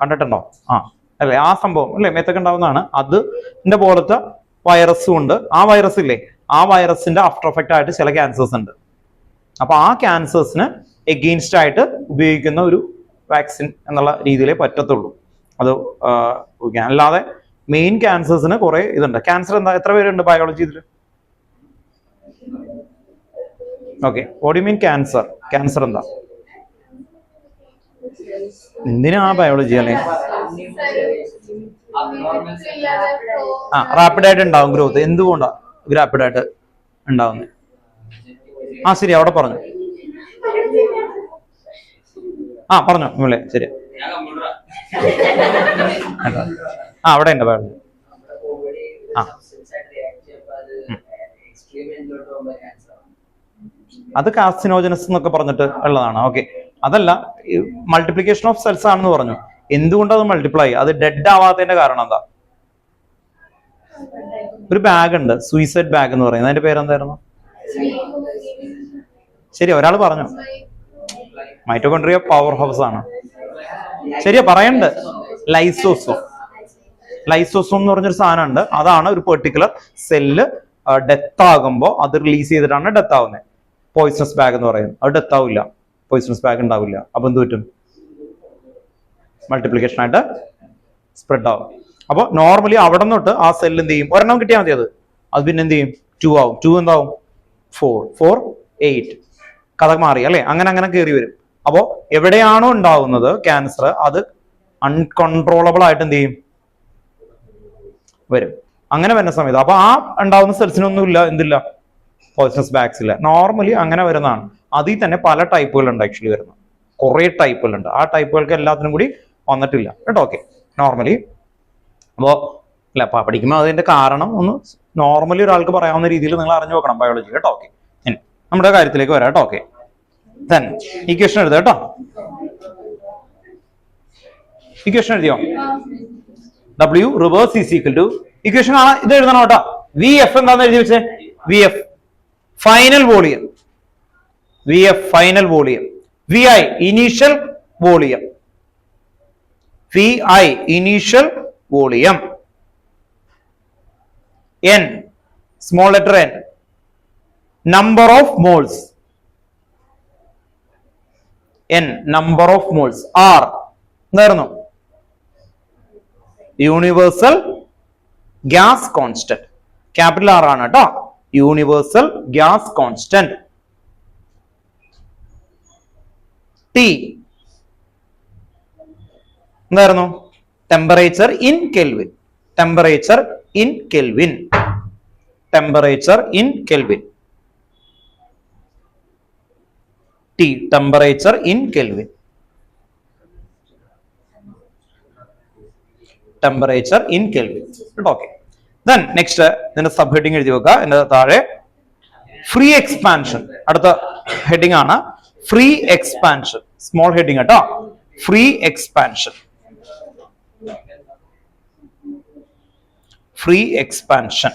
കണ്ടിട്ടുണ്ടോ? അല്ലേ, ആ സംഭവം അല്ലേ മേത്തൊക്കെ ഉണ്ടാവുന്നതാണ്. അതിന്റെ പോലത്തെ വൈറസും ഉണ്ട്. ആ വൈറസ് ഇല്ലേ, ആ വൈറസിന്റെ ആഫ്റ്റർ എഫക്റ്റ് ആയിട്ട് ചില ക്യാൻസേഴ്സ് ഉണ്ട്. അപ്പൊ ആ ക്യാൻസേഴ്സിന് എഗെയിൻസ്റ്റ് ആയിട്ട് ഉപയോഗിക്കുന്ന ഒരു വാക്സിൻ എന്നുള്ള രീതിയിലേ പറ്റത്തുള്ളൂ അത്. അല്ലാതെ മെയിൻ ക്യാൻസേഴ്സിന് കുറെ ഇതുണ്ട്. ക്യാൻസർ എന്താ, എത്ര പേരുണ്ട് ബയോളജി ഇതിൽ? Okay, what you mean cancer? Cancer എന്താ, എന്തിനാ ബയോളജി അല്ലെ? റാപ്പിഡായിട്ട് ഉണ്ടാവും ഗ്രോത്ത്. എന്തുകൊണ്ടാ റാപ്പിഡായിട്ട് ഉണ്ടാവുന്നത്? ശരി, അവിടെ പറഞ്ഞു. പറഞ്ഞു നമ്മളെ ശരി. അവിടെ ഉണ്ട് ബയോളജി. അത് കാർസിനോജനസ് എന്നൊക്കെ പറഞ്ഞിട്ട് ഉള്ളതാണ്. ഓക്കെ, അതല്ല, മൾട്ടിപ്ലിക്കേഷൻ ഓഫ് സെൽസ് ആണെന്ന് പറഞ്ഞു. എന്തുകൊണ്ട് അത് മൾട്ടിപ്ലൈ, അത് ഡെഡ് ആവാത്തതിന്റെ കാരണം എന്താ? ഒരു ബാഗ് ഉണ്ട്, സൂയിസൈഡ് ബാഗ് എന്ന് പറയുന്നത്. അതിന്റെ പേരെന്തായിരുന്നു? ശരി, ഒരാൾ പറഞ്ഞു, മൈറ്റോകോൺട്രിയ പവർ ഹൗസ് ആണ്. ശരിയാ പറയണ്ട്. ലൈസോസോം എന്ന് പറഞ്ഞൊരു സാധനം ഉണ്ട്. അതാണ് ഒരു പെർട്ടിക്കുലർ സെല്ല് ഡെത്ത് ആകുമ്പോൾ അത് റിലീസ് ചെയ്തിട്ടാണ് ഡെത്ത് ആവുന്നത്. പോയിസണസ് ബാഗ് എന്ന് പറയുന്നത് അത് ഡെത്ത് ആവില്ല, പോയിസണസ് ബാഗ് ഉണ്ടാവില്ല. അപ്പൊ എന്ത് പറ്റും? മൾട്ടിപ്ലിക്കേഷൻ ആയിട്ട് സ്പ്രെഡ് ആവും. അപ്പോൾ നോർമലി അവിടെ നിന്നൊട്ട് ആ സെല്ല് എന്ത് ചെയ്യും? ഒരെണ്ണം കിട്ടിയാൽ മതി. അത് പിന്നെ എന്ത് ചെയ്യും? 2 ആവും. 2 എന്താവും? 4, 4, 8. കഥ മാറി അല്ലെ? അങ്ങനെ കയറി വരും. അപ്പോൾ എവിടെയാണോ ഉണ്ടാവുന്നത് ക്യാൻസർ, അത് അൺകൺട്രോളബിൾ ആയിട്ട് എന്ത് ചെയ്യും? വരും. അങ്ങനെ വരുന്ന സമയത്ത് അപ്പൊ ആ ഉണ്ടാവുന്ന സെൽസിനൊന്നും ഇല്ല, എന്തില്ല? പോയിസണസ് ബാഗ്സ് ഇല്ല. നോർമലി അങ്ങനെ വരുന്നതാണ്. അതിൽ തന്നെ പല ടൈപ്പുകളുണ്ട് ആക്ച്വലി വരുന്നത്. കുറെ ടൈപ്പുകളുണ്ട്. ആ ടൈപ്പുകൾക്ക് എല്ലാത്തിനും കൂടി വന്നിട്ടില്ല കേട്ടോ. ഓക്കെ, നോർമലി അപ്പോ അല്ല പഠിക്കുമ്പോൾ അതിന്റെ കാരണം ഒന്ന് നോർമലി ഒരാൾക്ക് പറയാവുന്ന രീതിയിൽ നിങ്ങൾ അറിഞ്ഞു നോക്കണം ബയോളജി കേട്ടോ. ഓക്കെ, നമ്മുടെ കാര്യത്തിലേക്ക് വരാം കേട്ടോ. ഓക്കെ, ദെൻ ഇക്വേഷൻ എഴുതാം കേട്ടോ. ഇക്വേഷൻ എഴുതിയോ? W reverse is equal to equation ആണ് ഇത് എഴുതണം കേട്ടോ. വി എഫ് എന്താന്ന് എഴുതി വെച്ചേ? V F final volume, V F final volume, V I initial volume, V I initial volume, N small letter N number of moles, N number of moles, R എന്തായിരുന്നു? Universal gas constant, capital R ആണ് കേട്ടോ. Universal gas constant. T എന്തായിരുന്നു? Temperature in Kelvin, temperature in Kelvin, temperature in Kelvin. T temperature in Kelvin, temperature in Kelvin. Okay, then next ഇതിന്റെ sub heading എഴുതി വെക്കുക. ഇതിന്റെ താഴെ free expansion, അടുത്ത heading ആണ് ഫ്രീ എക്സ്പാൻഷൻ. സ്മോൾ ഹെഡിങ് കേട്ടോ. Free expansion, free expansion.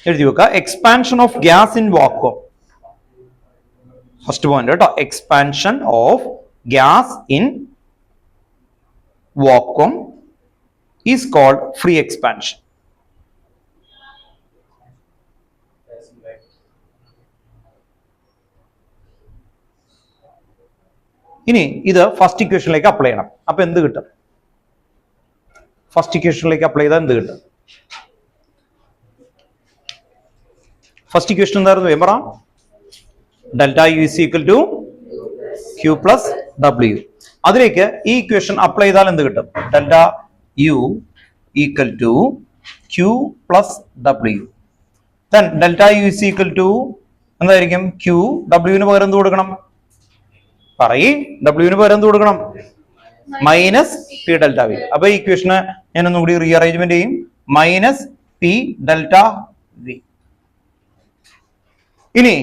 എഴുതി വെക്കുക. Expansion of gas in vacuum, first point കേട്ടോ. Expansion of gas in vacuum is cold free expansion. ഇനി ഇത് ഫസ്റ്റ് ഇക്വേഷനിലേക്ക് അപ്ലൈ ചെയ്യണം. അപ്പൊ എന്ത് കിട്ടും? ഫസ്റ്റ് ഇക്വേഷനിലേക്ക് അപ്ലൈ ചെയ്താൽ എന്ത് കിട്ടും? ഫസ്റ്റ് ഇക്വേഷൻ എന്തായിരുന്നു? പറ. Delta U is equal to Q plus W. അതിലേക്ക് ഈ ഇക്വേഷൻ അപ്ലൈ ചെയ്താൽ എന്ത് കിട്ടും? Delta U equal to Q plus W. Then delta U is equal to എന്തായിരിക്കും? ക്യൂ. ഡബ്ല്യുവിന് പകരം എന്ത് കൊടുക്കണം? പറയ്. ഡബ്ല്യുവിന് പകരം എന്ത് കൊടുക്കണം? Minus P delta V. അപ്പൊ ഈ ഇക്വേഷന് ഞാൻ ഒന്നും കൂടി റീഅറേഞ്ച്മെന്റ് ചെയ്യും. Minus P delta V. ഇനി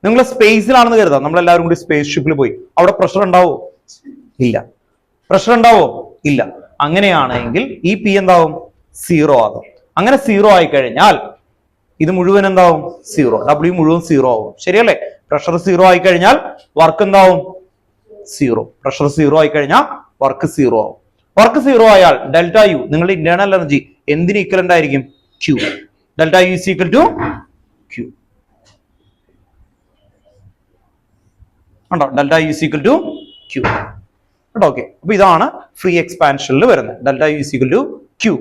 നിങ്ങൾ സ്പേസിലാണെന്ന് കരുതാം. നമ്മളെല്ലാവരും കൂടി സ്പേസ് ഷിപ്പിൽ പോയി. അവിടെ പ്രഷർ ഉണ്ടാവോ? ഇല്ല. പ്രഷർ ഉണ്ടാവോ? ഇല്ല. അങ്ങനെയാണെങ്കിൽ ഈ പി എന്താവും? 0 ആകും. അങ്ങനെ 0 ആയി കഴിഞ്ഞാൽ ഇത് മുഴുവൻ എന്താവും? 0. ഡബ്ല്യു മുഴുവൻ 0 ആവും. ശരിയല്ലേ? പ്രഷർ 0 ആയി കഴിഞ്ഞാൽ വർക്ക് എന്താവും? 0. പ്രഷർ 0 ആയി കഴിഞ്ഞാൽ വർക്ക് 0 ആവും. വർക്ക് 0 ആയാൽ ഡെൽറ്റ യു നിങ്ങളുടെ ഇന്റേണൽ എനർജി എന്തിന് ഈക്വലന്റ് ആയിരിക്കും? Q. Delta U is equal to Q. ഉണ്ടോ? Delta U is equal to Q. Okay, അപ്പൊ ഇതാണ് ഫ്രീ എക്സ്പാൻഷനിൽ വരുന്നത്. Delta U is equal to Q.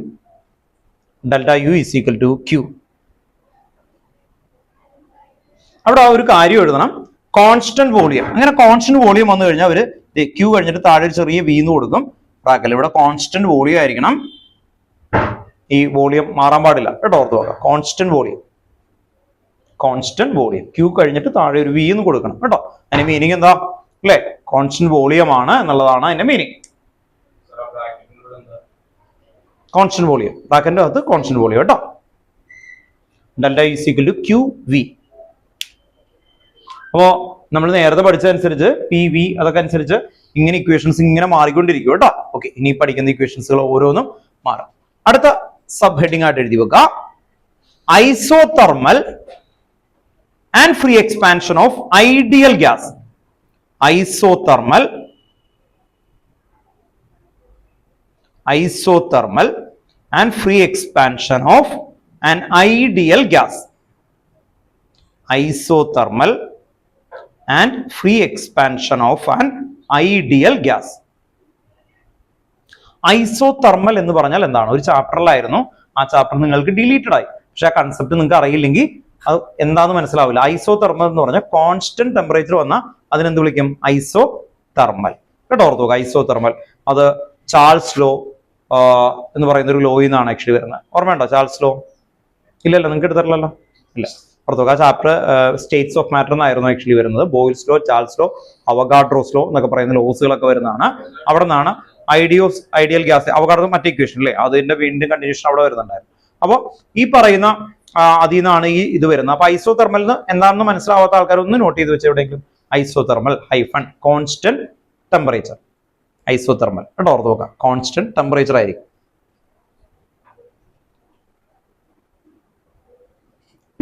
Delta U is equal to Q. അവിടെ ഒരു കാര്യം എഴുതണം. Constant volume. അങ്ങനെ കോൺസ്റ്റന്റ് വോളിയം വന്നു കഴിഞ്ഞാൽ അവര് ക്യൂ കഴിഞ്ഞിട്ട് താഴെ ഒരു ചെറിയ വി എന്ന് കൊടുക്കും. ബ്രാക്കറ്റിൽ ഇവിടെ കോൺസ്റ്റന്റ് വോളിയം ആയിരിക്കണം. ഈ വോളിയം മാറാൻ പാടില്ല കേട്ടോ. ഓർത്ത് നോക്കാം. Constant volume, constant volume. Q കഴിഞ്ഞിട്ട് താഴെ ഒരു വി എന്ന് കൊടുക്കണം കേട്ടോ. അതിന്റെ മീനിങ് എന്താ? അല്ലെ? കോൺസ്റ്റന്റ് വോളിയം ആണ് എന്നുള്ളതാണ് അതിന്റെ മീനിങ്. Constant volume. ബ്രാക്കറ്റിന്റെ അകത്ത് കോൺസ്റ്റന്റ് വോളിയം കേട്ടോ. Delta is equal to Q V. അപ്പോ നമ്മൾ നേരത്തെ പഠിച്ചതനുസരിച്ച് പി വി അതൊക്കെ അനുസരിച്ച് ഇങ്ങനെ ഇക്വേഷൻസ് ഇങ്ങനെ മാറിക്കൊണ്ടിരിക്കും കേട്ടോ. ഓക്കെ, ഇനി പഠിക്കുന്ന ഇക്വേഷൻസുകൾ ഓരോന്നും മാറും. അടുത്ത സബ് ഹെഡിങ് ആയിട്ട് എഴുതി വെക്കുക, isothermal and free expansion of ideal gas. Isothermal and free expansion of an ideal gas. Isothermal and free expansion of an ideal gas. Isothermal എന്ന് പറഞ്ഞാൽ എന്താണ്? ഒരു ചാപ്റ്ററിലായിരുന്നു, ആ ചാപ്റ്റർ നിങ്ങൾക്ക് ഡിലീറ്റഡ് ആയി. പക്ഷെ ആ കൺസെപ്റ്റ് നിങ്ങൾക്ക് അറിയില്ലെങ്കിൽ അത് എന്താണെന്ന് മനസ്സിലാവില്ല. ഐസോതെർമൽ എന്ന് പറഞ്ഞാൽ കോൺസ്റ്റന്റ് ടെമ്പറേച്ചർ വന്നാൽ അതിനെന്ത് വിളിക്കും? ഐസോതെർമൽ. കേട്ടോ, ഓർത്തു നോക്കുക. ഐസോതെർമൽ അത് ചാൾസ് ലോ എന്ന് പറയുന്ന ഒരു ലോയിൽ നിന്നാണ് ആക്ച്വലി വരുന്നത്. ഓർമ്മയുണ്ടോ ചാൾസ് ലോ? ഇല്ലല്ലോ, നിങ്ങൾക്ക് എടുത്തിട്ടില്ലല്ലോ. ഇല്ല, ഓർത്തു നോക്കുക. ആ ചാപ്റ്റർ സ്റ്റേറ്റ്സ് ഓഫ് മാറ്റർ എന്നായിരുന്നു ആക്ച്വലി വരുന്നത്. Boils law, Charles law, Avogadro's law എന്നൊക്കെ പറയുന്ന ലോസുകളൊക്കെ വരുന്നതാണ്. അവിടെ നിന്നാണ് ഐഡിയൽ ഗ്യാസ്, അവഗാഡ്രോ മറ്റേ ഇക്വേഷൻ അല്ലേ, അതിന്റെ വീണ്ടും കണ്ടിന്യൂഷൻ അവിടെ വരുന്നുണ്ടായിരുന്നു. അപ്പോൾ ഈ പറയുന്ന അതിൽ നിന്നാണ് ഈ ഇത് വരുന്നത്. അപ്പൊ ഐസോതെർമൽ എന്താണെന്ന് മനസ്സിലാവാത്ത ആൾക്കാർ ഒന്ന് നോട്ട് ചെയ്ത് വെച്ച് എവിടെയെങ്കിലും isothermal hyphen constant temperature. Isothermal കേട്ടോ, ഓർത്ത് നോക്കാം. കോൺസ്റ്റന്റ് ടെമ്പറേച്ചർ ആയിരിക്കും.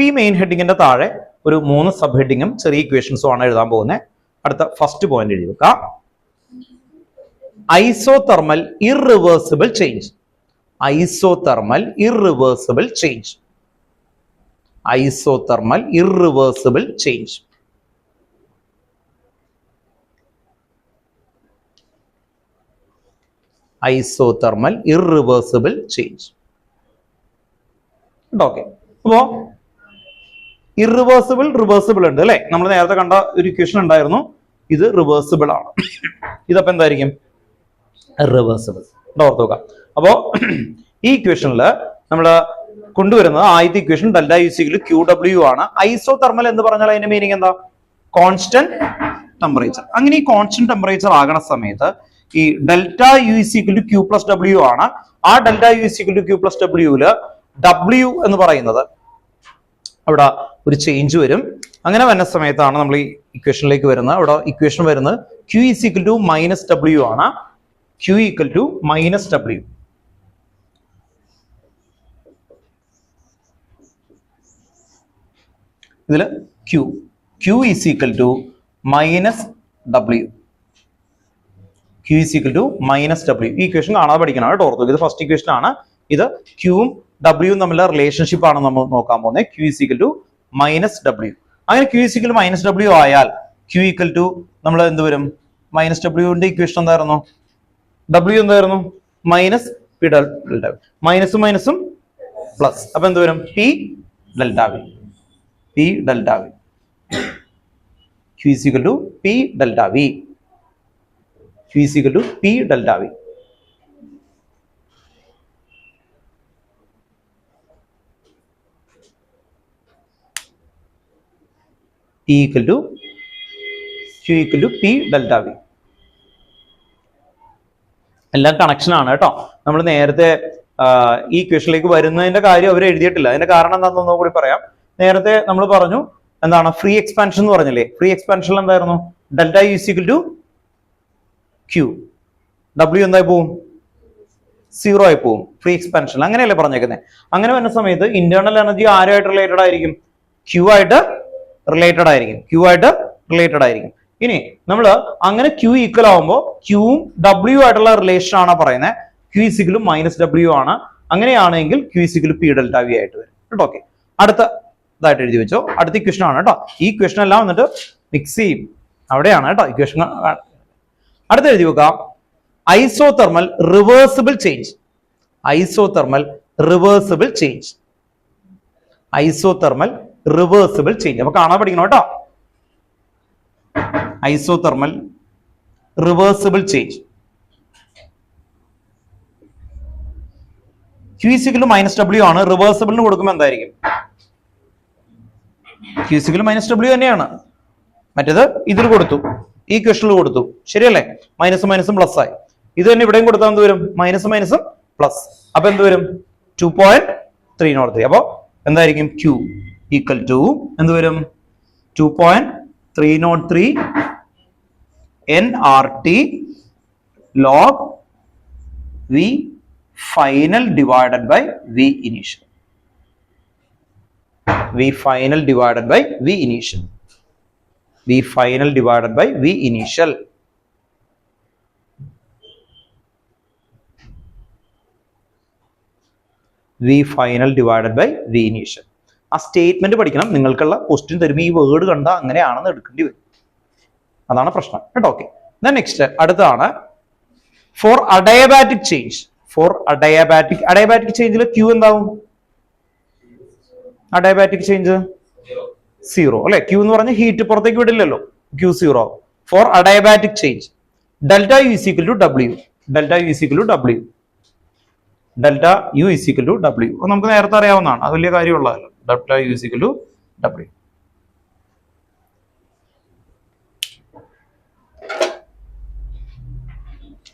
ഈ മെയിൻ ഹെഡിങ്ങിന്റെ താഴെ ഒരു 3 സബ് ഹെഡിങ്ങും ചെറിയ ഇക്വേഷൻസും ആണ് എഴുതാൻ പോകുന്നത്. അടുത്ത ഫസ്റ്റ് പോയിന്റ് എഴുതി വെക്കാം, isothermal irreversible change. Isothermal irreversible change. Isothermal irreversible change. Isothermal irreversible change. Okay, അപ്പോ ഇറിവേഴ്സിബിൾ റിവേഴ്സിബിൾ ഉണ്ട് അല്ലെ. നമ്മൾ നേരത്തെ കണ്ട ഒരു ഇക്വേഷൻ ഉണ്ടായിരുന്നു, ഇത് റിവേഴ്സിബിൾ ആണ്. ഇതപ്പോ എന്തായിരിക്കും? റിവേഴ്സിബിൾ. ഓർത്ത് നോക്കാം. അപ്പോ ഈ ഇക്വേഷനിൽ നമ്മൾ കൊണ്ടുവരുന്നത് ആദ്യത്തെ equation delta U equal to Q W ആണ്. ഐസോതെർമൽ എന്ന് പറഞ്ഞാൽ അതിന്റെ മീനിങ് എന്താ? Constant temperature. അങ്ങനെ ഈ കോൺസ്റ്റന്റ് ടെമ്പറേച്ചർ ആകണ സമയത്ത് ഈ delta U equal to Q plus W ആണ്. ആ delta U equal to Q plus ഡബ്ല്യുവില് ഡബ്ല്യു എന്ന് പറയുന്നത് അവിടെ ഒരു ചേഞ്ച് വരും. അങ്ങനെ വരുന്ന സമയത്താണ് നമ്മൾ ഈ ഇക്വേഷനിലേക്ക് വരുന്നത്. അവിടെ ഇക്വേഷൻ വരുന്നത് Q equal to minus W ആണ്. Q equal to minus W. ഇതില് Q is equal to minus W. Q is equal to minus W. ഈ ഇക്വേഷൻ കാണാതെ പഠിക്കണം കേട്ടോ, ഓർത്തു. ഇത് ഫസ്റ്റ് ഇക്വേഷൻ ആണ്. ഇത് ക്യൂവും ഡബ്ല്യുവും തമ്മിലുള്ള റിലേഷൻഷിപ്പ് ആണ് നമ്മൾ നോക്കാൻ പോകുന്നത്. Q is equal to minus W. അങ്ങനെ Q is equal minus W ആയാൽ ക്യൂ ഈക്വൽ ടു നമ്മൾ എന്ത് വരും? മൈനസ് ഡബ്ല്യുവിന്റെ ഇക്വേഷൻ എന്തായിരുന്നു? ഡബ്ല്യു എന്തായിരുന്നു? Minus P delta. മൈനസും മൈനസും പ്ലസ്. അപ്പൊ എന്ത് വരും? P delta V. P delta V. Q is equal to P delta V. Q is equal to P delta V. P equal to Q equal to P delta V. എല്ലാം connection ആണ് കേട്ടോ. നമ്മൾ നേരത്തെ ഈ ഇക്വേഷനിലേക്ക് വരുന്നതിന്റെ കാര്യം അവർ എഴുതിയിട്ടില്ല. അതിന്റെ കാരണം എന്താണെന്ന് കൂടി പറയാം. നേരത്തെ നമ്മൾ പറഞ്ഞു എന്താണ്? ഫ്രീ എക്സ്പാൻഷൻ എന്ന് പറഞ്ഞില്ലേ? ഫ്രീ എക്സ്പാൻഷൻ എന്തായിരുന്നു? Delta U is equal to Q. W എന്തായി പോവും? 0 ആയി പോവും ഫ്രീ എക്സ്പാൻഷൻ. അങ്ങനെയല്ലേ പറഞ്ഞേക്കുന്നത്? അങ്ങനെ വരുന്ന സമയത്ത് ഇന്റേണൽ എനർജി ആരുമായിട്ട് റിലേറ്റഡ് ആയിരിക്കും? ക്യൂ ആയിട്ട് റിലേറ്റഡ് ആയിരിക്കും. ക്യൂ ആയിട്ട് റിലേറ്റഡ് ആയിരിക്കും. ഇനി നമ്മൾ അങ്ങനെ ക്യൂ ഈക്വൽ ആവുമ്പോൾ ക്യൂവും ഡബ്ല്യു ആയിട്ടുള്ള റിലേഷൻ ആണ് പറയുന്നത്. ക്യൂ ഈക്വലും മൈനസ് ഡബ്ല്യു ആണ്. അങ്ങനെയാണെങ്കിൽ Q equal P delta V ആയിട്ട് വരും കേട്ടോ. ഓക്കെ, അടുത്ത ഇതായിട്ട് എഴുതി വെച്ചോ. അടുത്ത ഇക്വേഷൻ ആണ് കേട്ടോ. ഈ ഇക്വേഷൻ എല്ലാം വന്നിട്ട് മിക്സ് ചെയ്യും. അവിടെയാണ് കേട്ടോ ഇക്വേഷൻ. അടുത്ത എഴുതി വെക്കാം, isothermal reversible change. Isothermal reversible change. Isothermal reversible change. അപ്പൊ കാണാൻ പഠിക്കണം കേട്ടോ. Isothermal reversible change. Q equal to minus W ആണ്. റിവേഴ്സിബിളിന് കൊടുക്കുമ്പോൾ എന്തായിരിക്കും? ക്യൂ ഈക്വൽ മൈനസ് ഡബ്ല്യു തന്നെയാണ്. മറ്റേത് ഇതിൽ കൊടുത്തു, ഈ ക്വസ്റ്റനിൽ കൊടുത്തു, ശരിയല്ലേ? മൈനസും മൈനസും പ്ലസ് ആയി. ഇത് തന്നെ ഇവിടെയും കൊടുത്താൽ എന്ത് വരും? മൈനസും മൈനസും പ്ലസ്. അപ്പൊ എന്ത് വരും? 2.303. അപ്പൊ എന്തായിരിക്കും? ക്യൂ ഈക്വൽ ടു എന്ത് വരും? 2.303 nRT log V final divided by V initial. V final divided by V initial. V final divided by V initial. V final divided by V initial. ആ സ്റ്റേറ്റ്മെന്റ് പഠിക്കണം. നിങ്ങൾക്കുള്ള ക്വസ്റ്റ്യൻ തരുമ്പോൾ ഈ word കണ്ടാൽ അങ്ങനെയാണെന്ന് എടുക്കേണ്ടി വരും. അതാണ് പ്രശ്നം കേട്ടോ. ഓക്കെ, നെക്സ്റ്റ് അടുത്താണ് for adiabatic change. For adiabatic ചേഞ്ചിൽ ക്യൂ എന്താവും? അഡയബാറ്റിക് ചേഞ്ച് 0 അല്ലെ. ക്യൂ എന്ന് പറഞ്ഞ ഹീറ്റ് പുറത്തേക്ക് വിടില്ലല്ലോ, ക്യൂ 0 ആവും. For adiabatic change delta U is equal to W. Delta U is equal to W. Delta U is equal to W. നമുക്ക് നേരത്തെ അറിയാവുന്നതാണ്, അത് വലിയ കാര്യമുള്ളതല്ലോ. Delta U is equal to W.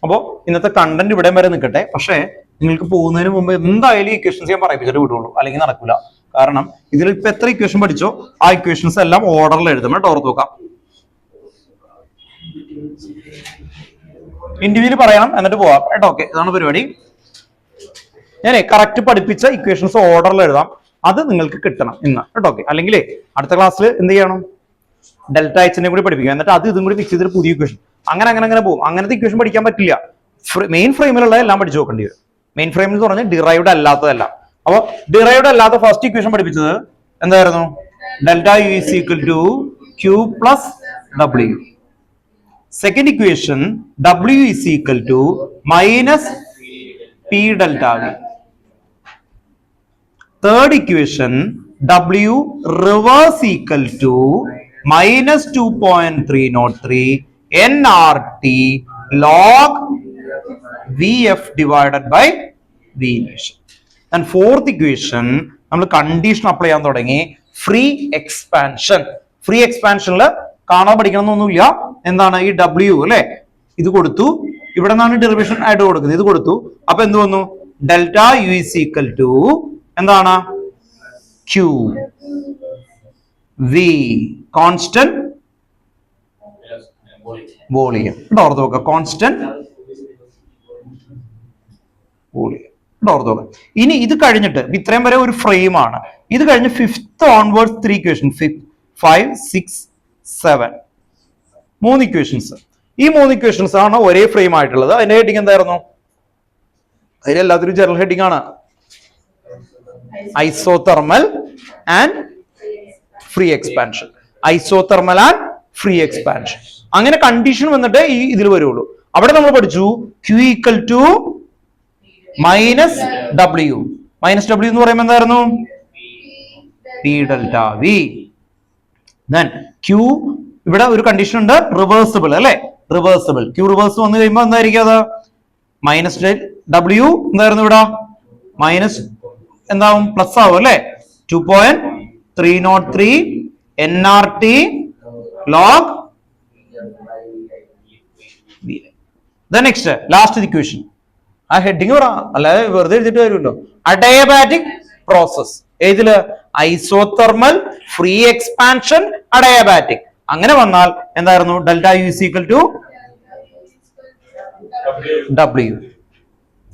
അപ്പോൾ ഇന്നത്തെ കണ്ടന്റ് ഇവിടെ വരെ നിൽക്കട്ടെ. പക്ഷേ നിങ്ങൾക്ക് പോകുന്നതിന് മുമ്പ് എന്തായാലും ഇക്വേഷൻസ് ഞാൻ പറയിപ്പിച്ചിട്ട് വിടുള്ളൂ, അല്ലെങ്കിൽ നടക്കില്ല. കാരണം ഇതിൽ ഇപ്പൊ എത്ര ഇക്വേഷൻ പഠിച്ചോ ആ ഇക്വേഷൻസ് എല്ലാം ഓർഡറിൽ എഴുതും കേട്ടോ. ഓർത്ത് നോക്കാം. ഇന്റർവ്യൂവിൽ പറയണം എന്നിട്ട് പോവാം കേട്ടോ. ഓക്കെ, ഇതാണ് പരിപാടി. ഞാനേ കറക്റ്റ് പഠിപ്പിച്ച ഇക്വേഷൻസ് ഓർഡറിൽ എഴുതാം. അത് നിങ്ങൾക്ക് കിട്ടണം ഇന്ന് കേട്ടോ. ഓക്കെ, അല്ലെങ്കിൽ അടുത്ത ക്ലാസ്സിൽ എന്ത് ചെയ്യണം? ഡെൽറ്റ എച്ചിനെ കൂടി പഠിപ്പിക്കുക. എന്നിട്ട് അത് ഇതും കൂടി ഫിക്സ് ചെയ്തിട്ട് പുതിയ ഇക്വേഷൻ അങ്ങനെ പോകും. അങ്ങനത്തെ ഇക്വേഷൻ പഠിക്കാൻ പറ്റില്ല. മെയിൻ ഫ്രെയിമിലുള്ള എല്ലാം പഠിച്ചു നോക്കേണ്ടി വരും. മെയിൻ ഫ്രെയിം എന്ന് പറഞ്ഞാൽ ഡിറൈവ്ഡ് അല്ലാത്തതല്ല. അപ്പൊ ഡിറൈവ്ഡ് അല്ലാത്ത ഫസ്റ്റ് ഇക്വേഷൻ പഠിപ്പിച്ചത് എന്തായിരുന്നു? Delta U is equal to Q plus W. Second equation W is equal to minus P delta V. Third equation W reverse equal to minus 2.303 nRT log VF divided by V initial. And fourth equation നമ്മൾ condition apply ചെയ്യാൻ തുടങ്ങി. Free expansion. Free എക്സ്പാൻഷനിൽ കാണാൻ പഠിക്കണം എന്നൊന്നുമില്ല. എന്താണ് ഈ W അല്ലെ? ഇത് കൊടുത്തു. ഇവിടെ നിന്നാണ് ഡെറിവേഷൻ ആയിട്ട് കൊടുക്കുന്നത്. ഇത് കൊടുത്തു. അപ്പൊ എന്ത് വന്നു? Delta U is equal to എന്താണ്? Q V constant volume. ഓർത്ത് നോക്കുക, കോൺസ്റ്റന്റ് വോളിയം. ഓർത്ത് നോക്കുക. ഇനി ഇത് കഴിഞ്ഞിട്ട് ഇത്രയും വരെ ഒരു ഫ്രെയിം ആണ്. ഇത് കഴിഞ്ഞ് ഫിഫ്ത്ത് ഓൺവേർഡ്സ് 3 ഇക്വേഷൻ 5, 6, 7 3 ഇക്വേഷൻസ്. ഈ 3 ഇക്വേഷൻസ് ആണ് ഒരേ ഫ്രെയിം ആയിട്ടുള്ളത്. അതിന്റെ ഹെഡിങ് എന്തായിരുന്നു? അതിൽ എല്ലാത്തിനും ജനറൽ ഹെഡിങ് ആണ് isothermal and free expansion. Isothermal and free expansion. അങ്ങനെ കണ്ടീഷൻ വന്നിട്ട് ഈ ഇതിൽ വരുള്ളൂ. അവിടെ നമ്മൾ പഠിച്ചു Q equal to minus W. Minus W എന്ന് പറയുമ്പോൾ എന്തായിരുന്നു? P delta V. Then Q ഇവിടെ ഒരു കണ്ടീഷൻ ഉണ്ട്, റിവേഴ്സിബിൾ അല്ലെ? റിവേഴ്സിബിൾ. Q റിവേഴ്സ് വന്നു കഴിയുമ്പോൾ എന്തായിരിക്കും? അത് മൈനസ് ഡബ്ല്യു എന്തായിരുന്നു ഇവിടെ? മൈനസ് എന്താവും? പ്ലസ് ആവും അല്ലെ? 2.303 nRT log V. The next last equation. ആ ഹെഡിങ് പറ, അല്ലാതെ വെറുതെ എഴുതിയിട്ട് വരുമല്ലോ. Adiabatic process. ഏതില്? Isothermal, free expansion, adiabatic. അങ്ങനെ വന്നാൽ എന്തായിരുന്നു? Delta U is equal to W.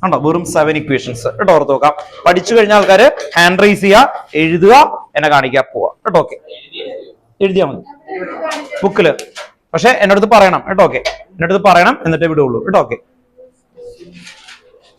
ആണോ? വെറും 7 ഇക്വേഷൻസ് കേട്ടോ. ഓർത്ത് നോക്കാം. പഠിച്ചു കഴിഞ്ഞ ആൾക്കാര് ഹാൻഡ് റൈസ് ചെയ്യുക, എഴുതുക, എന്നെ കാണിക്കാൻ പോവാ കേട്ടോ. ഓക്കെ, എഴുതിയാൽ മതി ബുക്കില്. പക്ഷെ എന്നോടത്ത് പറയണം കേട്ടോ. ഓക്കെ, എന്നോടത്ത് പറയണം എന്നിട്ടേ വിടുള്ളൂ കേട്ടോ. ഓക്കെ.